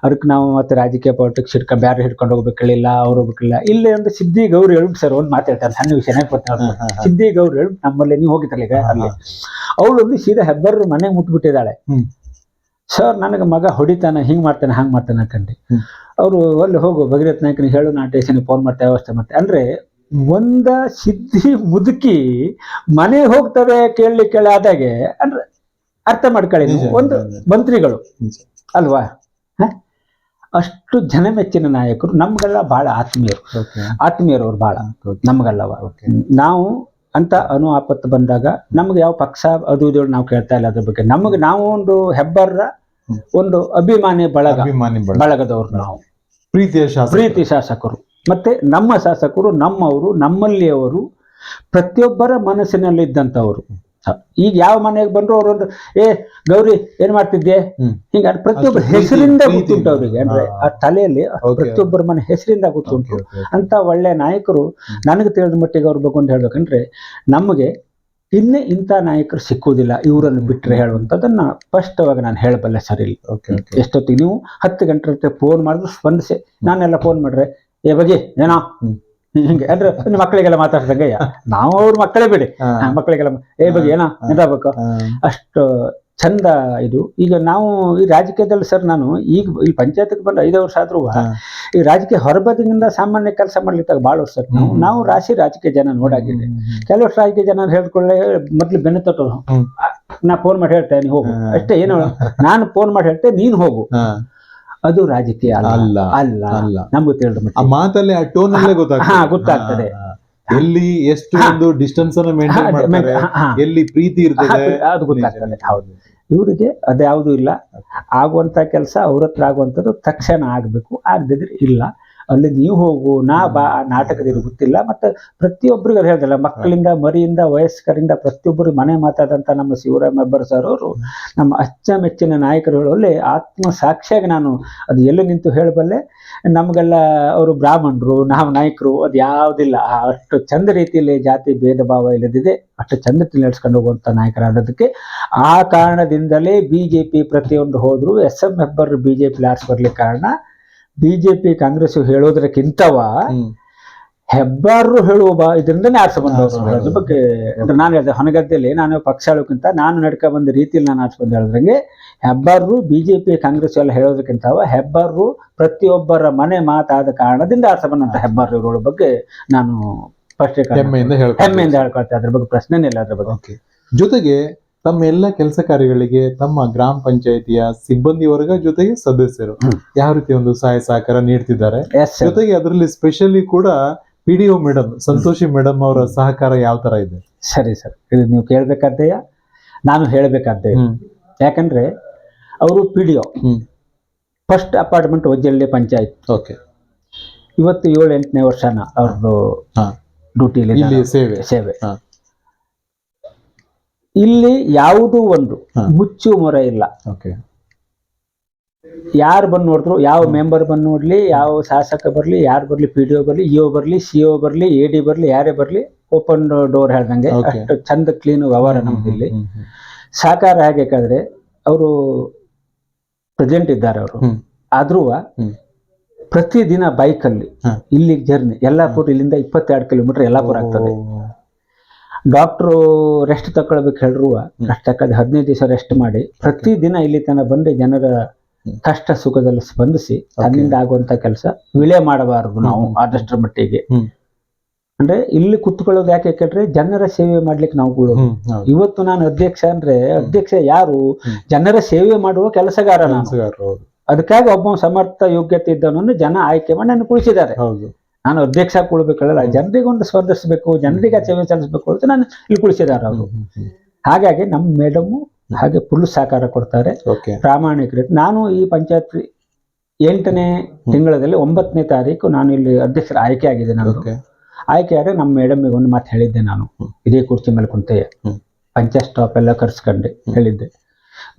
[SPEAKER 2] ಅದಕ್ಕೆ ನಾವು ಮತ್ತೆ ರಾಜಕೀಯ ಪಾಲಿಟಿಕ್ಸ್ ಹಿಡ್ಕೊಂಡು ಬ್ಯಾರೆ ಹಿಡ್ಕೊಂಡು ಹೋಗ್ಬೇಕಿಲ್ಲ, ಅವ್ರು ಹೋಗ್ಬೇಕಿಲ್ಲ. ಇಲ್ಲೇ ಒಂದು ಸಿದ್ದಿ ಗೌರಿ ಹೇಳಿ ಸರ್ ಒಂದು ಮಾತಾಡ್ತಾರೆ, ಸಣ್ಣ ವಿಷಯನೇ ಸಿದ್ದಿ ಗೌರಿ ಹೇಳಿ ನಮ್ಮಲ್ಲಿ ನೀವು ಹೋಗಿತ್ತಲ್ಲ ಈಗ ಅಲ್ಲಿ, ಅವಳೊಂದು ಸೀದಾ ಹೆಬ್ಬಾರ್ ಮನೆ ಮುಟ್ಬಿಟ್ಟಿದ್ದಾಳೆ. ಸರ್ ನನಗೆ ಮಗ ಹೊಡಿತಾನೆ, ಹಿಂಗ್ ಮಾಡ್ತಾನೆ ಹಂಗ್ ಮಾಡ್ತಾನೆ ಅನ್ಕಂಡು ಅವರು ಅಲ್ಲಿ ಹೋಗು ಭಗೀರಥ ನಾಯಕನಿಗೆ ಹೇಳು, ನಾ ಸ್ಟೇಷನ್ಗೆ ಫೋನ್ ಮಾಡ್ತೇವೆ ವ್ಯವಸ್ಥೆ ಮಾಡ್ತೇವೆ ಅಂದ್ರೆ ಒಂದ ಸಿದ್ದಿ ಮುದುಕಿ ಮನೆ ಹೋಗ್ತವೆ ಕೇಳಲಿಕ್ಕೆ ಆದಾಗೆ ಅಂದ್ರೆ ಅರ್ಥ ಮಾಡ್ಕೊಳ್ಳಿ ನೀವು. ಒಂದು ಮಂತ್ರಿಗಳು ಅಲ್ವಾ, ಅಷ್ಟು ಜನ ಮೆಚ್ಚಿನ ನಾಯಕರು, ನಮ್ಗೆಲ್ಲ ಬಹಳ ಆತ್ಮೀಯರು ಅವ್ರು ಬಹಳ ನಮ್ಗಲ್ಲವ. ನಾವು ಅಂತ ಆಪತ್ತು ಬಂದಾಗ ನಮ್ಗೆ ಯಾವ ಪಕ್ಷ ಅದು ಇದು ನಾವು ಕೇಳ್ತಾ ಇಲ್ಲ ಅದ್ರ ಬಗ್ಗೆ. ನಮಗೆ ನಾವು ಒಂದು ಹೆಬ್ಬಾರ ಒಂದು ಅಭಿಮಾನಿ
[SPEAKER 1] ಅಭಿಮಾನಿ
[SPEAKER 2] ಬಳಗದವ್ರು ನಾವು,
[SPEAKER 1] ಪ್ರೀತಿ
[SPEAKER 2] ಶಾಸಕರು. ಮತ್ತೆ ನಮ್ಮ ಶಾಸಕರು ನಮ್ಮವರು, ನಮ್ಮಲ್ಲಿಯವರು, ಪ್ರತಿಯೊಬ್ಬರ ಮನಸ್ಸಿನಲ್ಲಿದ್ದಂಥವ್ರು. ಈಗ ಯಾವ ಮನೆಗೆ ಬಂದ್ರು ಅವರೊಂದು ಗೌರಿ ಏನ್ ಮಾಡ್ತಿದ್ದೆ ಹಿಂಗ ಪ್ರತಿಯೊಬ್ಬರ ಹೆಸರಿಂದ ಗೊತ್ತುಂಟು ಅವರಿಗೆ. ಅಂದ್ರೆ ಆ ತಲೆಯಲ್ಲಿ ಪ್ರತಿಯೊಬ್ಬರ ಮನೆ ಹೆಸರಿಂದ ಗೊತ್ತುಂಟು ಅಂತ ಒಳ್ಳೆ ನಾಯಕರು. ನನಗೆ ತಿಳಿದ ಮಟ್ಟಿಗೆ ಅವ್ರ ಬಗ್ಗೆ ಒಂದು ಹೇಳ್ಬೇಕಂದ್ರೆ, ನಮಗೆ ಇನ್ನೇ ಇಂಥ ನಾಯಕರು ಸಿಕ್ಕುವುದಿಲ್ಲ ಇವರನ್ನು ಬಿಟ್ಟರೆ ಹೇಳುವಂಥದ್ದನ್ನ ಸ್ಪಷ್ಟವಾಗಿ ನಾನು ಹೇಳಬಲ್ಲೆ ಸರ್. ಇಲ್ಲಿ ಎಷ್ಟೊತ್ತಿಗೆ ನೀವು 10 ಗಂಟೆ ಫೋನ್ ಮಾಡಿದ್ರು ಸ್ಪಂದಿಸಿ, ನಾನೆಲ್ಲ ಫೋನ್ ಮಾಡ್ರೆ ಬಗ್ಗೆ ಏನೋ ಹಿಂಗೆ ಅಂದ್ರೆ ಮಕ್ಕಳಿಗೆಲ್ಲ ಮಾತಾಡ್ದಂಗೆ, ನಾವು ಅವ್ರ ಮಕ್ಕಳೇ ಬಿಡಿ, ಮಕ್ಕಳಿಗೆಲ್ಲ ಬಗ್ಗೆ ಏನೋ ಎಂದಾಗಬೇಕು ಅಷ್ಟು ಚಂದ ಇದು. ಈಗ ನಾವು ಈ ರಾಜಕೀಯದಲ್ಲಿ ಸರ್, ನಾನು ಈಗ ಈ ಪಂಚಾಯತ್ಗೆ ಬಂದು 5 ವರ್ಷ ಆದ್ರೂ ಈ ರಾಜಕೀಯ ಹೊರಬದಿನಿಂದ ಸಾಮಾನ್ಯ ಕೆಲಸ ಮಾಡ್ಲಿಕ್ಕೆ ಭಾಳ ವರ್ಷ ನಾವು ರಾಜಕೀಯ ಜನ ನೋಡಾಗಿದೆ. ಕೆಲವು ರಾಜಕೀಯ ಜನ ಹೇಳ್ಕೊಳ್ಳೆ ಮೊದ್ಲು ಬೆನ್ನು ತಟ್ಟು, ನಾ ಫೋನ್ ಮಾಡಿ ಹೇಳ್ತೇನೆ ನೀನು ಹೋಗು ಅಷ್ಟೇ, ಏನೋ ನಾನು ಫೋನ್ ಮಾಡಿ ಹೇಳ್ತೇನೆ ನೀನು ಹೋಗು. ಅದು ರಾಜಕೀಯ ಅಲ್ಲ. ನಮ್ಗೆ ತಿಳಿದ
[SPEAKER 1] ಮಾತಲ್ಲಿ ಆ ಟೋನ್ ಅಲ್ಲೇ
[SPEAKER 2] ಗೊತ್ತಾಗ್ತದೆ
[SPEAKER 1] ಎಲ್ಲಿ ಎಷ್ಟು ಒಂದು ಡಿಸ್ಟೆನ್ಸ್ ಅನ್ನು ಮೇಂಟೈನ್ ಮಾಡ್ತಾರೆ, ಎಲ್ಲಿ ಪ್ರೀತಿ ಇರ್ತದೆ
[SPEAKER 2] ಅದು ಗೊತ್ತಾಗ್ತದೆ. ಹೌದು, ಇವರಿಗೆ ಅದ್ಯಾವುದೂ ಇಲ್ಲ. ಆಗುವಂತ ಕೆಲಸ ಅವ್ರ ಹತ್ರ ಆಗುವಂಥದ್ದು ತಕ್ಷಣ ಆಗ್ಬೇಕು, ಆಗದಿದ್ರೆ ಇಲ್ಲ. ಅಲ್ಲಿ ನೀವು ಹೋಗು, ನಾ ಬಾ, ನಾಟಕದಲ್ಲಿ ಗೊತ್ತಿಲ್ಲ. ಮತ್ತೆ ಪ್ರತಿಯೊಬ್ಬರಿಗೂ ಅದು ಹೇಳ್ದಲ್ಲ, ಮಕ್ಕಳಿಂದ ಮರಿಯಿಂದ ವಯಸ್ಕರಿಂದ ಪ್ರತಿಯೊಬ್ಬರು ಮನೆ ಮಾತಾದಂತ ನಮ್ಮ ಶಿವರಾಮ್ ಹೆಬ್ಬಾರ್ ಸರ್ ಅವರು ನಮ್ಮ ಅಚ್ಚಮೆಚ್ಚಿನ ನಾಯಕರು ಹೇಳುವಲ್ಲಿ ಆತ್ಮ ಸಾಕ್ಷಿಯಾಗಿ ನಾನು ಅದು ಎಲ್ಲಿ ನಿಂತು ಹೇಳಬಲ್ಲೆ. ನಮಗೆಲ್ಲ ಅವರು ಬ್ರಾಹ್ಮಣರು, ನಾವು ನಾಯಕರು, ಅದು ಯಾವುದಿಲ್ಲ. ಅಷ್ಟು ಚಂದ ರೀತಿಯಲ್ಲಿ ಜಾತಿ ಭೇದ ಭಾವ ಇಲ್ಲದಿದೆ, ಅಷ್ಟು ಚಂದ ನಡೆಸ್ಕೊಂಡು ಹೋಗುವಂತ ನಾಯಕರಾದದಕ್ಕೆ ಆ ಕಾರಣದಿಂದಲೇ ಬಿಜೆಪಿ ಪ್ರತಿಯೊಂದು ಹೋದ್ರು SM ಹೆಬ್ಬಾರ್ ಬಿಜೆಪಿ ಆರ್ಸ್ ಬರ್ಲಿಕ್ಕೆ ಕಾರಣ. ಬಿಜೆಪಿ ಕಾಂಗ್ರೆಸ್ ಹೇಳೋದಕ್ಕಿಂತವ ಹೆಬ್ಬಾರರು ಹೇಳುವ ಇದರಿಂದನೇ ಆರ್ಸ ಬಂದವರು. ಅದ್ರ ಬಗ್ಗೆ ನಾನು ಹೇಳಿದೆ, ಹೊನಗದ್ದೆಯಲ್ಲಿ ನಾನು ಪಕ್ಷ ಹೇಳೋಕ್ಕಿಂತ ನಾನು ನಡ್ಕ ಬಂದ ರೀತಿಯಲ್ಲಿ ನಾನು ಆರ್ಸ ಬಂದು ಹೇಳಿದ್ರಂಗೆ, ಹೆಬ್ಬಾರರು ಬಿಜೆಪಿ ಕಾಂಗ್ರೆಸ್ ಎಲ್ಲ ಹೇಳೋದಕ್ಕಿಂತವ ಹೆಬ್ಬಾರರು ಪ್ರತಿಯೊಬ್ಬರ ಮನೆ ಮಾತಾದ ಕಾರಣದಿಂದ ಆರ್ಸ ಬಂದಂತ ಹೆಬ್ಬಾರರು ಇರೋಳ ಬಗ್ಗೆ ನಾನು
[SPEAKER 1] ಹೆಮ್ಮೆಯಿಂದ
[SPEAKER 2] ಹೇಳ್ಕೊಳ್ತೇನೆ. ಅದ್ರ ಬಗ್ಗೆ ಪ್ರಶ್ನೆನೇ ಇಲ್ಲ. ಅದ್ರ ಬಗ್ಗೆ
[SPEAKER 1] ಜೊತೆಗೆ ತಮ್ಮ ಎಲ್ಲ ಕೆಲಸ ಕಾರ್ಯಗಳಿಗೆ ತಮ್ಮ ಗ್ರಾಮ ಪಂಚಾಯಿತಿಯ ಸಿಬ್ಬಂದಿ ವರ್ಗ ಜೊತೆಗೆ ಸದಸ್ಯರು ಯಾವ ರೀತಿ ಒಂದು ಸಹಾಯ ಸಹಕಾರ ನೀಡ್ತಿದ್ದಾರೆ. ಜೊತೆಗೆ ಅದರಲ್ಲಿ ಸ್ಪೆಷಲಿ ಕೂಡ PDO ಮೇಡಮ್ ಸಂತೋಷಿ ಮೇಡಮ್ ಅವರ ಸಹಕಾರ ಯಾವ ತರ ಇದೆ?
[SPEAKER 2] ಸರಿ ಸರ್, ಇದು ನೀವು ಕೇಳ್ಬೇಕಾದ್ದೆಯಾ ನಾನು ಹೇಳ್ಬೇಕಾದ್ದೆ. ಯಾಕಂದ್ರೆ ಅವರು PDO first apartment Vajjalli panchayat.
[SPEAKER 1] Okay,
[SPEAKER 2] ಇವತ್ತು 7-8ನೇ ವರ್ಷನ ಅವ್ರದ್ದು ಡ್ಯೂಟಿಯಲ್ಲಿ ಸೇವೆ. ಇಲ್ಲಿ ಯಾವುದೂ ಒಂದು ಮುಚ್ಚು ಮೊರೆ ಇಲ್ಲ. ಯಾರು ಬಂದು ನೋಡಿದ್ರು, ಯಾವ ಮೆಂಬರ್ ಬಂದು ನೋಡ್ಲಿ, ಯಾವ ಶಾಸಕ ಬರ್ಲಿ, ಯಾರು ಬರ್ಲಿ, PDO ಬರ್ಲಿ, EO ಬರ್ಲಿ, CO ಬರ್ಲಿ, AD ಬರ್ಲಿ, ಯಾರೇ ಬರ್ಲಿ, ಓಪನ್ ಡೋರ್ ಹೇಳ್ದಂಗೆ ಅಷ್ಟು ಚಂದ ಕ್ಲೀನ್ ವ್ಯವಹಾರ ನಮ್ದಿಲ್ಲಿ. ಸಹಕಾರ ಹೇಗೆ ಬೇಕಾದ್ರೆ ಅವರು ಪ್ರೆಸೆಂಟ್ ಇದ್ದಾರೆ. ಅವರು ಆದ್ರೂ ಪ್ರತಿದಿನ ಬೈಕಲ್ಲಿ ಇಲ್ಲಿಗೆ ಜರ್ನಿ, ಯಲ್ಲಾಪುರ ಇಲ್ಲಿಂದ 22 ಕಿಲೋಮೀಟರ್ ಯಲ್ಲಾಪುರ ಆಗ್ತದೆ. ಡಾಕ್ಟ್ರು ರೆಸ್ಟ್ ತಗೊಳ್ಬೇಕು ಹೇಳ್ರು, ರೆಸ್ಟ್ ತಕ್ಕದ 15 ದಿವಸ ರೆಸ್ಟ್ ಮಾಡಿ ಪ್ರತಿದಿನ ಇಲ್ಲಿ ತನಕ ಬಂದು ಜನರ ಕಷ್ಟ ಸುಖದಲ್ಲಿ ಸ್ಪಂದಿಸಿ ತನ್ನಿಂದ ಆಗುವಂತ ಕೆಲಸ ವಿಳೆ ಮಾಡಬಾರದು ನಾವು ಆದಷ್ಟರ ಮಟ್ಟಿಗೆ. ಅಂದ್ರೆ ಇಲ್ಲಿ ಕುತ್ಕೊಳ್ಳೋದು ಯಾಕೆ ಕೇಳ್ರೆ ಜನರ ಸೇವೆ ಮಾಡ್ಲಿಕ್ಕೆ ನಾವು. ಇವತ್ತು ನಾನು ಅಧ್ಯಕ್ಷ ಅಂದ್ರೆ ಅಧ್ಯಕ್ಷ ಯಾರು? ಜನರ ಸೇವೆ ಮಾಡುವ ಕೆಲಸಗಾರ ನಾನು. ಅದಕ್ಕಾಗಿ ಒಬ್ಬ ಸಮರ್ಥ ಯೋಗ್ಯತೆ ಇದ್ದವನನ್ನು ಜನ ಆಯ್ಕೆ ಮಾಡಿ ನನ್ನ ಕುಳಿಸಿದ್ದಾರೆ. ನಾನು ಅಧ್ಯಕ್ಷ ಕೊಡ್ಬೇಕಲ್ಲ, ಜನರಿಗೊಂದು ಸ್ಪರ್ಧಿಸಬೇಕು, ಜನರಿಗೆ ಸೇವೆ ಸಲ್ಲಿಸಬೇಕು ಅಂತ ನಾನು ಇಲ್ಲಿ ಕುಳಿಸಿದ್ದಾರೆ ಅವರು. ಹಾಗಾಗಿ ನಮ್ಮ ಮೇಡಮ್ ಹಾಗೆ ಫುಲ್ ಸಹಕಾರ ಕೊಡ್ತಾರೆ, ಪ್ರಾಮಾಣಿಕರು. ನಾನು ಈ ಪಂಚಾಯತ್ 8ನೇ ತಿಂಗಳಲ್ಲಿ 9ನೇ ತಾರೀಕು ನಾನು ಇಲ್ಲಿ ಅಧ್ಯಕ್ಷರ ಆಯ್ಕೆ ಆಗಿದೆ. ನಾನು ಆಯ್ಕೆ ಆದ್ರೆ ನಮ್ಮ ಮೇಡಮ್ಗೆ ಒಂದು ಮಾತು ಹೇಳಿದ್ದೆ. ನಾನು ಇದೇ ಕುರ್ಚಿ ಮೇಲೆ ಕುಂತೆ ಪಂಚಾಯತ್ ಸ್ಟಾಪ್ ಎಲ್ಲ ಕರ್ಸ್ಕೊಂಡೆ ಹೇಳಿದ್ದೆ,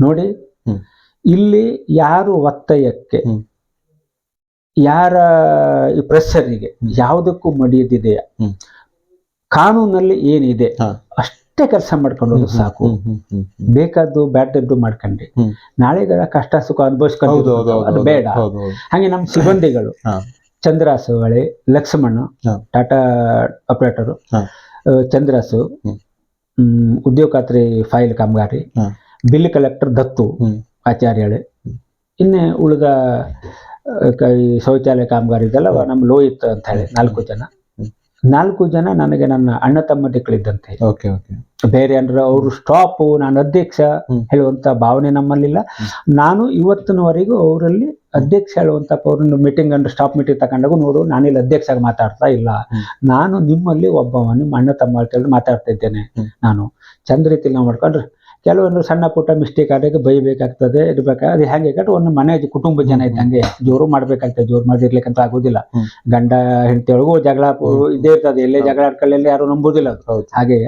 [SPEAKER 2] ನೋಡಿ ಇಲ್ಲಿ ಯಾರು ಒತ್ತಾಯಕ್ಕೆ, ಯಾರ ಈ ಪ್ರೆಷರಿಗೆ ಯಾವುದಕ್ಕೂ ಮಡಿಯದಿದೆಯಾ, ಕಾನೂನಲ್ಲಿ ಏನಿದೆ ಅಷ್ಟೇ ಕೆಲಸ ಮಾಡ್ಕೊಂಡು ಹೋದ್ರೆ ಸಾಕು. ಬೇಕಾದ್ದು ಬ್ಯಾಟದ್ದು ಮಾಡ್ಕೊಂಡ್ರಿ ನಾಳೆಗಳ ಕಷ್ಟ ಸುಖ ಅನುಭವಿಸ್ಕೊಂಡು ಅದು ಬೇಡ. ಹಾಗೆ ನಮ್ಮ ಸಿಬ್ಬಂದಿಗಳು ಚಂದ್ರಾಸು ಹಳೆ ಲಕ್ಷ್ಮಣ ಟಾಟಾ ಆಪರೇಟರು, ಚಂದ್ರಾಸು ಉದ್ಯೋಗ ಖಾತ್ರಿ ಫೈಲ್ ಕಾಮಗಾರಿ, ಬಿಲ್ ಕಲೆಕ್ಟರ್ ದತ್ತು ಆಚಾರ್ಯಳೆ, ಇನ್ನೇ ಉಳಿದ ಶೌಚಾಲಯ ಕಾಮಗಾರಿ ಇದೆಲ್ಲ ನಮ್ಮ ಲೋಹಿತ್ ಅಂತ ಹೇಳಿ 4 ಜನ ನನಗೆ ನನ್ನ ಅಣ್ಣ ತಮ್ಮದಿಗಳಿದ್ದಂತೆ. ಬೇರೆ ಅಂದ್ರೆ ಅವರು ಸ್ಟಾಪ್, ನಾನು ಅಧ್ಯಕ್ಷ ಹೇಳುವಂತ ಭಾವನೆ ನಮ್ಮಲ್ಲಿಲ್ಲ. ನಾನು ಇವತ್ತಿನವರೆಗೂ ಅವರಲ್ಲಿ ಅಧ್ಯಕ್ಷ ಹೇಳುವಂತ ಅವ್ರನ್ನ ಮೀಟಿಂಗ್ ಅಂದ್ರೆ ಸ್ಟಾಪ್ ಮೀಟಿಂಗ್ ತಗೊಂಡಾಗ ನೋಡು, ನಾನಿಲ್ಲಿ ಅಧ್ಯಕ್ಷ ಆಗಿ ಮಾತಾಡ್ತಾ ಇಲ್ಲ, ನಾನು ನಿಮ್ಮಲ್ಲಿ ಒಬ್ಬ ನಿಮ್ಮ ಅಣ್ಣ ತಮ್ಮ ಅಂತ ಹೇಳಿ ಮಾತಾಡ್ತಾ ಇದ್ದೇನೆ. ನಾನು ಚಂದ ರೀತಿಯಲ್ಲಿ ನಾವು ಮಾಡ್ಕೊಂಡ್ರೆ ಕೆಲವೊಂದು ಸಣ್ಣ ಪುಟ್ಟ ಮಿಸ್ಟೇಕ್ ಆದಾಗ ಬೈಬೇಕಾಗ್ತದೆ ಇರ್ಬೇಕಾದ್ರೆ ಅದು ಹೆಂಗೆ ಯಾಕಂದ್ರೆ ಒಂದು ಮನೆ ಕುಟುಂಬ ಜನ ಇದ್ದಂಗೆ ಜೋರು ಮಾಡ್ಬೇಕಾಗ್ತದೆ, ಜೋರು ಮಾಡಿರ್ಲಿಕ್ಕಂತ ಆಗೋದಿಲ್ಲ. ಗಂಡ ಹೆಂಡತಿ ಒಳಗೂ ಜಗಳ ಇದೇ ಇರ್ತದೆ, ಎಲ್ಲೇ ಜಗಳ ಆಡ್ಕೊಳ್ಳಿ ಯಾರು ನಂಬೋದಿಲ್ಲ ಅದು. ಹಾಗೆ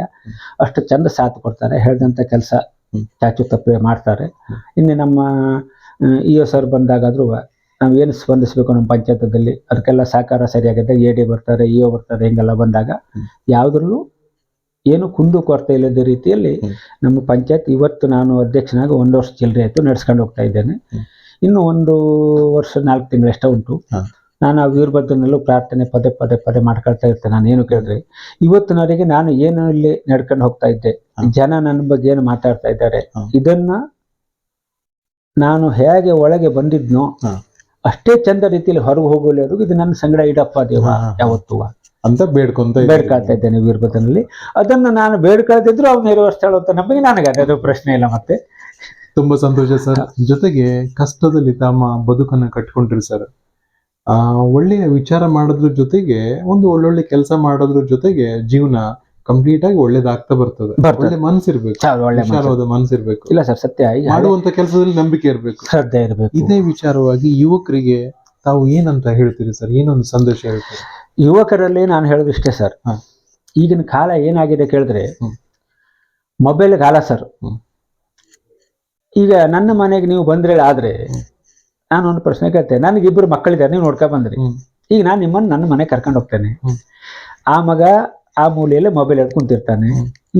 [SPEAKER 2] ಅಷ್ಟು ಚಂದ ಸಾಥ್ ಕೊಡ್ತಾರೆ, ಹೇಳ್ದಂತ ಕೆಲಸ ಚಾಚು ತಪ್ಪೆ ಮಾಡ್ತಾರೆ. ಇನ್ನು ನಮ್ಮ ಇಒ ಸರ್ ಬಂದಾಗಾದ್ರೂ ನಾವು ಏನು ಸ್ಪಂದಿಸ್ಬೇಕು ನಮ್ಮ ಪಂಚಾಯತದಲ್ಲಿ ಅದಕ್ಕೆಲ್ಲ ಸಹಕಾರ ಸರಿಯಾಗಿದೆ. ಎ ಡಿ ಬರ್ತಾರೆ, ಇಒ ಬರ್ತಾರೆ, ಹಿಂಗೆಲ್ಲ ಬಂದಾಗ ಯಾವುದ್ರಲ್ಲೂ ಏನು ಕುಂದು ಕೊರತೆ ಇಲ್ಲದ ರೀತಿಯಲ್ಲಿ ನಮ್ಮ ಪಂಚಾಯತ್ ಇವತ್ತು ನಾನು ಅಧ್ಯಕ್ಷನಾಗಿ 1 ವರ್ಷ ಚಿಲ್ಲರೆ ಆಯಿತು ನಡೆಸ್ಕೊಂಡು ಹೋಗ್ತಾ ಇದ್ದೇನೆ. ಇನ್ನು 1 ವರ್ಷ 4 ತಿಂಗಳಷ್ಟೇ ಉಂಟು. ನಾನು ಆ ವೀರಭದ್ರನಲ್ಲೂ ಪ್ರಾರ್ಥನೆ ಪದೇ ಪದೇ ಪದೇ ಮಾಡ್ಕೊಳ್ತಾ ಇರ್ತೇನೆ. ನಾನು ಏನು ಕೇಳಿದ್ರೆ ಇವತ್ತಿನವರೆಗೆ ನಾನು ಏನು ಇಲ್ಲಿ ನಡ್ಕೊಂಡು ಹೋಗ್ತಾ ಇದ್ದೆ, ಜನ ನನ್ನ ಬಗ್ಗೆ ಏನು ಮಾತಾಡ್ತಾ ಇದ್ದಾರೆ, ಇದನ್ನ ನಾನು ಹೇಗೆ ಒಳಗೆ ಬಂದಿದ್ನೋ ಅಷ್ಟೇ ಚಂದ ರೀತಿಯಲ್ಲಿ ಹೊರಗೆ ಹೋಗಲಿವರೆಗೂ ಇದು ನನ್ನ ಸಂಗಡ ಇಡಪ್ಪ ದೇವ ಯಾವತ್ತೂ
[SPEAKER 1] ಅಂತ ಬೇಡ್ಕೊಳ್ತಾ
[SPEAKER 2] ಇದ್ದೇನೆ ವೀರಭದ್ರನಲ್ಲಿ. ಅದನ್ನು ನಾನು ಬೇಡ್ಕೊಳ್ತಿದ್ರು ಅವ್ನು ನೆರವೇರಿಸ್ತಾಳು ಅಂತ ನಮಗೆ ನನಗೆ ಅದೇ ಪ್ರಶ್ನೆ ಇಲ್ಲ. ಮತ್ತೆ
[SPEAKER 1] ತುಂಬಾ ಸಂತೋಷ ಸರ್. ಜೊತೆಗೆ ಕಷ್ಟದಲ್ಲಿ ತಮ್ಮ ಬದುಕನ್ನ ಕಟ್ಕೊಂಡ್ರಿ ಸರ್. ಒಳ್ಳೆಯ ವಿಚಾರ ಮಾಡೋದ್ರ ಜೊತೆಗೆ ಒಂದು ಒಳ್ಳೊಳ್ಳೆ ಕೆಲಸ ಮಾಡೋದ್ರ ಜೊತೆಗೆ ಜೀವನ ಕಂಪ್ಲೀಟ್ ಆಗಿ ಒಳ್ಳೇದಾಗ್ತಾ ಬರ್ತದೆ. ಒಳ್ಳೆ ಮನಸ್ಸಿರ್ಬೇಕು, ವಿಚಾರವಾದ ಮನಸ್ಸಿರ್ಬೇಕು.
[SPEAKER 2] ಇಲ್ಲ ಸರ್, ಸತ್ಯ.
[SPEAKER 1] ಮಾಡುವಂತ ಕೆಲಸದಲ್ಲಿ ನಂಬಿಕೆ ಇರ್ಬೇಕು,
[SPEAKER 2] ಶ್ರದ್ಧೆ ಇರಬೇಕು.
[SPEAKER 1] ಇದೇ ವಿಚಾರವಾಗಿ ಯುವಕರಿಗೆ ತಾವು ಏನಂತ ಹೇಳ್ತೀರಿ ಸರ್? ಏನೊಂದು ಸಂದೇಶ ಹೇಳ್ತೀರಿ?
[SPEAKER 2] ಯುವಕರಲ್ಲಿ ನಾನು ಹೇಳೋದು ಇಷ್ಟೇ ಸರ್, ಈಗಿನ ಕಾಲ ಏನಾಗಿದೆ ಕೇಳಿದ್ರೆ ಮೊಬೈಲ್ ಕಾಲ ಸರ್. ಈಗ ನನ್ನ ಮನೆಗೆ ನೀವು ಬಂದ್ರೆ ಆದ್ರೆ ನಾನು ಒಂದು ಪ್ರಶ್ನೆ ಕೇಳ್ತೇನೆ, ನನಗೆ 2 ಮಕ್ಕಳಿದ್ದಾರೆ, ನೀವು ನೋಡ್ಕೊ ಬಂದ್ರಿ. ಈಗ ನಾನು ನಿಮ್ಮನ್ನು ನನ್ನ ಮನೆ ಕರ್ಕೊಂಡು ಹೋಗ್ತೇನೆ. ಆ ಮಗ ಆ ಮೂಲೆಯಲ್ಲಿ ಮೊಬೈಲ್ ಹಿಡ್ಕೊಂಡು ಕುಂತಿರ್ತಾನೆ,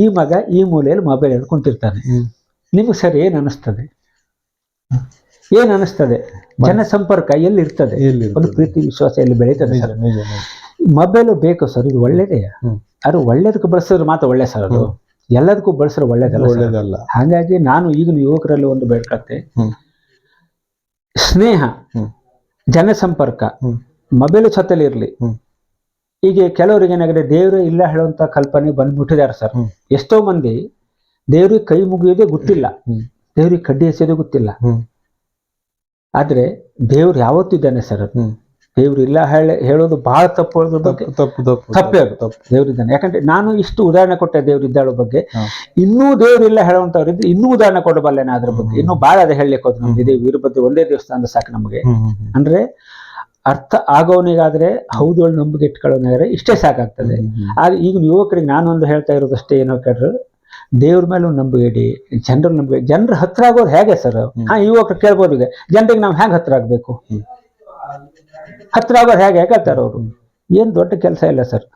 [SPEAKER 2] ಈ ಮಗ ಈ ಮೂಲೆಯಲ್ಲಿ ಮೊಬೈಲ್ ಹಿಡ್ಕೊಂಡು ಕುಂತಿರ್ತಾನೆ. ನಿಮ್ಗೆ ಸರ್ ಏನ್ ಅನಿಸ್ತದೆ? ಜನಸಂಪರ್ಕ ಎಲ್ಲಿ ಇರ್ತದೆ? ಒಂದು ಪ್ರೀತಿ ವಿಶ್ವಾಸ ಎಲ್ಲಿ ಬೆಳೀತದೆ ಸರ್? ಮೊಬೈಲ್ ಬೇಕು ಸರ್, ಇದು ಒಳ್ಳೇದೇ. ಅದು ಒಳ್ಳೇದಕ್ಕೆ ಬಳಸಿದ್ರೆ ಮಾತ್ರ ಒಳ್ಳೆ ಸರ್, ಅದು ಎಲ್ಲದಕ್ಕೂ ಬಳಸಿದ್ರೆ ಒಳ್ಳೇದಲ್ಲ. ಹಾಗಾಗಿ ನಾನು ಈಗಿನ ಯುವಕರಲ್ಲಿ ಒಂದು ಬೇಡ್ಕತ್ತೆ, ಸ್ನೇಹ, ಜನಸಂಪರ್ಕ ಮೊಬೈಲ್ ಜೊತೆಲಿ ಇರ್ಲಿ. ಈಗ ಕೆಲವರಿಗೆ ಏನಾಗಿದೆ, ದೇವರು ಇಲ್ಲ ಹೇಳುವಂತ ಕಲ್ಪನೆ ಬಂದ್ಬಿಟ್ಟಿದ್ದಾರೆ ಸರ್. ಎಷ್ಟೋ ಮಂದಿ ದೇವ್ರಿಗೆ ಕೈ ಮುಗಿಯೋದೇ ಗೊತ್ತಿಲ್ಲ, ದೇವ್ರಿಗೆ ಕಡ್ಡಿ ಎಸೆಯೋದೇ ಗೊತ್ತಿಲ್ಲ. ಆದ್ರೆ ದೇವ್ರು ಯಾವತ್ತಿದ್ದಾನೆ ಸರ್? ದೇವ್ರು ಇಲ್ಲ ಹೇಳೋದು ಬಹಳ ತಪ್ಪು. ತಪ್ಪೇ ಅದು, ದೇವ್ರಿದ್ದಾನೆ. ಯಾಕಂದ್ರೆ ನಾನು ಇಷ್ಟು ಉದಾಹರಣೆ ಕೊಟ್ಟೆ ದೇವ್ರಿದ್ದಾಳೋ ಬಗ್ಗೆ. ಇನ್ನೂ ದೇವ್ರಿಲ್ಲ ಹೇಳುವಂತವ್ರು ಇದ್ರೆ ಇನ್ನೂ ಉದಾಹರಣೆ ಕೊಡಬಲ್ಲೇನ ಅದ್ರ ಬಗ್ಗೆ. ಇನ್ನೂ ಬಹಳ ಅದೇ ಹೇಳಲಿಕ್ಕೆ ಹೋದ್ ನಮ್ದು ಇದೇ ವೀರಭದ್ರ ಒಂದೇ ದೇವಸ್ಥಾನದ ಸಾಕು ನಮಗೆ. ಅಂದ್ರೆ ಅರ್ಥ ಆಗೋನಿಗಾದ್ರೆ ಹೌದು ನಂಬಿಕೆ ಇಟ್ಕೊಳ್ಳೋನಾದ್ರೆ ಇಷ್ಟೇ ಸಾಕಾಗ್ತದೆ. ಆದ್ರೆ ಈಗ ಯುವಕರಿಗೆ ನಾನೊಂದು ಹೇಳ್ತಾ ಇರೋದಷ್ಟೇ, ಏನೋ ಕೇಳ್ರು ದೇವ್ರ ಮೇಲೆ ನಂಬಿಕೆ ಇಡಿ, ಜನರ ನಂಬಿಕೆ. ಜನರ ಹತ್ರ ಆಗೋದು ಹೇಗೆ ಸರ್? ಯುವಕರು ಕೇಳ್ಬೋದು, ಈಗ ಜನರಿಗೆ ನಾವು ಹೆಂಗ್ ಹತ್ರ ಆಗ್ಬೇಕು, ಹತ್ರ ಆಗೋದು ಹೇಗೆ ಕೇಳ್ತಾರೆ ಅವರು. ಏನ್ ದೊಡ್ಡ ಕೆಲಸ ಇಲ್ಲ ಸರ್.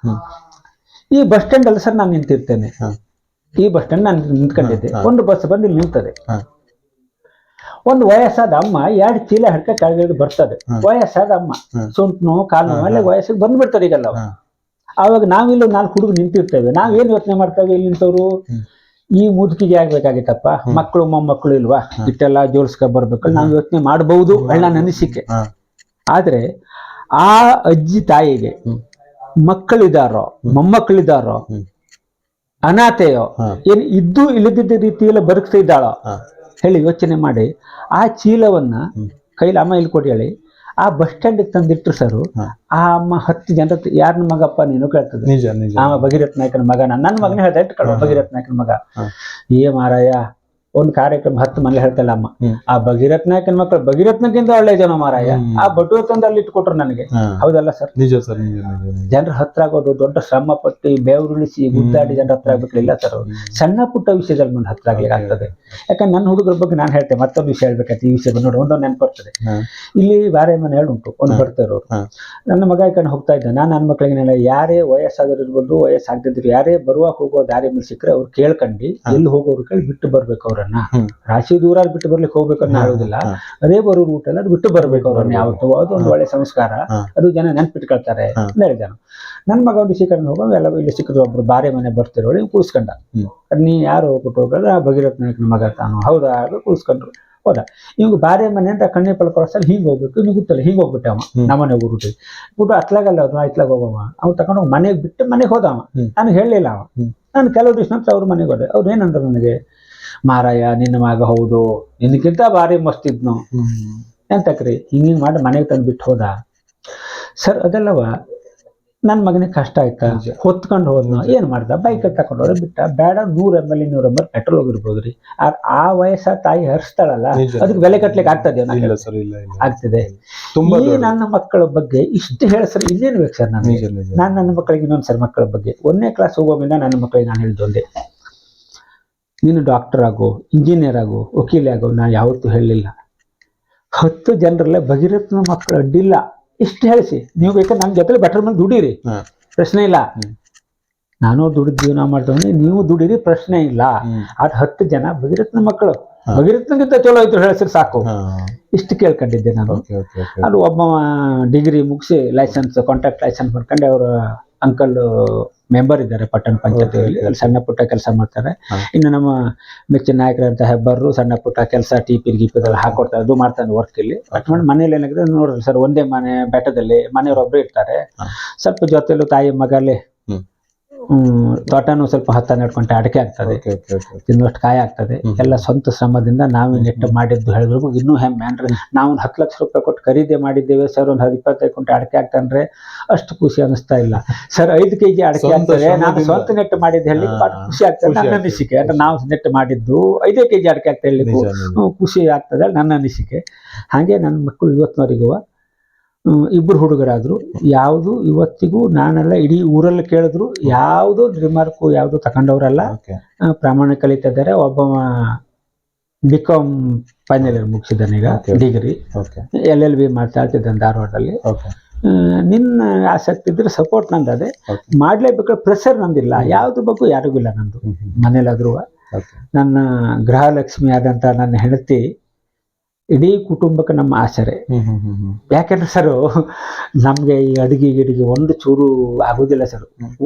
[SPEAKER 2] ಈ ಬಸ್ ಸ್ಟ್ಯಾಂಡ್ ಅಲ್ಲಿ ಸರ್ ನಾನು ನಿಂತಿರ್ತೇನೆ, ಈ ಬಸ್ ಸ್ಟ್ಯಾಂಡ್ ನಾನು ನಿಂತ್ಕೊಂಡಿದ್ದೆ, ಒಂದು ಬಸ್ ಬಂದು ಇಲ್ಲಿ ನಿಲ್ತದೆ. ಒಂದು ವಯಸ್ಸಾದ ಅಮ್ಮ 2 ಚೀಲ ಹಿಡ್ಕ ಕೆಳಗಿಳಿದು ಬರ್ತದೆ. ವಯಸ್ಸಾದ ಅಮ್ಮ ಸೊಂಟು ನೋವು, ಕಾಲು ನೋವು ಎಲ್ಲ ವಯಸ್ಸಿಗೆ ಬಂದ್ಬಿಡ್ತಾರೆ ಈಗೆಲ್ಲ. ಆವಾಗ ನಾವಿಲ್ಲ 4 ಹುಡುಗ ನಿಂತಿರ್ತೇವೆ. ನಾವೇನ್ ಯೋಚನೆ ಮಾಡ್ತೇವೆ, ಇಲ್ಲಿ ನಿಂತವ್ರು ಈ ಮುದುಕಿಗೆ ಆಗ್ಬೇಕಾಗಿತ್ತಪ್ಪ, ಮಕ್ಕಳು ಮೊಮ್ಮಕ್ಕಳು ಇಲ್ವಾ, ಇಟ್ಟೆಲ್ಲ ಜೋಡಿಸ್ಕೊ ಬರ್ಬೇಕು ನಾವು ಯೋಚನೆ ಮಾಡಬಹುದು ನನ್ನ ಅನಿಸಿಕೆ. ಆದ್ರೆ ಆ ಅಜ್ಜಿ ತಾಯಿಗೆ ಮಕ್ಕಳಿದಾರೋ ಮೊಮ್ಮಕ್ಕಳಿದಾರೋ ಅನಾಥೆಯೋ ಏನ್ ಇದ್ದು ಇಲ್ಲದಿದ್ದ ರೀತಿಯೆಲ್ಲ ಬದುಕ್ತಾ ಇದ್ದಾಳೋ ಹೇಳಿ ಯೋಚನೆ ಮಾಡಿ ಆ ಚೀಲವನ್ನ ಕೈಲಿ ಅಮ್ಮ ಇಲ್ಲಿ ಕೊಡಿ ಹೇಳಿ ಆ ಬಸ್ ಸ್ಟ್ಯಾಂಡ್ ತಂದಿಟ್ರು ಸರ್. ಆ ಅಮ್ಮ 10 ಜನ ಯಾರನ್ನ ಮಗಪ್ಪ ನೀನು ಕೇಳ್ತದೆ. ಆ ಭಗೀರಥ ನಾಯಕನ ಮಗ, ನನ್ನ ಮಗನೇ ಹೇಳ್ತಾ ಇಟ್ಕೊಳ್ಳೋ ಭಗೀರಥ ನಾಯಕನ ಮಗ. ಮಾರಾಯ ಒಂದು ಕಾರ್ಯಕ್ರಮ 10 ಮನೆ ಹೇಳ್ತಲ್ಲ ಅಮ್ಮ, ಆ ಭಗೀರಥ ನಾಯಕನ ಮಕ್ಕಳು ಭಗೀರಥನಕ್ಕಿಂತ ಒಳ್ಳೆ ಜನ ಮಾರಾಯ. ಆ ಬಟುವೆ ತಂದು ಅಲ್ಲಿ ಇಟ್ಕೊಟ್ರು ನನಗೆ. ಹೌದಲ್ಲ ಸರ್? ನಿಜ ಸರ್. ಜನರ ಹತ್ರ ಆಗೋದು ದೊಡ್ಡ ಶ್ರಮ ಪಟ್ಟು ಬೆವರುಳಿಸಿ ಗುದ್ದಾಡಿ ಜನರ ಹತ್ರ ಆಗ್ಬೇಕಿಲ್ಲ ಸರ್. ಸಣ್ಣ ಪುಟ್ಟ ವಿಷಯದಲ್ಲಿ ಮುಂದೆ ಹತ್ರ ಆಗ್ಲಿಕ್ಕೆ ಆಗ್ತದೆ. ಯಾಕಂದ್ರೆ ನನ್ನ ಹುಡುಗರ ಬಗ್ಗೆ ನಾನು ಹೇಳ್ತೇನೆ, ಮತ್ತೊಂದು ವಿಷಯ ಹೇಳ್ಬೇಕಂತ ಈ ವಿಷಯ ನೋಡಿ ಒಂದೊಂದು ನೆನಪು ಬರ್ತದೆ. ಇಲ್ಲಿ ಬಾರೆ ಮನೆ ಹೇಳಿ ಉಂಟು, ಒಂದು ಬರ್ತಾರೋರು. ನನ್ನ ಮಗ ಈ ಕಡೆ ಹೋಗ್ತಾ ಇದ್ದ, ನಾನು ನನ್ನ ಮಕ್ಕಳಿಗೆ ಯಾರೇ ವಯಸ್ಸಾದ್ರು ಇರ್ಬೋದು ವಯಸ್ಸಾಗ್ತಿದ್ರು ಯಾರೇ ಬರುವಾಗ ಹೋಗೋ ದಾರಿ ಮೇಲೆ ಸಿಕ್ಕರೆ ಅವ್ರು ಕೇಳ್ಕೊಂಡು ಎಲ್ಲಿ ಹೋಗೋರು ಕೇಳಿ ಬಿಟ್ಟು ಬರ್ಬೇಕು ಅವ್ರನ್ನ. ರಾಶಿ ದೂರ ಬಿಟ್ಟು ಬರ್ಲಿಕ್ಕೆ ಹೋಗ್ಬೇಕನ್ನ ಹೇಳೋದಿಲ್ಲ, ಅದೇ ಬರೋ ರೂಟ್ ಎಲ್ಲ ಅದು ಬಿಟ್ಟು ಬರ್ಬೇಕು ಅವ್ರನ್ನ ಯಾವತ್ತು. ಅದು ಒಂದು ಒಳ್ಳೆ ಸಂಸ್ಕಾರ, ಅದು ಜನ ನೆನ್ಪಿಟ್ಕೊಳ್ತಾರೆ ಅಂತ ಹೇಳಿದ. ನನ್ನ ಮಗ ಒಂದು ಸಿಕ್ಕಂಡು ಹೋಗೋ ಎಲ್ಲ ಇಲ್ಲಿ ಸಿಕ್ಕಿದ್ರು ಒಬ್ರು ಬಾರೆ ಮನೆ ಬರ್ತಿರೋಳಿ ಕೂರಿಸ್ಕೊಂಡ. ನೀ ಯಾರು ಹೋಗ್ಬಿಟ್ಟು ಹೋಗೋದ್ರೆ ಆ ಭಗೀರಥ ನಾಯಕನ ಮಗ ತಾನು. ಹೌದಾ? ಕೂರಿಸ್ಕೊಂಡ್ರು. ಹೋದ. ಇವಾಗ ಬಾರೆ ಮನೆ ಅಂತ ಕಣ್ಣಿ ಪಳ್ಕೊಳಸಲ್ಲಿ ಹಿಂಗ್ ಹೋಗ್ಬೇಕು, ಇನ್ನು ಗೊತ್ತಲ್ಲ ಹಿಂಗ್ ಹೋಗ್ಬಿಟ್ಟೆ ಅವ. ನಮ್ಮನೆ ಊರುಟಿ ಬಿಟ್ಟು ಅತ್ಲಾಗಲ್ಲ ಅದು ಇತ್ಲಾಗ ಹೋಗವ. ಅವ್ನು ತಗೊಂಡು ಮನೆಗೆ ಬಿಟ್ಟು ಮನೆಗೆ ಹೋದವ. ನನಗೆ ಹೇಳಲಿಲ್ಲ ಅವ. ನಾನು ಕೆಲವು ದಿವಸ ನಂತರ ಅವ್ರ ಮನೆಗೆ ಹೋದೆ. ಅವ್ರು ಏನಂದ್ರು ನನಗೆ, ಮಾರಾಯ ನಿನ್ನ ಮಗ ಹೌದು, ನಿನ್ನಕ್ಕಿಂತ ಭಾರಿ ಮಸ್ತಿದ್ನು ಎಂತಕ್ರಿ ಹಿಂಗಿಂಗ್ ಮಾಡಿ ಮನೆಗೆ ತಂದು ಬಿಟ್ಟು ಹೋದ. ಸರ್ ಅದಲ್ಲವ ನನ್ನ ಮಗನಿಗೆ ಕಷ್ಟ ಆಯ್ತಾ, ಹೊತ್ಕೊಂಡು ಹೋದ್ನ, ಏನ್ ಮಾಡ್ದ, ಬೈಕ್ ತಗೊಂಡು ಹೋದ್ರೆ ಬಿಟ್ಟ, ಬೇಡ 100 ml 200 ml ಪೆಟ್ರೋಲ್ ಹೋಗಿರ್ಬೋದ್ರಿ. ಆ ವಯಸ್ಸ ತಾಯಿ ಹರಿಸ್ತಾಳಲ್ಲ, ಅದಕ್ಕೆ ಬೆಲೆ ಕಟ್ಲಿಕ್ಕೆ ಆಗ್ತದೆ ಆಗ್ತದೆ. ಈ ನನ್ನ ಮಕ್ಕಳ ಬಗ್ಗೆ ಇಷ್ಟು ಹೇಳ್ಸರ್ ಇನ್ನೇನು ಬೇಕು ಸರ್? ನಾನು ನನ್ನ ಮಕ್ಕಳಿಗೆ ಇನ್ನೊಂದ್ಸರಿ ಮಕ್ಕಳ ಬಗ್ಗೆ 1ನೇ ಕ್ಲಾಸ್ ಹೋಗೋದ್ರಿಂದ ನನ್ನ ಮಕ್ಕಳಿಗೆ ನಾನು ಹೇಳಿದ್ದೊಂದೇ, ನೀನು ಡಾಕ್ಟರ್ ಆಗು, ಇಂಜಿನಿಯರ್ ಆಗು, ವಕೀಲ ಆಗು. ನಾನು ಯಾವತ್ತೂ ಹೇಳಲಿಲ್ಲ 10 ಜನರಲ್ಲೇ ಭಗೀರಥನ ಮಕ್ಕಳು ಅಡ್ಡಿಲ್ಲ ಇಷ್ಟು ಹೇಳಿಸಿ, ನೀವು ಬೇಕಾದ್ರೆ ನನ್ನ ಜೊತೆ ಬೆಟರ್ ಮೇಲೆ ದುಡೀರಿ, ಪ್ರಶ್ನೆ ಇಲ್ಲ. ನಾನು ದುಡಿದು ಜೀವನ ಮಾಡ್ತವನಿ, ನೀವು ದುಡೀರಿ, ಪ್ರಶ್ನೆ ಇಲ್ಲ. ಅದು 10 ಜನ ಭಗೀರಥನ ಮಕ್ಕಳು, ಭಗೀರಥನಿಗಿಂತ ಚಲೋ ಇದ್ರು ಹೇಳಿಸ್ರಿ ಸಾಕು, ಇಷ್ಟು ಕೇಳ್ಕೊಂಡಿದ್ದೆ ನಾನು. ಅದು ಒಬ್ಬ ಡಿಗ್ರಿ ಮುಗಿಸಿ ಲೈಸೆನ್ಸ್, ಕಾಂಟ್ರಾಕ್ಟ್ ಲೈಸೆನ್ಸ್ ಮಾಡ್ಕೊಂಡು ಅವ್ರ ಅಂಕಲ್ ಮೆಂಬರ್ ಇದ್ದಾರೆ ಪಟ್ಟಣ ಪಂಚಾಯತಿಯಲ್ಲಿ, ಅಲ್ಲಿ ಸಣ್ಣ ಪುಟ್ಟ ಕೆಲಸ ಮಾಡ್ತಾರೆ. ಇನ್ನು ನಮ್ಮ ಮೆಚ್ಚಿನ ನಾಯಕರಂತ ಹೆಬ್ಬರು ಸಣ್ಣ ಪುಟ್ಟ ಕೆಲಸ ಟಿಪಿ ಗಿಪಿದೆಲ್ಲ ಹಾಕೊಡ್ತಾರೆ, ಅದು ಮಾಡ್ತಾನೆ ವರ್ಕ್ ಇಲ್ಲಿ. ಬಟ್ ಮನೇಲಿ ಏನಾಗಿದೆ ನೋಡ್ರಿ ಸರ್, ಒಂದೇ ಮನೆ ಬೆಟ್ಟದಲ್ಲಿ ಮನೆಯವ್ರೊಬ್ರು ಇರ್ತಾರೆ, ಸ್ವಲ್ಪ ಜೊತೆಲೂ ತಾಯಿ ಮಗಲ್ಲಿ ತೋಟನೂ ಸ್ವಲ್ಪ 10-12 ಗಂಟೆ ಅಡಿಕೆ ಆಗ್ತದೆ, ತಿನ್ನುವಷ್ಟು ಕಾಯಿ ಆಗ್ತದೆ. ಎಲ್ಲ ಸ್ವಂತ ಶ್ರಮದಿಂದ ನಾವೇ ನೆಟ್ಟು ಮಾಡಿದ್ದು ಹೇಳಿದ್ರು ಇನ್ನೂ ಹೆಮ್ಮೆ. ಅಂದ್ರೆ ನಾವು 10 ಲಕ್ಷ ರೂಪಾಯಿ ಕೊಟ್ಟು ಖರೀದಿ ಮಾಡಿದ್ದೇವೆ ಸರ್, ಒಂದು 25 ಕುಂಟೆ ಅಡಿಕೆ ಆಗ್ತಾನ್ರೆ ಅಷ್ಟು ಖುಷಿ ಅನಿಸ್ತಾ ಇಲ್ಲ ಸರ್. 5 kg ಅಡಿಕೆ ಆಗ್ತದೆ, ನಾನು ಸ್ವಂತ ನೆಟ್ಟು ಮಾಡಿದ್ದು ಹೇಳಿ ಖುಷಿ ಆಗ್ತದೆ ನನ್ನ ಅನಿಸಿಕೆ. ಅಂದ್ರೆ ನಾವು ನೆಟ್ಟು ಮಾಡಿದ್ದು 5 kg ಅಡಿಕೆ ಆಗ್ತಾ ಹೇಳಿ ಖುಷಿ ಆಗ್ತದೆ ನನ್ನ ಅನಿಸಿಕೆ. ಹಾಗೆ ನನ್ನ ಮಕ್ಕಳು ಇವತ್ತಿನವರೆಗೂ 2 ಹುಡುಗರಾದ್ರು, ಯಾವುದು ಇವತ್ತಿಗೂ ನಾನೆಲ್ಲ ಇಡೀ ಊರಲ್ಲಿ ಕೇಳಿದ್ರು ಯಾವುದು ರಿಮಾರ್ಕು ಯಾವುದು ತಗೊಂಡವ್ರಲ್ಲ, ಪ್ರಾಮಾಣಿಕ ಕಲಿತಿದ್ದಾರೆ. ಒಬ್ಬ BCom ಫೈನಲ್ ಇಯರ್ ಮುಗಿಸಿದ್ದಾನೆ, ಈಗ ಡಿಗ್ರಿ LLB ಮಾಡ್ತಾ ಇರ್ತಿದ್ದಾನೆ ಧಾರವಾಡದಲ್ಲಿ. ನಿನ್ನ ಆಸಕ್ತಿ ಇದ್ರೆ ಸಪೋರ್ಟ್ ನಂದದೆ, ಮಾಡ್ಲೇಬೇಕಾದ್ರೆ ಪ್ರೆಷರ್ ನಂದಿಲ್ಲ, ಯಾವ್ದು ಬಗ್ಗೆ ಯಾರಿಗೂ ಇಲ್ಲ ನಂದು. ಮನೇಲಾದ್ರೂ ನನ್ನ ಗೃಹಲಕ್ಷ್ಮಿ ಆದಂತ ನನ್ನ ಹೆಂಡತಿ ಇಡೀ ಕುಟುಂಬಕ್ಕೆ ನಮ್ಮ ಆಸರೆ. ಯಾಕೆಂದ್ರೆ ಸರ್, ನಮ್ಗೆ ಈ ಅಡಿಗೆ ಗಿಡಿಗೆ ಒಂದು ಚೂರು ಆಗುದಿಲ್ಲ ಸರ್.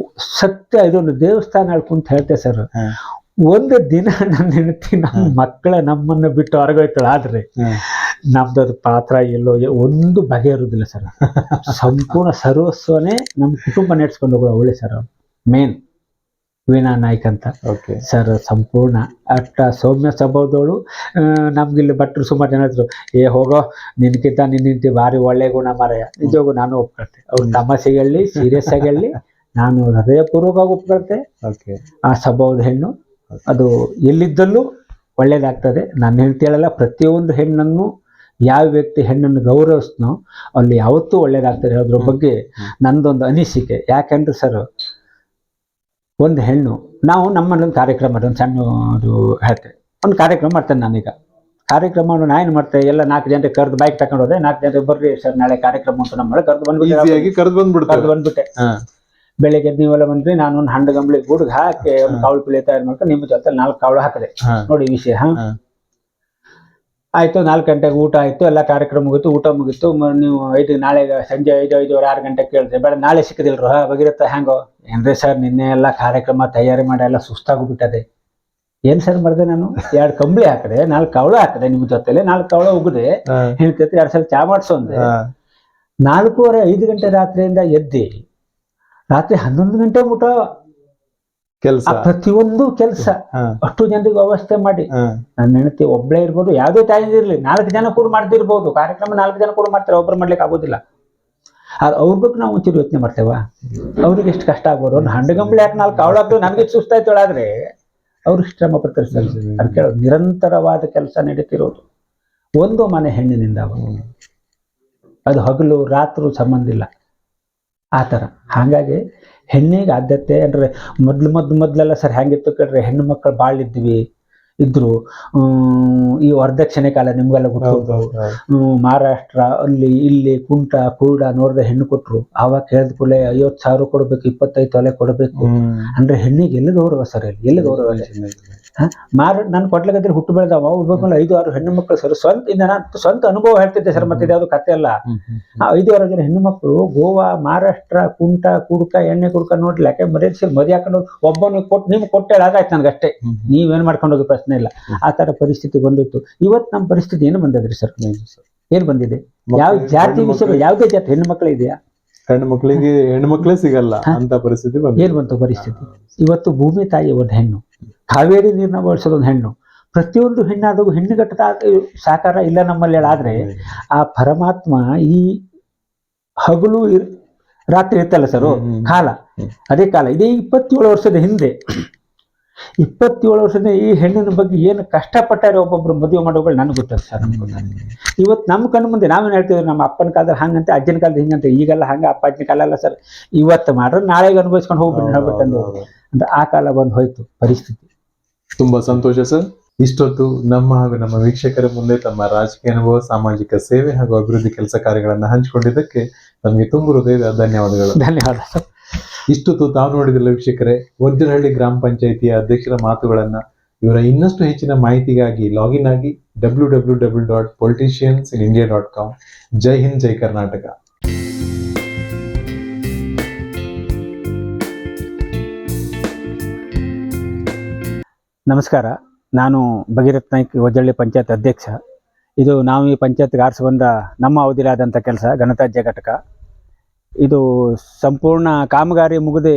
[SPEAKER 2] ಸತ್ಯ ಇದೊಂದು ದೇವಸ್ಥಾನ ಹೇಳ್ಕೊಂತ ಹೇಳ್ತೆ ಸರ್. ಒಂದು ದಿನ ನನ್ನ ಹೆಂಡತಿ ನಮ್ಮ ಮಕ್ಕಳ ನಮ್ಮನ್ನ ಬಿಟ್ಟು ಹೊರಗೋಯ್ತಾಳೆ, ಆದ್ರೆ ನಮ್ದದು ಪಾತ್ರ ಎಲ್ಲೋ ಒಂದು ಬಗೆ ಇರುವುದಿಲ್ಲ ಸರ್. ಸಂಪೂರ್ಣ ಸರ್ವಸ್ವನೇ ನಮ್ಮ ಕುಟುಂಬ ನಡೆಸ್ಕೊಂಡು ಹೋಗೋದು ಅವಳೆ ಸರ್. ಮೇನ್ ವೀಣಾ ನಾಯ್ಕ್ ಅಂತ ಸರ್, ಸಂಪೂರ್ಣ ಅಷ್ಟ ಸೌಮ್ಯ ಸ್ವಭಾವದವಳು. ನಮ್ಗಿಲ್ಲಿ ಭಟ್ರು ಸುಮಾರು ಜನ ಹೇಳಿದ್ರು, ಹೋಗೋ ನಿನ್ಕಿಂತ ನಿನ್ನಿಂತಿ ಭಾರಿ ಒಳ್ಳೆ ಗುಣ ಮಾರಾಯ. ನಿಜವಾಗೂ ನಾನು ಒಪ್ಕೊಳ್ತೆ, ಅವ್ರು ತಮಾಷೆಗೆ ಹೇಳಿ ಸೀರಿಯಸ್ ಆಗಿ ಹೇಳಿ ನಾನು ಹೃದಯಪೂರ್ವಕವಾಗಿ ಒಪ್ಕೊಳ್ತೆ. ಆ ಸ್ವಭಾವದ ಹೆಣ್ಣು, ಅದು ಎಲ್ಲಿದ್ದಲ್ಲೂ ಒಳ್ಳೇದಾಗ್ತದೆ. ನಾನು ಹೇಳ್ತೇಳಲ್ಲ, ಪ್ರತಿಯೊಂದು ಹೆಣ್ಣನ್ನು ಯಾವ ವ್ಯಕ್ತಿ ಹೆಣ್ಣನ್ನು ಗೌರವಿಸ್ನೋ ಅಲ್ಲಿ ಯಾವತ್ತೂ ಒಳ್ಳೇದಾಗ್ತದೆ. ಅದ್ರ ಬಗ್ಗೆ ನಂದೊಂದು ಅನಿಸಿಕೆ. ಯಾಕಂದ್ರೆ ಸರ್, ಒಂದು ಹೆಣ್ಣು, ನಾವು ನಮ್ಮಲ್ಲೊಂದು ಕಾರ್ಯಕ್ರಮ ಒಂದು ಸಣ್ಣ ಹೇಳ್ತೇವೆ, ಒಂದು ಕಾರ್ಯಕ್ರಮ ಮಾಡ್ತೇನೆ ನಾನೀಗ. ಕಾರ್ಯಕ್ರಮ ನಾ ಏನು ಮಾಡ್ತೇವೆ, ಎಲ್ಲ 4 ಜನರಿಗೆ ಕರೆದು ಬೈಕ್ ತಗೊಂಡು ಹೋದೆ, 4 ಜನರಿಗೆ ಬರ್ರಿ ಸರ್ ನಾಳೆ ಕಾರ್ಯಕ್ರಮ ಉಂಟು ನಮ್ಮ ಕರೆದು ಬಂದ್ಬಿಟ್ಟೆ. ಬೆಳಿಗ್ಗೆ ನೀವೆಲ್ಲ ಬಂದ್ರಿ, ನಾನು ಒಂದು ಹಂಡು ಗಂಬಳಿ ಗುಡ್ಗೆ ಹಾಕಿ ಒಂದು ಕಾವಳು ಪಿಳೆ ತಯಾರು ಮಾಡ್ಕೊಂಡು ನಿಮ್ಮ ಜೊತೆ 4 ಕಾವಳು ಹಾಕಿದೆ. ನೋಡಿ ವಿಷಯ. ಆಯ್ತು, 4 ಗಂಟೆಗೆ ಊಟ ಆಯ್ತು, ಎಲ್ಲ ಕಾರ್ಯಕ್ರಮ ಮುಗಿತು, ಊಟ ಮುಗಿತು. ನೀವು ನಾಳೆ ಸಂಜೆ 5, 5:15, 6 ಗಂಟೆಗೆ ಕೇಳಿದ್ರೆ ಬೇಡ ನಾಳೆ ಸಿಕ್ಕದಿಲ್ರು ಬಗಿರತ್ತ ಹೆಂಗೋ ಏನ್ರಿ ಸರ್, ನಿನ್ನೆ ಎಲ್ಲ ಕಾರ್ಯಕ್ರಮ ತಯಾರಿ ಮಾಡಿ ಎಲ್ಲ ಸುಸ್ತಾಗ್ಬಿಟ್ಟದೆ. ಏನ್ ಸರ್ ಮಾಡಿದೆ ನಾನು, 2 ಕಂಬಳಿ ಹಾಕಿದೆ, 4 ಕಾವಳು ಹಾಕಿದೆ, ನಿಮ್ಮ ಜೊತೆಲೆ 4 ಕಾವಳು ಉಗಿದೆ, ಹೇಳ್ತೈತಿ 2 ಸಲ ಚಾ ಮಾಡ್ಸೋಂದೆ. 4:30, 5 ಗಂಟೆ ರಾತ್ರಿಯಿಂದ ಎದ್ದಿ ರಾತ್ರಿ 11 ಗಂಟೆ ಊಟ ಕೆಲಸ, ಪ್ರತಿಯೊಂದು ಕೆಲಸ ಅಷ್ಟು ಜನರಿಗೆ ವ್ಯವಸ್ಥೆ ಮಾಡಿ. ನನ್ನ ಹೆಂಡತಿ ಒಬ್ಳೇ ಇರ್ಬೋದು, ಯಾವ್ದೇ ತಾಯಿ ಇರ್ಲಿ, 4 ಜನ ಕೂಡ ಮಾಡ್ತಿರ್ಬೋದು ಕಾರ್ಯಕ್ರಮ, 4 ಜನ ಕೂಡ ಮಾಡ್ತಾರೆ, ಒಬ್ರು ಮಾಡ್ಲಿಕ್ಕೆ ಆಗೋದಿಲ್ಲ. ಅವ್ರ ಬಗ್ಗೆ ನಾವು ಒಂಚೂರು ಯೋಚನೆ ಮಾಡ್ತೇವ, ಅವ್ರಿಗೆ ಎಷ್ಟು ಕಷ್ಟ ಆಗ್ಬೋದು. ಒಂದು ಹಂಡು ಗಂಬಳಿ ಯಾಕೆ 4 ಕಾವಳು ಹಾಕ್ತು, ನನಗೆ ಸುಸ್ತಾಯ್ತು ಆದ್ರೆ ಅವ್ರು ಶ್ರಮ ಪಡ್ತಾರೆ ಸರ್. ಅದಕ್ಕೆ ನಿರಂತರವಾದ ಕೆಲಸ ನಡೀತಿರೋದು ಒಂದು ಮನೆ ಹೆಣ್ಣಿನಿಂದ. ಅದು ಹಗಲು ರಾತ್ರಿ ಸಂಬಂಧ ಇಲ್ಲ ಆ ಥರ. ಹಾಗಾಗಿ ಹೆಣ್ಣಿಗೆ ಆದ್ಯತೆ ಅಂದ್ರೆ ಮೊದ್ಲೆಲ್ಲ ಸರ್ ಹೆಂಗಿತ್ತು ಕೇಳ್ರಿ, ಹೆಣ್ಣು ಮಕ್ಕಳು ಭಾಳ ಇದ್ರು. ಈ ವರದಕ್ಷಿಣೆ ಕಾಲ ನಿಮ್ಗೆಲ್ಲ ಗೊತ್ತು. ಮಹಾರಾಷ್ಟ್ರ ಅಲ್ಲಿ ಇಲ್ಲಿ ಕುಂಟ ಕುರುಡ ನೋಡಿದ್ರೆ ಹೆಣ್ಣು ಕೊಟ್ರು, ಆವಾಗ ಕೇಳಿದ ಕೂಡಲೇ 50,000 ಕೊಡ್ಬೇಕು, 25 ತೊಲೆ ಕೊಡ್ಬೇಕು. ಅಂದ್ರೆ ಹೆಣ್ಣಿಗೆ ಎಲ್ಲಿ ಗೌರವ ಸರ್, ಎಲ್ಲಿ ಗೌರವ? ನಾನು ಕೊಡ್ಲಿಕ್ಕೆ ಹುಟ್ಟು ಬೆಳೆದವ 5-6 ಹೆಣ್ಣು ಮಕ್ಕಳು ಸರ್. ಸ್ವಂತ ಅನುಭವ ಹೇಳ್ತಿದ್ದೆ ಸರ್, ಮತ್ತೆ ಯಾವ್ದು ಕತೆ ಅಲ್ಲ. 5-6 ಜನ ಹೆಣ್ಣು ಮಕ್ಕಳು ಗೋವಾ, ಮಹಾರಾಷ್ಟ್ರ, ಕುಂಟ ಕುಡ್ಕ, ಎಣ್ಣೆ ಕುಡ್ಕ ನೋಡ್ಲಿಕ್ಕೆ ಮದುವೆ ಹಾಕೊಂಡು ಒಬ್ಬನಿಗೆ ಕೊಟ್ಟು ನಿಮ್ಗೆ ಕೊಟ್ಟೆ ಆಗಾಯ್ತು ನನಗಷ್ಟೇ, ನೀವೇನ್ ಮಾಡ್ಕೊಂಡು ಹೋಗಿ ಪ್ರಶ್ನೆ ಇಲ್ಲ. ಆ ತರ ಪರಿಸ್ಥಿತಿ ಬಂದಿತ್ತು. ಇವತ್ತು ನಮ್ಮ ಪರಿಸ್ಥಿತಿ ಏನು ಬಂದದ್ರಿ ಸರ್? ಏನ್ ಬಂದಿದೆ? ಯಾವ ಜಾತಿ ವಿಷಯ, ಯಾವುದೇ ಜಾತಿ ಹೆಣ್ಣು ಮಕ್ಕಳು ಇದೆಯಾ?
[SPEAKER 1] ಹೆಣ್ಮಕ್ಳೇ ಸಿಗಲ್ಲ ಅಂತ ಪರಿಸ್ಥಿತಿ
[SPEAKER 2] ಏನ್ ಬಂತು ಪರಿಸ್ಥಿತಿ? ಇವತ್ತು ಭೂಮಿ ತಾಯಿ ಒಂದು ಹೆಣ್ಣು, ಕಾವೇರಿ ನೀರನ್ನ ಬಳಸೋದು ಒಂದು ಹೆಣ್ಣು. ಪ್ರತಿಯೊಂದು ಹೆಣ್ಣಾದವು ಹೆಣ್ಣುಗಟ್ಟದ ಸಾಕಾರ ಇಲ್ಲ ನಮ್ಮಲ್ಲಿ. ಆದ್ರೆ ಆ ಪರಮಾತ್ಮ ಈ ಹಗಲು ರಾತ್ರಿ ಇತ್ತಲ್ಲ ಸರ್ ಕಾಲ, ಅದೇ ಕಾಲ. ಇದೇ 27 ವರ್ಷದ ಹಿಂದೆ, 27 ವರ್ಷದ ಈ ಹೆಣ್ಣಿನ ಬಗ್ಗೆ ಏನು ಕಷ್ಟಪಟ್ಟಾರೆ ಒಬ್ಬೊಬ್ರು ಮದುವೆ ಮಾಡೋಗಳು ನನಗೆ ಗೊತ್ತದ ಸರ್. ಇವತ್ತು ನಮ್ಮ ಕಣ್ಣು ಮುಂದೆ ನಾವೇನು ಹೇಳ್ತೀವಿ, ನಮ್ಮ ಅಪ್ಪನ ಕಾಲದಲ್ಲಿ ಹಂಗಂತೆ, ಅಜ್ಜನ ಕಾಲದ ಹಿಂಗಂತೆ. ಈಗೆಲ್ಲ ಹಂಗೆ ಅಪ್ಪ ಅಜ್ಜನ ಕಾಲ ಅಲ್ಲ ಸರ್. ಇವತ್ತು ಮಾಡ್ರೆ ನಾಳೆಗೆ ಅನುಭವಿಸ್ಕೊಂಡು ಹೋಗ್ಬಿಟ್ಟು ಅಂತ ಆ ಕಾಲ ಬಂದು ಹೋಯ್ತು ಪರಿಸ್ಥಿತಿ.
[SPEAKER 1] ತುಂಬಾ ಸಂತೋಷ ಸರ್. ಇಷ್ಟೊತ್ತು ನಮ್ಮ ಹಾಗೂ ನಮ್ಮ ವೀಕ್ಷಕರ ಮುಂದೆ ತಮ್ಮ ರಾಜಕೀಯ ಅನುಭವ, ಸಾಮಾಜಿಕ ಸೇವೆ ಹಾಗೂ ಅಭಿವೃದ್ಧಿ ಕೆಲಸ ಕಾರ್ಯಗಳನ್ನು ಹಂಚಿಕೊಂಡಿದ್ದಕ್ಕೆ ನಮಗೆ ತುಂಬ ಹೃದಯದ ಧನ್ಯವಾದಗಳು.
[SPEAKER 2] ಧನ್ಯವಾದ ಸರ್.
[SPEAKER 1] ಇಷ್ಟೊತ್ತು ತಾವು ನೋಡಿದಿಲ್ಲ ವೀಕ್ಷಕರೇ, ವಜ್ರಹಳ್ಳಿ ಗ್ರಾಮ ಪಂಚಾಯಿತಿಯ ಅಧ್ಯಕ್ಷರ ಮಾತುಗಳನ್ನ. ಇವರ ಇನ್ನಷ್ಟು ಹೆಚ್ಚಿನ ಮಾಹಿತಿಗಾಗಿ ಲಾಗಿನ್ ಆಗಿ www.politiciansinIndia.com. ಜೈ ಹಿಂದ್, ಜೈ ಕರ್ನಾಟಕ.
[SPEAKER 2] ನಮಸ್ಕಾರ, ನಾನು ಭಗೀರಥ್ ನಾಯ್ಕ್, ವಜ್ರಹಳ್ಳಿ ಪಂಚಾಯತ್ ಅಧ್ಯಕ್ಷ. ಇದು ನಾವು ಈ ಪಂಚಾಯತ್ಗೆ ಆರಿಸಿ ಬಂದ ನಮ್ಮ ಅವಧಿಲಾದಂಥ ಕೆಲಸ ಘನತ್ಯಾಜ್ಯ ಘಟಕ. ಇದು ಸಂಪೂರ್ಣ ಕಾಮಗಾರಿ ಮುಗಿದು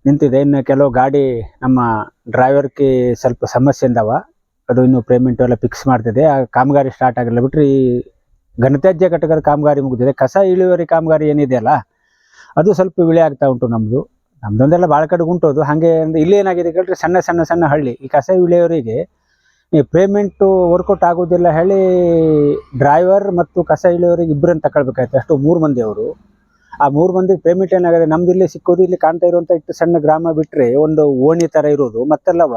[SPEAKER 2] ನಿಂತಿದೆ. ಇನ್ನು ಕೆಲವು ಗಾಡಿ ನಮ್ಮ ಡ್ರೈವರ್ಗೆ ಸ್ವಲ್ಪ ಸಮಸ್ಯೆ ಇಂದವ, ಅದು ಇನ್ನು ಪೇಮೆಂಟ್ ಎಲ್ಲ ಫಿಕ್ಸ್ ಮಾಡ್ತಿದೆ. ಆ ಕಾಮಗಾರಿ ಸ್ಟಾರ್ಟ್ ಆಗಿಲ್ಲ. ಬಿಟ್ಟರೆ ಈ ಘನತ್ಯಾಜ್ಯ ಘಟಕದ ಕಾಮಗಾರಿ ಮುಗಿದಿದೆ. ಕಸ ಇಳುವರಿ ಕಾಮಗಾರಿ ಏನಿದೆಯಲ್ಲ ಅದು ಸ್ವಲ್ಪ ವಿಳೆ ಆಗ್ತಾ ಉಂಟು. ನಮ್ದೊಂದೆಲ್ಲ ಭಾಳ ಕಡೆ ಉಂಟು ಅದು. ಹಾಗೆ ಇಲ್ಲಿ ಏನಾಗಿದೆ ಕೇಳಿದ್ರೆ, ಸಣ್ಣ ಸಣ್ಣ ಸಣ್ಣ ಹಳ್ಳಿ ಈ ಕಸ ಇಳಿಯೋರಿಗೆ ಈ ಪೇಮೆಂಟು ವರ್ಕೌಟ್ ಆಗೋದಿಲ್ಲ ಹೇಳಿ ಡ್ರೈವರ್ ಮತ್ತು ಕಸ ಇಳಿಯೋರಿಗೆ ಇಬ್ಬರನ್ನು ತಗೊಳ್ಬೇಕಾಯ್ತು. ಅಷ್ಟು 3 ಮಂದಿ ಅವರು. ಆ 3 ಮಂದಿಗೆ ಪೇಮೆಂಟ್ ಏನಾಗಿದೆ, ನಮ್ದು ಇಲ್ಲಿ ಸಿಕ್ಕೋದು ಇಲ್ಲಿ ಕಾಣ್ತಾ ಇರುವಂಥ ಇಷ್ಟು ಸಣ್ಣ ಗ್ರಾಮ ಬಿಟ್ಟರೆ ಒಂದು ಓಣಿ ಥರ ಇರೋದು, ಮತ್ತೆಲ್ಲವ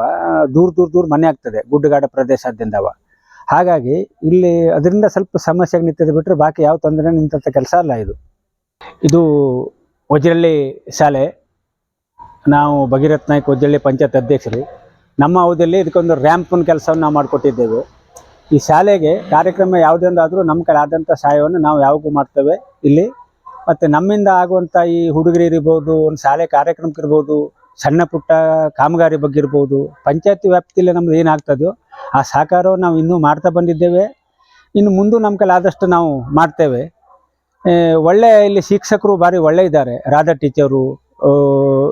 [SPEAKER 2] ದೂರ ಮನೆ ಆಗ್ತದೆ ಗುಡ್ಡಗಾಡ ಪ್ರದೇಶದಿಂದವ. ಹಾಗಾಗಿ ಇಲ್ಲಿ ಅದರಿಂದ ಸ್ವಲ್ಪ ಸಮಸ್ಯೆಗೆ ನಿಂತಿದೆ. ಬಿಟ್ಟರೆ ಬಾಕಿ ಯಾವ ತೊಂದರೆ ನಿಂತ ಕೆಲಸ ಅಲ್ಲ ಇದು ವಜ್ರಹಳ್ಳಿ ಶಾಲೆ. ನಾವು ಭಗೀರಥ್ ನಾಯ್ಕ್, ವಜ್ರಹಳ್ಳಿ ಪಂಚಾಯತ್ ಅಧ್ಯಕ್ಷರು. ನಮ್ಮ ಅವಧಿಯಲ್ಲಿ ಇದಕ್ಕೊಂದು ರ್ಯಾಂಪಿನ ಕೆಲಸವನ್ನು ನಾವು ಮಾಡಿಕೊಟ್ಟಿದ್ದೇವೆ. ಈ ಶಾಲೆಗೆ ಕಾರ್ಯಕ್ರಮ ಯಾವುದೇ ಒಂದು ಆದರೂ ನಮ್ಮ ಕಡೆ ಆದಂಥ ಸಹಾಯವನ್ನು ನಾವು ಯಾವಾಗೂ ಮಾಡ್ತೇವೆ ಇಲ್ಲಿ. ಮತ್ತು ನಮ್ಮಿಂದ ಆಗುವಂಥ ಈ ಹುಡುಗರಿರ್ಬೋದು, ಒಂದು ಶಾಲೆ ಕಾರ್ಯಕ್ರಮಕ್ಕಿರ್ಬೋದು, ಸಣ್ಣ ಪುಟ್ಟ ಕಾಮಗಾರಿ ಬಗ್ಗೆ ಇರ್ಬೋದು, ಪಂಚಾಯತ್ ವ್ಯಾಪ್ತಿಯಲ್ಲಿ ನಮ್ದು ಏನಾಗ್ತದೆಯೋ ಆ ಸಹಕಾರವನ್ನು ನಾವು ಇನ್ನೂ ಮಾಡ್ತಾ ಬಂದಿದ್ದೇವೆ. ಇನ್ನು ಮುಂದೆ ನಮ್ಮ ಕೈಲಿ ಆದಷ್ಟು ನಾವು ಮಾಡ್ತೇವೆ. ಒಳ್ಳೆ ಇಲ್ಲಿ ಶಿಕ್ಷಕರು ಭಾರಿ ಒಳ್ಳೆ ಇದ್ದಾರೆ. ರಾಧಾ ಟೀಚರು,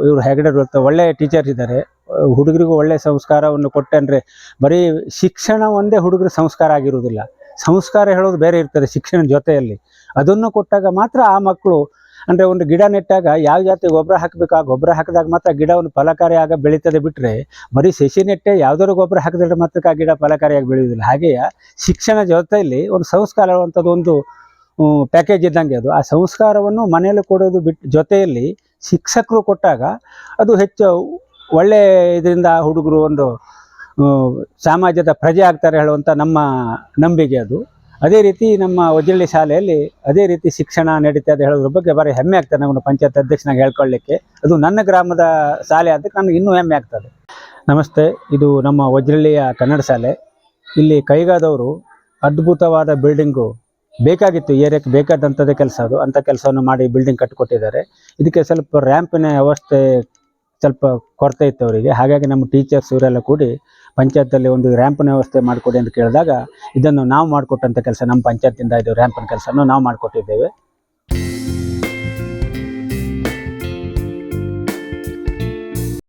[SPEAKER 2] ಇವರು ಹೆಗಡೆ ಒಳ್ಳೆ ಟೀಚರ್ಸ್ ಇದ್ದಾರೆ. ಹುಡುಗರಿಗೂ ಒಳ್ಳೆ ಸಂಸ್ಕಾರವನ್ನು ಕೊಟ್ಟೆ ಅಂದರೆ, ಬರೀ ಶಿಕ್ಷಣ ಒಂದೇ ಹುಡುಗರ ಸಂಸ್ಕಾರ ಆಗಿರುವುದಿಲ್ಲ. ಸಂಸ್ಕಾರ ಹೇಳೋದು ಬೇರೆ ಇರ್ತದೆ ಶಿಕ್ಷಣ ಜೊತೆಯಲ್ಲಿ. ಅದನ್ನು ಕೊಟ್ಟಾಗ ಮಾತ್ರ ಆ ಮಕ್ಕಳು, ಅಂದರೆ ಒಂದು ಗಿಡ ನೆಟ್ಟಾಗ ಯಾವ ಜಾತಿ ಗೊಬ್ಬರ ಹಾಕಬೇಕು, ಆ ಗೊಬ್ಬರ ಹಾಕಿದಾಗ ಮಾತ್ರ ಗಿಡ ಒಂದು ಫಲಕಾರಿಯಾಗ ಬೆಳೀತದೆ. ಬಿಟ್ಟರೆ ಬರೀ ಸಸಿ ನೆಟ್ಟೆ ಯಾವುದಾದ್ರು ಗೊಬ್ಬರ ಹಾಕಿದ್ರೆ ಮಾತ್ರ ಆ ಗಿಡ ಫಲಕಾರಿಯಾಗಿ ಬೆಳೆಯುವುದಿಲ್ಲ. ಹಾಗೆಯೇ ಶಿಕ್ಷಣ ಜೊತೆಯಲ್ಲಿ ಒಂದು ಸಂಸ್ಕಾರ ಅನ್ನುವಂಥದ್ದು ಒಂದು ಪ್ಯಾಕೇಜ್ ಇದ್ದಂಗೆ ಅದು. ಆ ಸಂಸ್ಕಾರವನ್ನು ಮನೆಯಲ್ಲಿ ಕೊಡೋದು ಜೊತೆಯಲ್ಲಿ ಶಿಕ್ಷಕರು ಕೊಟ್ಟಾಗ ಅದು ಹೆಚ್ಚು ಒಳ್ಳೆ ಇದರಿಂದ ಹುಡುಗರು ಒಂದು ಸಮಾಜದ ಪ್ರಜೆ ಆಗ್ತಾರೆ ಹೇಳುವಂಥ ನಮ್ಮ ನಂಬಿಕೆ ಅದು. ಅದೇ ರೀತಿ ನಮ್ಮ ವಜ್ರಹಳ್ಳಿ ಶಾಲೆಯಲ್ಲಿ ಅದೇ ರೀತಿ ಶಿಕ್ಷಣ ನಡೀತಾ ಇದೆ ಹೇಳೋದ್ರ ಬಗ್ಗೆ ಭಾರಿ ಹೆಮ್ಮೆ ಆಗ್ತದೆ ನಮ್ಮನ್ನು ಪಂಚಾಯತ್ ಅಧ್ಯಕ್ಷನಾಗಿ ಹೇಳ್ಕೊಳ್ಳಿಕ್ಕೆ. ಅದು ನನ್ನ ಗ್ರಾಮದ ಶಾಲೆ ಅದಕ್ಕೆ ನನಗೆ ಇನ್ನೂ ಹೆಮ್ಮೆ ಆಗ್ತದೆ. ನಮಸ್ತೆ, ಇದು ನಮ್ಮ ವಜ್ರಹಳ್ಳಿಯ ಕನ್ನಡ ಶಾಲೆ. ಇಲ್ಲಿ ಕೈಗಾದವರು ಅದ್ಭುತವಾದ ಬಿಲ್ಡಿಂಗು ಬೇಕಾಗಿತ್ತು, ಏರಿಯಾಕ್ಕೆ ಬೇಕಾದಂಥದ್ದೇ ಕೆಲಸ ಅದು. ಅಂಥ ಕೆಲಸವನ್ನು ಮಾಡಿ ಬಿಲ್ಡಿಂಗ್ ಕಟ್ಟಿಕೊಟ್ಟಿದ್ದಾರೆ. ಇದಕ್ಕೆ ಸ್ವಲ್ಪ ರ್ಯಾಂಪಿನ ವ್ಯವಸ್ಥೆ ಸ್ವಲ್ಪ ಕೊರತೆ ಇತ್ತು ಅವರಿಗೆ. ಹಾಗಾಗಿ ನಮ್ಮ ಟೀಚರ್ಸ್ ಇವರೆಲ್ಲ ಕೂಡಿ ಪಂಚಾಯತಲ್ಲಿ ಒಂದು ರ್ಯಾಂಪಿನ ವ್ಯವಸ್ಥೆ ಮಾಡಿಕೊಡಿ ಅಂತ ಕೇಳಿದಾಗ ಇದನ್ನು ನಾವು ಮಾಡಿಕೊಟ್ಟಂಥ ಕೆಲಸ, ನಮ್ಮ ಪಂಚಾಯತಿಂದ ಇದು ರ್ಯಾಂಪಿನ ಕೆಲಸವನ್ನು ನಾವು ಮಾಡಿಕೊಟ್ಟಿದ್ದೇವೆ.